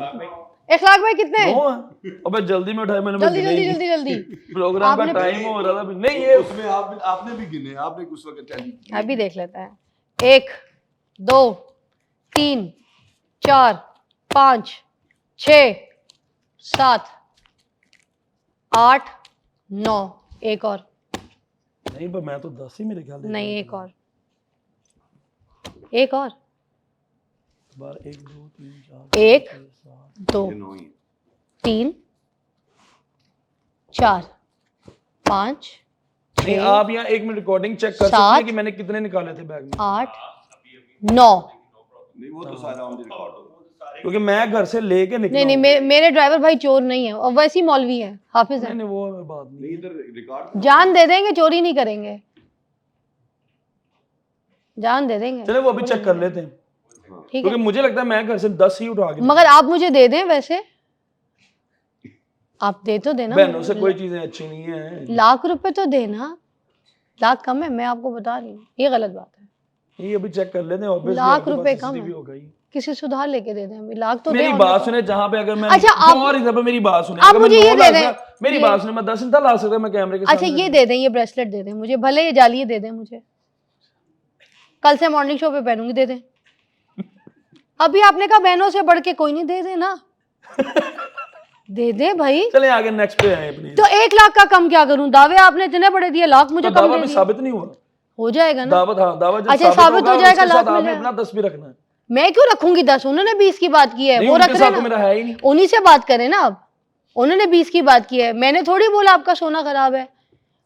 A: 1 लाख में कितने?
B: 9 हैं। अबे जल्दी में उठाए, मैंने
A: जल्दी
B: गिने ही
A: जल्दी
B: नहीं।
A: जल्दी जल्दी
B: प्रोग्राम का
A: आपने
B: टाइम हो रहा था अभी। नहीं ये
C: उसमें आपने भी गिने, आपने उस वक्त टैली किए।
A: अभी देख लेते हैं। 1 2 3 4 5 6 7 8 9, एक और।
B: नहीं पर मैं तो 10 ही मेरे ख्याल से।
A: नहीं, एक और, एक और।
B: 1 2 3 4
A: 1 2
C: ये 9 ही है।
A: 3 4 5
B: नहीं
A: 6
B: आप यहाँ 1 मिनट रिकॉर्डिंग चेक कर सकते
A: 7
B: हैं कि मैंने कितने निकाले थे बैग में,
A: 8 9।
C: नहीं वो तो सारा ऑन द रिकॉर्ड होगा।
B: क्योंकि मैं घर से लेके निकला
A: नहीं नहीं,
B: हूँ।
A: मेरे ड्राइवर भाई चोर नहीं है, और वैसे ही मौलवी है, हाफिज है।
B: नहीं वो बात नहीं
C: नहीं
B: है।
C: इधर रिकॉर्ड
A: जान दे देंगे, चोरी नहीं करेंगे, जान दे देंगे।
B: चले वो अभी चेक कर लेते हैं,
A: ठीक है,
B: क्योंकि मुझे लगता है मैं घर से 10 ही उठा के
A: मगर आप मुझे दे दें, वैसे आप दे तो देना।
B: बहनों से कोई चीजें अच्छी नहीं है।
A: लाख रुपए तो देना, लाख कम है, मैं आपको बता रही हूँ, ये गलत बात है।
B: ये अभी चेक कर लेते हैं, obviously
A: लाख
B: आपके पास
A: रुपए कम
B: CCTV
A: है।
B: होगा ही।
A: किसी सुधार लेके दे दें अभी, लाख तो
B: मेरी
A: दे
B: बात सुने, जहाँ पे अगर मैं
A: अच्छा, आप-
B: और इधर मेरी बात सुने,
A: आप
B: अगर मैं
A: मुझे ये
B: 9
A: दे
B: लाख
A: दें,
B: का- मेरी
A: ये-
B: बात सुने, मैं 10 नहीं ला सकता मैं कैमरे के
A: अच्छा
B: सामने।
A: ये दे दें, ये ब्रेसलेट दे दें मुझे, भले ये जालिए दे दें मुझे, कल से मॉर्निंग शो पे पहनूंगी, दे दें। अभी आपने कहा बहनों से बढ़ के कोई नहीं, दे दे ना, दे दे भाई।
B: चले आगे नेक्स्ट पे आए अपनी।
A: तो 1 लाख का कम क्या करूं? दावे आपने इतने बड़े दिए, लाख मुझे
B: तो
A: कम
B: दावा
A: दे
B: भी
A: दिए।
B: साबित नहीं हुआ।
A: हो जाएगा ना,
B: दावत हाँ दावत जब
A: अच्छा, साबित
B: होगा,
A: हो जाएगा,
B: उसके
A: लाख
B: साथ आपने
A: मिलेगा।
B: अपना 10 भी रखना है।
A: मैं क्यों रखूंगी 10? उन्होंने 20 की बात की है,
B: नहीं,
A: वो
B: उनके
A: रख रहे
B: साथ तो
A: हैं
B: मेरा
A: ना,
B: है ही नहीं।
A: उन्हीं से बात करें ना। अब उन्होंने 20 की बात की है, मैंने थोड़ी बोला आपका सोना खराब है,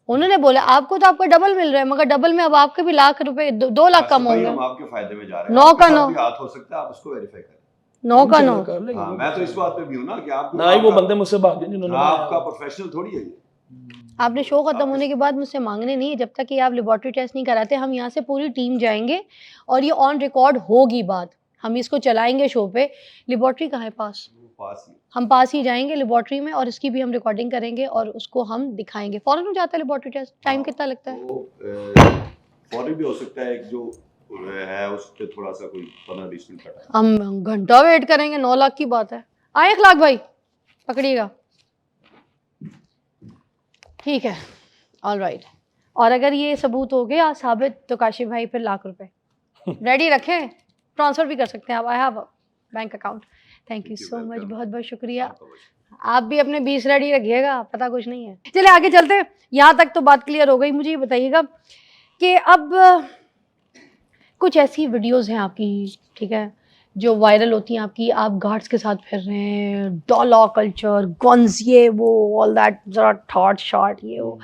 A: उन्होंने बोला आपको तो आपका डबल मिल रहा है, मगर डबल में अब आपके भी लाख रुपए 2 लाख कम
C: भाई
A: होंगे।
C: हम आपके फायदे में जा रहे हैं।
A: 9 का
C: आपके साथ
A: 9,
C: भी हाथ हो सकता है, आप उसको वेरीफाई करें।
A: 9 का 9।
B: कर लेंगे।
C: हाँ मैं तो इस बात पे भी हूँ ना कि आप
B: ना ही वो बंदे मुझसे भाग गए जिन्होंने
C: आपका प्रोफेशनल थोड़ी है ये।
A: आपने शो खत्म होने के बाद मुझसे मांगने नहीं है, जब तक कि आप लेबोरेटरी टेस्ट नहीं कराते। हम यहाँ से पूरी टीम जाएंगे और ये ऑन रिकॉर्ड होगी बात, हम इसको चलाएंगे शो पे। लेबोरेटरी कहाँ है? पास,
C: पास ही
A: हम पास ही जाएंगे लेबोरेटरी में, और इसकी भी हम रिकॉर्डिंग करेंगे और उसको हम दिखाएंगे। फौरन हो जाता है लेबोरेटरी टेस्ट? टाइम कितना लगता है?
C: तो फौरन भी हो सकता है, एक जो है उस पे थोड़ा सा कोई 15-20 मिनट का टाइम।
A: हम घंटा वेट करेंगे, 9 लाख की बात है। आए 1 लाख भाई, पकड़िएगा, ठीक है, ऑल राइट। और अगर ये सबूत हो गया साबित, तो काशिफ भाई फिर लाख रुपए रेडी रखें, ट्रांसफर भी कर सकते हैं आप। I have bank account. Thank you so much, बहुत बहुत शुक्रिया। आप भी अपने 20 रेडी रखिएगा, पता कुछ नहीं है। चलिए आगे चलते हैं, यहाँ तक तो बात क्लियर हो गई। मुझे ये बताइएगा कि अब कुछ ऐसी वीडियोस हैं आपकी, ठीक है, जो वायरल होती हैं आपकी, आप गार्ड्स के साथ फिर रहे हैं, डॉलर कल्चर, गन्स, ये वो, ऑल दैट, जरा थॉट शॉट, ये वो,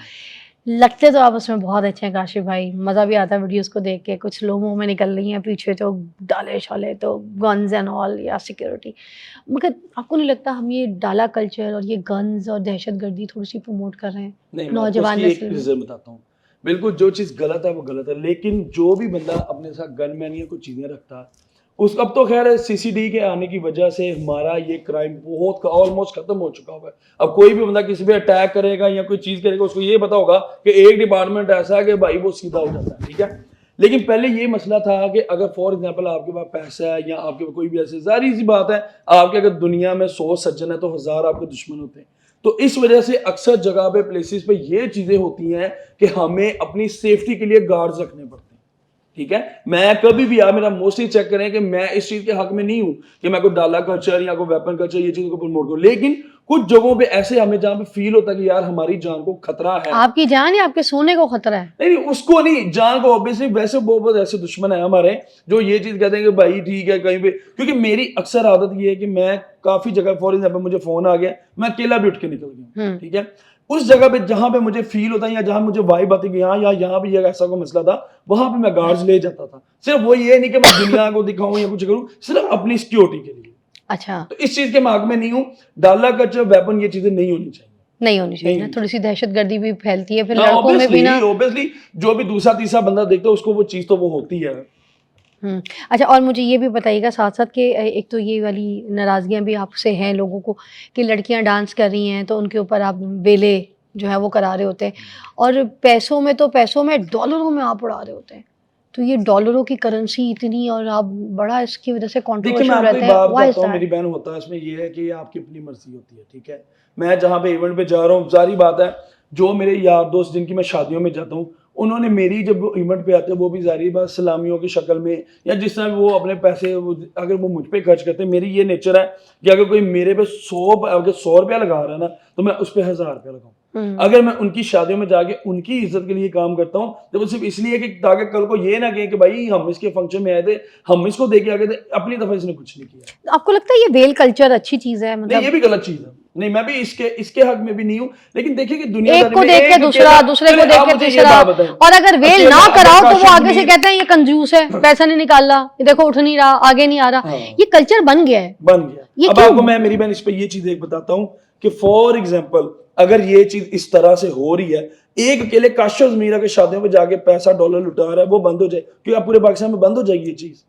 A: लगते तो आप उसमें बहुत अच्छे हैं काशिफ भाई, मज़ा भी आता है वीडियोस को देख के। कुछ लोग मुंह में निकल रही हैं, पीछे तो डाले शाले, तो गन्स एंड ऑल, या सिक्योरिटी। मगर आपको नहीं लगता हम ये डाला कल्चर और ये गन्स और दहशतगर्दी थोड़ी सी प्रमोट कर रहे हैं?
B: नहीं,
A: नौजवान
B: मैं
A: नस्ल
B: एक
A: में।
B: रीजन बताता हूँ। बिल्कुल जो चीज़ गलत है वो गलत है, लेकिन जो भी बंदा अपने साथ गन मैन या कुछ चीज़ें रखता है, उस अब तो खैर CCD के आने की वजह से हमारा ये क्राइम बहुत ऑलमोस्ट खत्म हो चुका होगा। अब कोई भी बंदा किसी पे अटैक करेगा या कोई चीज़ करेगा, उसको ये पता होगा कि एक डिपार्टमेंट ऐसा है कि भाई वो सीधा हो जाता है, ठीक है। लेकिन पहले ये मसला था कि अगर फॉर एग्जाम्पल आपके पास पैसा है या आपके पास कोई भी ऐसी सारी सी बात है, आपके अगर दुनिया में 100 सज्जन है तो 1000 आपके दुश्मन होते हैं। तो इस वजह से अक्सर जगह पे प्लेसेस पे ये चीजें होती हैं कि हमें अपनी सेफ्टी के लिए गार्ड्स रखने पड़ते हैं, ठीक है। मैं कभी भी, आप मेरा मोस्टली चेक करें कि मैं इस चीज के हक में नहीं हूं कि मैं कोई डाला कल्चर या कोई वेपन कल्चर ये चीजों को प्रमोट करूं, लेकिन कुछ जगहों पे ऐसे हमें जहां पे फील होता है कि यार हमारी जान को खतरा है।
A: आपकी जान या आपके सोने को खतरा है?
B: नहीं उसको नहीं, जान को ऑब्वियसली। वैसे बहुत ऐसे दुश्मन है हमारे जो ये चीज कहते हैं कि भाई ठीक है कहीं पे, क्योंकि मेरी अक्सर आदत ये है कि मैं काफी जगह, फॉर एग्जाम्पल मुझे फोन आ गया, मैं अकेला भी उठ के निकल गया, ठीक है। उस जगह पे जहां पे मुझे फील होता है या जहां मुझे वाइब आती है कि यहाँ भी ऐसा कोई मसला था, वहां पे मैं गार्ड्स ले जाता था। सिर्फ वो ये नहीं कि मैं दुनिया को दिखाऊं या कुछ करूं, सिर्फ अपनी सिक्योरिटी के लिए।
A: अच्छा,
B: तो इस चीज के मार्ग में नहीं हूं। डाला कल्चर, वेपन, ये चीजें नहीं होनी चाहिए।
A: नहीं होनी चाहिए
B: नहीं
A: ना,
B: होनी
A: थोड़ी सी दहशतगर्दी भी फैलती है फिर
B: हाँ,
A: लड़कों में भी ना।
B: ऑब्वियसली जो भी दूसरा तीसरा बंदा देखता है उसको वो चीज़ तो वो होती है।
A: अच्छा, और मुझे ये भी बताइएगा साथ साथ कि एक तो ये वाली नाराज़गियाँ भी आपसे हैं लोगों को कि लड़कियां डांस कर रही हैं तो उनके ऊपर आप वेले जो है वो करा रहे होते हैं, और पैसों में डॉलरों में आप उड़ा रहे होते हैं, तो ये डॉलरों की करेंसी इतनी, और आप बड़ा इसकी वजह से
B: देखिए मैं
A: कंट्रोवर्शियल
B: आपको एक
A: रहते हैं,
B: बात
A: व्हाई इज
B: बताता हूँ, मेरी
A: दैट?
B: बहन होता है इसमें ये है कि आपकी अपनी मर्जी होती है, ठीक है। मैं जहाँ पे इवेंट पे जा रहा हूँ, सारी बात है, जो मेरे यार दोस्त जिनकी मैं शादियों में जाता हूँ, उन्होंने मेरी जब वो इवेंट पे आते हैं वो भी जारी बात सलामियों की शक्ल में या जिस तरह वो अपने पैसे अगर वो मुझ पे खर्च करते हैं, मेरी ये नेचर है कि अगर कोई मेरे पे 100 रुपया लगा रहा है ना तो मैं उस पर 1000 रुपया लगाऊँ। अगर मैं उनकी शादियों में जाके उनकी इज्जत के लिए काम करता हूँ तो वो सिर्फ इसलिए कि ताकि कल को ये ना कहें कि भाई हम इसके फंक्शन में आए थे, हम इसको दे के आ गए थे, अपनी तरफ इसने कुछ नहीं किया।
A: आपको लगता है ये वेल कल्चर अच्छी चीज़ है?
B: नहीं,
A: मतलब
B: ये भी गलत चीज है। नहीं, मैं भी इसके हक में भी नहीं हूँ, लेकिन देखिए कि
A: एक
B: दुनियादारी
A: को
B: में
A: देख के दूसरा, दूसरे को
B: चलिए
A: देख
B: आप
A: के
B: मुझे ये
A: तीसरा,
B: बात बताएं,
A: और अगर वेल
B: अकेला
A: ना कराओ तो वो
B: काशिफ
A: आगे से
B: मुनीर
A: कहते हैं ये कंजूस है, पैसा नहीं निकाल रहा, ये देखो उठ नहीं रहा, आगे नहीं आ रहा।
B: हाँ,
A: ये कल्चर बन गया है।
B: बन गया।
A: ये
B: अब
A: क्यों?
B: आपको मैं मेरी बहन इस पे ये चीज एक बताता हूँ कि फॉर एग्जाम्पल अगर ये चीज इस तरह से हो रही है, एक अकेले काशिफ मीरा के शादियों में जाके पैसा डॉलर लुटा रहा है, वो बंद हो जाए, क्योंकि आप पूरे पाकिस्तान में बंद हो जाएगी ये चीज।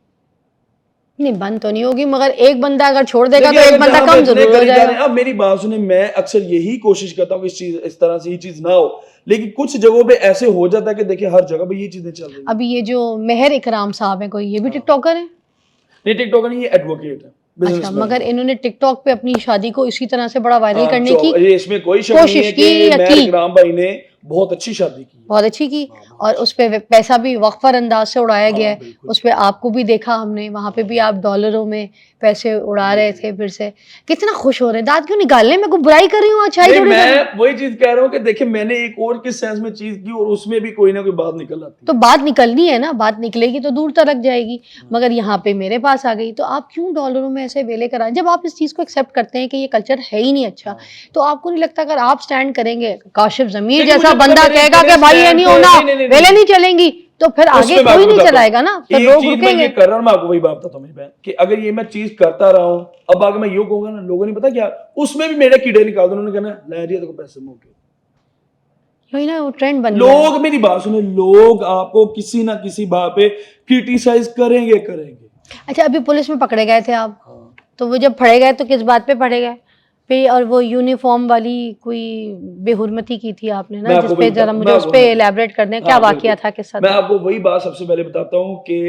A: नहीं, बंद तो नहीं होगी, मगर एक बंदा अगर छोड़ देगा तो
B: देखिए
A: एक
B: अगर
A: बंदा
B: जहाँ
A: कम
B: पे इतने
A: जरूर हो
B: करीब जा रहे
A: जाएगा।
B: हैं, अब मेरी बात सुने, मैं अक्सर यही कोशिश करता हूँ कि इस तरह से ये चीज ना हो, लेकिन कुछ जगहों पे ऐसे हो जाता है कि देखिए हर जगह पे ये चीजें चल रही हैं।
A: अभी ये जो मेहर इकराम साहब हैं, कोई ये भी टिकटॉकर है?
B: नहीं, टिकटॉकर नहीं, ये एडवोकेट है,
A: अच्छा,
B: बिजनेसमैन
A: मगर
B: है।
A: इन्होंने टिकटॉक पे अपनी शादी को इसी तरह से बड़ा वायरल
B: हाँ,
A: करने की
B: ये इसमें कोई शक नहीं
A: कोशिश
B: है
A: की
B: कि
A: या
B: मेहर
A: की?
B: इकराम भाई ने बहुत अच्छी शादी की है।
A: बहुत अच्छी की,
B: हाँ, बहुत
A: और उस पे पैसा भी वक्फर अंदाज से उड़ाया
B: हाँ,
A: गया है।
B: बिल्कुल।
A: उस पे आपको भी देखा हमने, वहां पे भी आप डॉलरों में पैसे उड़ा रहे थे। फिर से कितना खुश हो रहे हैं, दांत क्यों निकालने? मैं कोई बुराई कर रही हूँ, अच्छाई
B: नहीं,
A: थोड़ी कर रही हूँ।
B: मैं वही चीज कह रहा हूँ कि देखिए मैंने एक और किस सेंस में चीज की और उसमें भी कोई ना कोई बात निकल आती है।
A: तो बात निकलनी है ना, बात निकलेगी तो दूर तक जाएगी, मगर यहाँ पे मेरे पास आ गई तो आप क्यों डॉलरों में ऐसे वेले कराएं? जब आप इस चीज को एक्सेप्ट करते हैं कि ये कल्चर है ही नहीं अच्छा, तो आपको नहीं लगता अगर आप स्टैंड करेंगे, काशिफ जमीर
B: लेकिन
A: जैसा
B: मुझे पता
A: बंदा
B: मेरे
A: कहेगा
B: इतने
A: कि भाई ये
B: stand
A: नहीं
B: पे-
A: होना,
B: नहीं,
A: वेले नहीं चलेंगी, तो फिर आगे
B: उसमें मैं
A: कोई
B: आपको
A: नहीं
B: बताता
A: चलाएगा ना,
B: हूँ,
A: फिर
B: एक
A: लोग
B: चीज मैं
A: रुकेंगे।
B: ये कर रहा हूँ, मैं आपको वही बात बताता हूँ मेरी बहन कि अगर ये मैं चीज करता रहा हूँ, अब आगे मैं यूं कहूंगा ना, लोगों ने पता क्या उसमें भी मेरे कीड़े निकाल दो, उन्होंने कहना लहरिया देखो पैसे मौके।
A: वही ना, वो ट्रेंड बन गया है।
B: लोग मेरी बात सुने, लोग आपको किसी ना किसी बात पे क्रिटिसाइज करेंगे करेंगे।
A: अच्छा, अभी पुलिस में पकड़े गए थे आप,
B: हाँ।
A: तो वो जब फड़े गए तो किस बात पे फड़े गए फिर? और वो यूनिफॉर्म वाली कोई बेहुरमती की थी आपने
B: मैं
A: ना,
B: आपको
A: जिस
B: वही
A: पे जरा
B: बता-
A: मुझे
B: मैं
A: उस
B: आपको-
A: पे एलैबोरेट करने, क्या
B: हाँ,
A: वाकया
B: बिल्कुल।
A: था, किस्सा
B: मैं
A: था?
B: आपको वही बात सबसे पहले बताता हूँ कि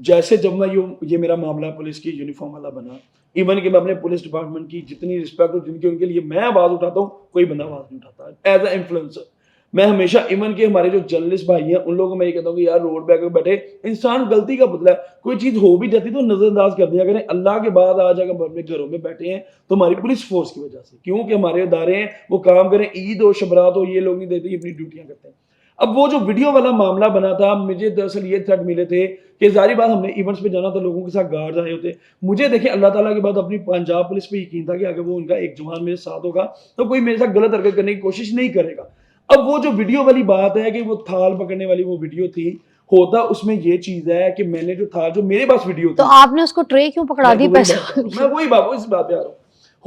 B: जैसे जब मैं ये मेरा मामला पुलिस की यूनिफॉर्म वाला बना, इवन कि मैं अपने पुलिस डिपार्टमेंट की जितनी रिस्पेक्ट हो, जिनकी उनके लिए मैं आवाज उठाता हूँ, कोई बंदा आवाज नहीं उठाता एज ए इन्फ्लुएंसर। मैं हमेशा इवन के हमारे जो जर्नलिस्ट भाई हैं उन लोगों को मैं ये कहता हूँ कि यार रोड पे आकर बैठे इंसान गलती का पुतला है, कोई चीज हो भी जाती तो नजरअंदाज कर दिया करें। अल्लाह के बाद आज अगर हम अपने घरों में बैठे हैं तो हमारी पुलिस फोर्स की वजह से, क्योंकि हमारे इदारे हैं वो काम करें, ईद हो शबरात हो, ये लोग नहीं देते, ये अपनी ड्यूटियां करते हैं। अब वो जो वीडियो वाला मामला बना था, मुझे दरअसल ये थ्रेट मिले थे कि जारी बात हमने इवेंट्स पे जाना था, लोगों के साथ गार्ड आए होते, मुझे देखे अल्लाह ताला के बाद अपनी पंजाब पुलिस पे यकीन था कि अगर वो उनका एक जवान मेरे साथ होगा तो कोई मेरे साथ गलत हरकत करने की कोशिश नहीं करेगा। अब वो जो वीडियो वाली बात है कि वो थाल पकड़ने वाली वो वीडियो थी, होता उसमें ये चीज है कि मैंने जो था, जो मेरे पास वीडियो
A: तो
B: थी,
A: आपने उसको ट्रे क्यों पकड़ा दी पैसा?
B: मैं वही बात इस बात पे आ रहा हूँ।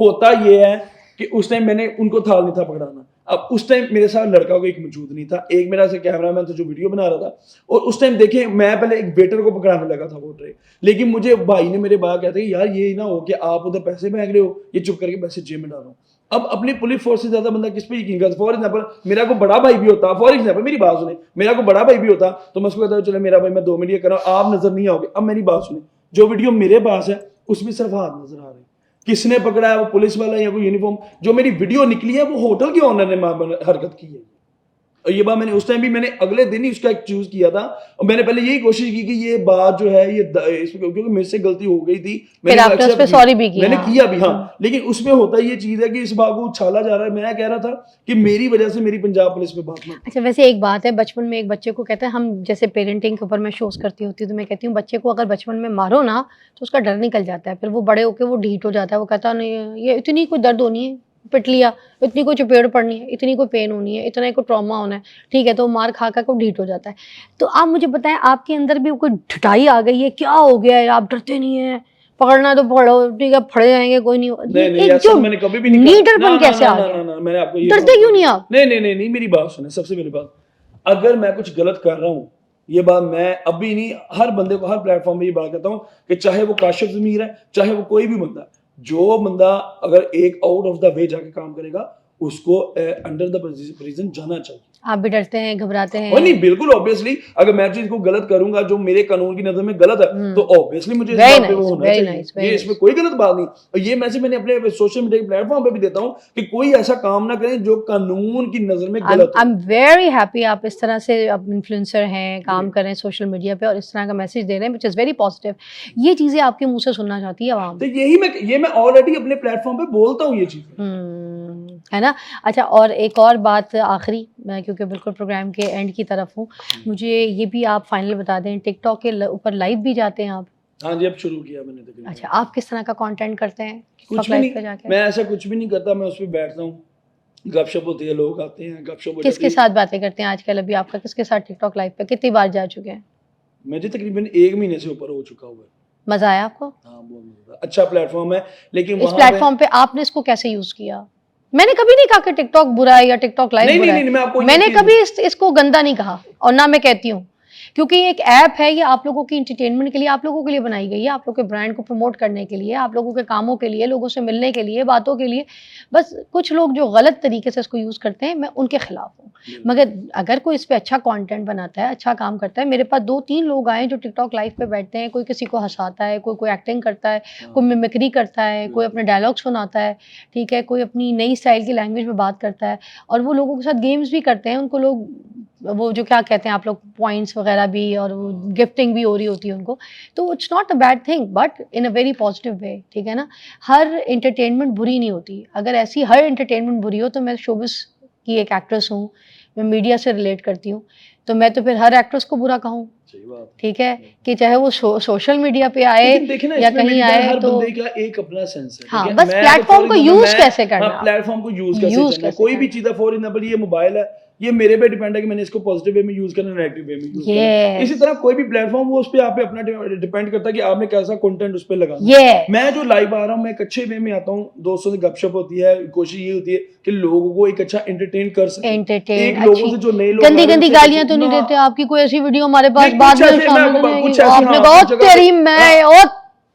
B: होता ये है कि उस टाइम मैंने उनको थाल नहीं था पकड़ाना। अब उस टाइम मेरे साथ लड़का कोई एक मौजूद नहीं था, एक मेरा से कैमरामैन था जो वीडियो बना रहा था, और उस टाइम देखे मैं पहले एक वेटर को पकड़ाने लगा था वो ट्रे, लेकिन मुझे भाई ने मेरे बात कहते कि यार ये ना हो कि आप उधर पैसे मांग रहे हो, ये चुप करके पैसे जेब में डालो। अब अपनी पुलिस फोर्स से ज्यादा बंदा किस पे यकीन करता? फॉर एग्जाम्पल मेरा को बड़ा भाई भी होता, फॉर एग्जाम्पल मेरी बात सुने, मेरा को बड़ा भाई भी होता तो मैं उसको कहता चलो मेरा भाई मैं 2 मिनट ये कर रहा हूँ, आप नजर नहीं आओगे। अब मेरी बात सुने, जो वीडियो मेरे पास है उसमें सिर्फ हाथ नजर आ रहे हैं, किसने पकड़ा है, वो पुलिस वाला या कोई यूनिफॉर्म। जो मेरी वीडियो निकली है वो होटल के ओनर ने हरकत की है, और ये बात मैंने उस टाइम भी, मैंने अगले दिन ही उसका एक चूज किया था, और मैंने पहले यही कोशिश की कि ये बात जो है ये क्योंकि मेरे से गलती हो गई थी, मैंने
A: आपने उस पे सॉरी भी किया?
B: मैंने किया भी, हाँ। लेकिन उसमें होता ये चीज है कि इस बात को उछाला जा रहा है। मैं कह रहा था कि मेरी वजह से मेरी पंजाब पुलिस पे बात मत।
A: अच्छा, वैसे एक बात है, बचपन में एक बच्चे को कहते हैं, हम जैसे पेरेंटिंग के ऊपर मैं शोज करती होती हूँ तो मैं कहती हूँ बच्चे को अगर बचपन में मारो ना तो उसका डर निकल जाता है, फिर वो बड़े होकर वो ढीठ हो जाता है, वो कहता नहीं ये इतनी कोई दर्द होनी है, पिट लिया, इतनी कोई चपेट पड़नी है, इतनी कोई पेन होनी है, इतना कोई ट्रॉमा होना है, ठीक है, तो मार खा कर को ढीठ हो जाता है। तो आप मुझे बताएं, आपके अंदर भी कोई ढिठाई आ गई है, क्या हो गया है, आप डरते नहीं हैं, पकड़ना तो पकड़ो, ठीक है, फड़े जाएंगे, कोई नहीं।
B: नहीं
A: एक
B: ऐसा
A: जो
B: तो मैंने कभी भी नहीं कहा।
A: लीडरपन कैसे आ गया?
B: ना मैंने आपको ये
A: डरते क्यों नहीं आप?
B: नहीं मेरी बात सुने, सबसे पहली बात, अगर मैं कुछ गलत कर रहा हूँ, ये बात मैं अभी नहीं, हर बंदे को हर प्लेटफॉर्म पे ये बात कहता हूँ कि चाहे वो काशिफ ज़मीर है, चाहे वो कोई भी बंदा, जो बंदा अगर एक आउट ऑफ द वे जाके काम करेगा, उसको अंडर द प्रिजन जाना चाहिए।
A: आप भी डरते हैं, घबराते हैं?
B: और नहीं, बिल्कुल ऑब्वियसली, अगर मैं चीज को गलत करूंगा जो मेरे कानून की नजर में गलत है, तो ऑब्वियसली मुझे इस बात पे वो होना चाहिए। ये इसमें कोई गलत बात नहीं। और ये मैसेज मैंने अपने सोशल मीडिया के प्लेटफॉर्म पे भी देता हूँ कि कोई ऐसा काम ना करें जो कानून की नजर में गलत हो।
A: आई एम वेरी हैप्पी आप इस तरह से आप इन्फ्लुएंसर हैं, काम कर रहे हैं सोशल मीडिया पे और इस तरह का मैसेज दे रहे हैं, विच इज़ वेरी पॉजिटिव। ये चीज़ें आपके मुंह से सुनना चाहती है आवाम।
B: तो यही मैं ऑलरेडी अपने प्लेटफॉर्म पे बोलता हूँ ये चीज़,
A: है ना। अच्छा, और एक और बात आखिरी, मैं क्योंकि बिल्कुल प्रोग्राम के एंड की तरफ हूँ, मुझे ये भी आप फाइनल बता दें, टिकटॉक के ऊपर लाइव भी जाते हैं आप?
B: हाँ जी, अब शुरू किया मैंने तकरीबन।
A: अच्छा, आप किस तरह का कंटेंट करते हैं
B: कुछ भी नहीं, मैं ऐसा कुछ भी नहीं करता, मैं उस पर बैठता हूँ, गपशप होती है, लोग आते हैं, गपशप हो
A: किसके साथ बातें करते हैं आजकल? अभी आपका किसके साथ टिकटॉक लाइव पे कितनी बार जा चुके हैं?
B: मुझे तकरीबन 1 महीने से ऊपर हो चुका हुआ है।
A: मजा आया आपको?
B: हाँ, बहुत मजा, अच्छा प्लेटफॉर्म है, लेकिन
A: इस प्लेटफॉर्म पे आपने इसको कैसे यूज किया? मैंने कभी नहीं कहा कि टिकटॉक बुरा है या टिकटॉक लाइव बुरा है।
B: मैं आपको
A: मैंने कभी इसको गंदा नहीं कहा और ना मैं कहती हूँ, क्योंकि एक ऐप है, ये आप लोगों की इंटरटेनमेंट के लिए, आप लोगों के लिए बनाई गई है, आप लोगों के ब्रांड को प्रमोट करने के लिए, आप लोगों के कामों के लिए, लोगों से मिलने के लिए, बातों के लिए। बस कुछ लोग जो गलत तरीके से इसको यूज़ करते हैं, मैं उनके खिलाफ हूँ। मगर अगर कोई इस पर अच्छा कंटेंट बनाता है, अच्छा काम करता है, मेरे पास 2-3 लोग आए जो टिकटॉक लाइव पे बैठते हैं, कोई किसी को हंसाता है, कोई एक्टिंग करता है, कोई मिमिक्री करता है, कोई अपने डायलॉग सुनाता है, ठीक है, कोई अपनी नई स्टाइल की लैंग्वेज में बात करता है, और वो लोगों के साथ गेम्स भी करते हैं। उनको लोग वो जो क्या कहते हैं आप लोग, पॉइंट्स वगैरह भी, और वो गिफ्टिंग भी हो रही होती है उनको। तो it's not a bad thing, but in a very positive way, ठीक है ना। हर एंटरटेनमेंट बुरी नहीं होती। अगर ऐसी हर एंटरटेनमेंट बुरी हो तो मैं शोबिस की एक एक्ट्रेस हूँ, मैं मीडिया से रिलेट करती हूँ, तो मैं तो फिर हर एक्ट्रेस को बुरा कहूँ, ठीक है, कि चाहे वो सोशल मीडिया पे आए या कहीं आए।
B: हर
A: तो
B: बंदे का एक अपना सेंस है।
A: हाँ, बस प्लेटफॉर्म को यूज कैसे करना,
B: प्लेटफॉर्म को यूज कैसे करना, कोई भी चीज है। फॉर एग्जांपल ये मोबाइल है, ये मेरे पे डिपेंड है कि मैंने इसको पॉजिटिव वे में यूज करना है, नेगेटिव वे में यूज करना है। इसी तरह कोई भी प्लेटफॉर्म, वो उस पे आप पे अपना डिपेंड करता है कि आपने कैसा कंटेंट उस पे लगाना है। मैं जो लाइव आ रहा हूँ, मैं एक अच्छे वे में आता हूँ, दोस्तों से गपशप होती है, कोशिश ये होती है कि लोगों को एक अच्छा एंटरटेन कर सके।
A: एंटरटेन
B: लोगों से जो नए लोग
A: गंदी गालियां तो नहीं देते आपकी? कोई ऐसी वीडियो हमारे पास बाद में शामिल आपने कहा तेरी मैं, और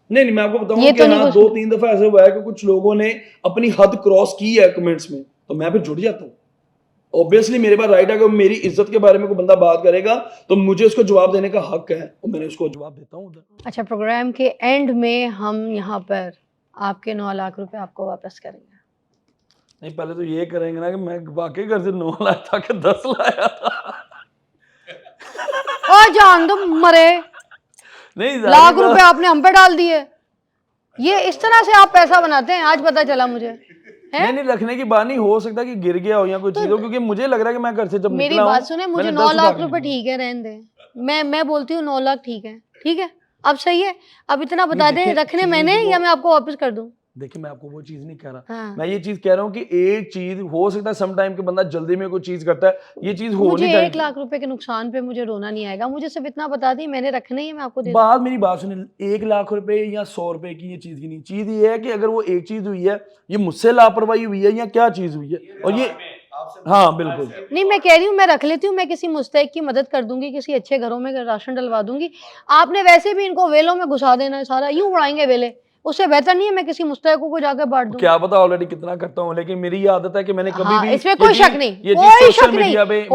B: नहीं मैं आपको बताऊं कि हाँ 2-3 दफा ऐसा हुआ है कि कुछ लोगों ने अपनी हद क्रॉस की है कमेंट्स में, तो मैं फिर जुड़ जाता हूँ। ऑब्वियसली मेरे पास राइट है कि मेरी इज्जत के बारे में कोई बंदा बात करेगा तो मुझे उसको जवाब देने का हक है, और मैंने उसको जवाब देता हूँ उधर।
A: अच्छा, प्रोग्राम के एंड में हम यहाँ पर आपके 9 लाख रुपए आपको वापस करेंगे।
B: नहीं, पहले तो ये करेंगे ना कि मैं वाकई घर से 9 लाया था कि 10 लाया था।
A: और जान दो मरे,
B: नहीं,
A: लाख रुपए आपने हम पे डाल दिए। ये इस तरह से आप पैसा बनाते हैं, आज पता चला मुझे।
B: नहीं रखने की बात नहीं, हो सकता कि गिर गया हो या कोई चीज हो, क्योंकि मुझे लग रहा है कि मैं घर से जब
A: मेरी बात सुने, मुझे 9 लाख रुपए ठीक है, रहने दें। मैं बोलती हूँ 9 लाख ठीक है, ठीक है, अब सही है। अब इतना बता दें, रखने मैंने या मैं आपको वापस कर दूं?
B: देखिए, मैं आपको वो चीज नहीं कह रहा।
A: हाँ।
B: मैं ये चीज कह रहा हूँ कि एक चीज हो सकता है सम टाइम के बंदा जल्दी में कोई चीज करता है, ये चीज हो नहीं चाहिए।
A: 1 लाख रुपए के नुकसान पे मुझे रोना नहीं आएगा, मुझे सिर्फ इतना बता दी मैंने रखना ही है, मैं आपको दे
B: बात मेरी बात सुनिए, 1 लाख रुपए या 100 रुपए की ये चीज की नहीं, चीज ये है कि अगर वो एक चीज हुई है, ये मुझसे लापरवाही हुई है या क्या चीज हुई है, और ये हाँ बिल्कुल
A: नहीं, मैं कह रही हूँ मैं रख लेती हूँ, मैं किसी मुस्तहिक की मदद कर दूंगी, किसी अच्छे घरों में राशन डलवा दूंगी। आपने वैसे भी इनको वेलों में घुसा देना है, सारा यूं उड़ाएंगे वेले, उससे बेहतर नहीं है मैं किसी मुस्तहिकों को जाकर बांट दूं।
B: क्या पता ऑलरेडी कितना करता हूँ, लेकिन मेरी ये आदत है कि मैंने कभी भी
A: इसमें कोई शक नहीं,
B: कोई शक नहीं,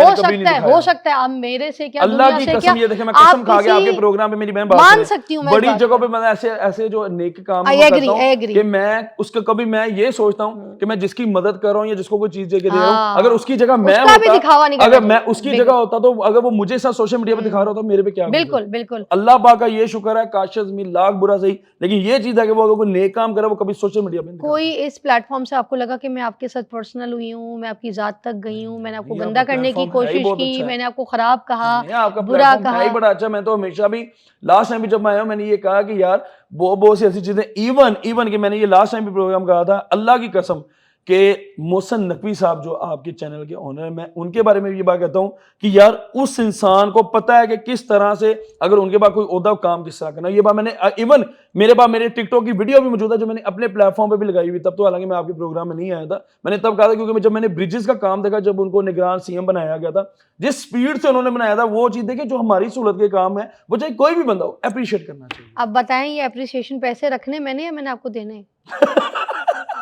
A: हो सकता है आप मेरे से क्या,
B: अल्लाह की कसम, ये देखें मैं कसम खा के आपके प्रोग्राम पे मेरी बहन बात
A: मान सकती हूँ,
B: बड़ी जगह पे मैं ऐसे जो नेक काम करता हूँ कि मैं उसका कभी मैं ये सोचता हूँ कि मैं जिसकी मदद कर रहा हूँ या जिसको कोई चीज दे रहा हूँ, अगर उसकी जगह मैं होता, अगर मैं उसकी जगह होता, तो अगर वो मुझे साथ सोशल मीडिया पे दिखा रहा होता, मेरे पे क्या?
A: बिल्कुल
B: अल्लाह पाक का ये शुक्र है, काश ज़मीन लाख बुरा सही, लेकिन ये चीज है कि वो अगर कोई नेक काम वो कभी सोशल मीडिया पे
A: कोई इस प्लेटफॉर्म से आपको लगा कि मैं आपके साथ पर्सनल हुई हूँ, मैं आपकी जात तक गई हूँ, मैंने आपको गंदा करने की कोशिश की, मैंने आपको खराब कहा, बुरा कहा?
B: बड़ा अच्छा। मैं तो हमेशा भी लास्ट टाइम भी जब मैं आया मैंने ये कहा कि यार बहुत सी ऐसी चीजें, इवन कि मैंने ये लास्ट टाइम भी प्रोग्राम कहा था, अल्लाह की कसम कि मोहसिन नकवी साहब जो आपके चैनल के ओनर हैं, मैं उनके बारे में ये बात कहता हूं कि यार उस इंसान को पता है कि किस तरह से अगर उनके पास कोई ओहदा काम किस तरह करना। ये बात मैंने इवन मेरे पास मेरे टिकटॉक की वीडियो भी मौजूद है जो मैंने अपने प्लेटफॉर्म पे भी लगाई हुई, तब तो हालांकि मैं आपके प्रोग्राम में नहीं आया था, मैंने तब कहा था क्योंकि जब मैंने ब्रिजेस का काम देखा, जब उनको निगरान सीएम बनाया गया था, जिस स्पीड से उन्होंने बनाया था, वो चीज देखिए जो हमारी सहूलत के काम है वो चाहे कोई भी बंदा हो अप्रिशिएट करना चाहिए।
A: अब बताएं ये अप्रिसिएशन पैसे रखने मैंने या मैंने आपको देने?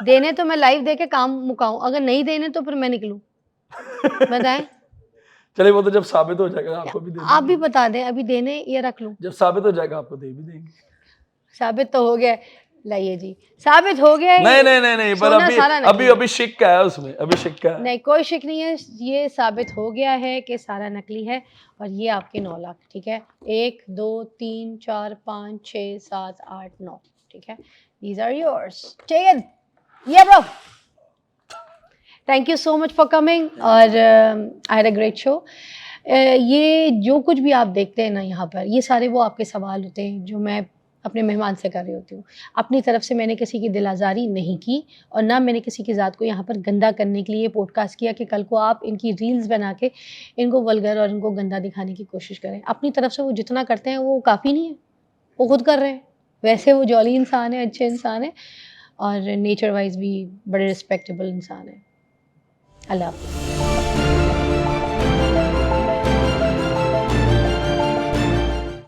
A: देने तो मैं लाइव दे के काम मुकाऊं, अगर नहीं देने तो फिर मैं निकलूं। बताएं।
B: चलिए वो तो जब साबित हो जाएगा आपको भी दे
A: आप भी
B: देंगे।
A: बता दें, अभी देने या रख लूं?
B: जब साबित हो जाएगा आपको दे भी देंगे।
A: साबित तो हो गया है। लाइए जी, साबित हो गया है।
B: नहीं पर
A: सोना
B: अभी
A: सारा
B: अभी
A: नकली
B: अभी शिक है उसमें, अभी शिक है।
A: नहीं, कोई शिक नहीं है, ये साबित हो गया है कि सारा नकली है। और ये आपके 9 लाख, ठीक है। 1 2 3 4 5 6 7 8 9, ठीक है। दीज आर योर्स, ठीक है। ये bro, thank you so much for coming और I had a great show. ये जो कुछ भी आप देखते हैं ना यहाँ पर, ये सारे वो आपके सवाल होते हैं जो मैं अपने मेहमान से कर रही होती हूँ। अपनी तरफ से मैंने किसी की दिल आज़ारी नहीं की और ना मैंने किसी की ज़ात को यहाँ पर गंदा करने के लिए पॉडकास्ट किया कि कल को आप इनकी रील्स बना के इनको वल्गर और इनको गंदा दिखाने की कोशिश करें। अपनी तरफ से वो जितना करते हैं वो काफ़ी नहीं है, वो खुद कर रहे हैं। वैसे वो जॉली इंसान है, अच्छे इंसान है और नेचर वाइज भी बड़े रिस्पेक्टेबल इंसान है। अल्लाह हाफ़िज़।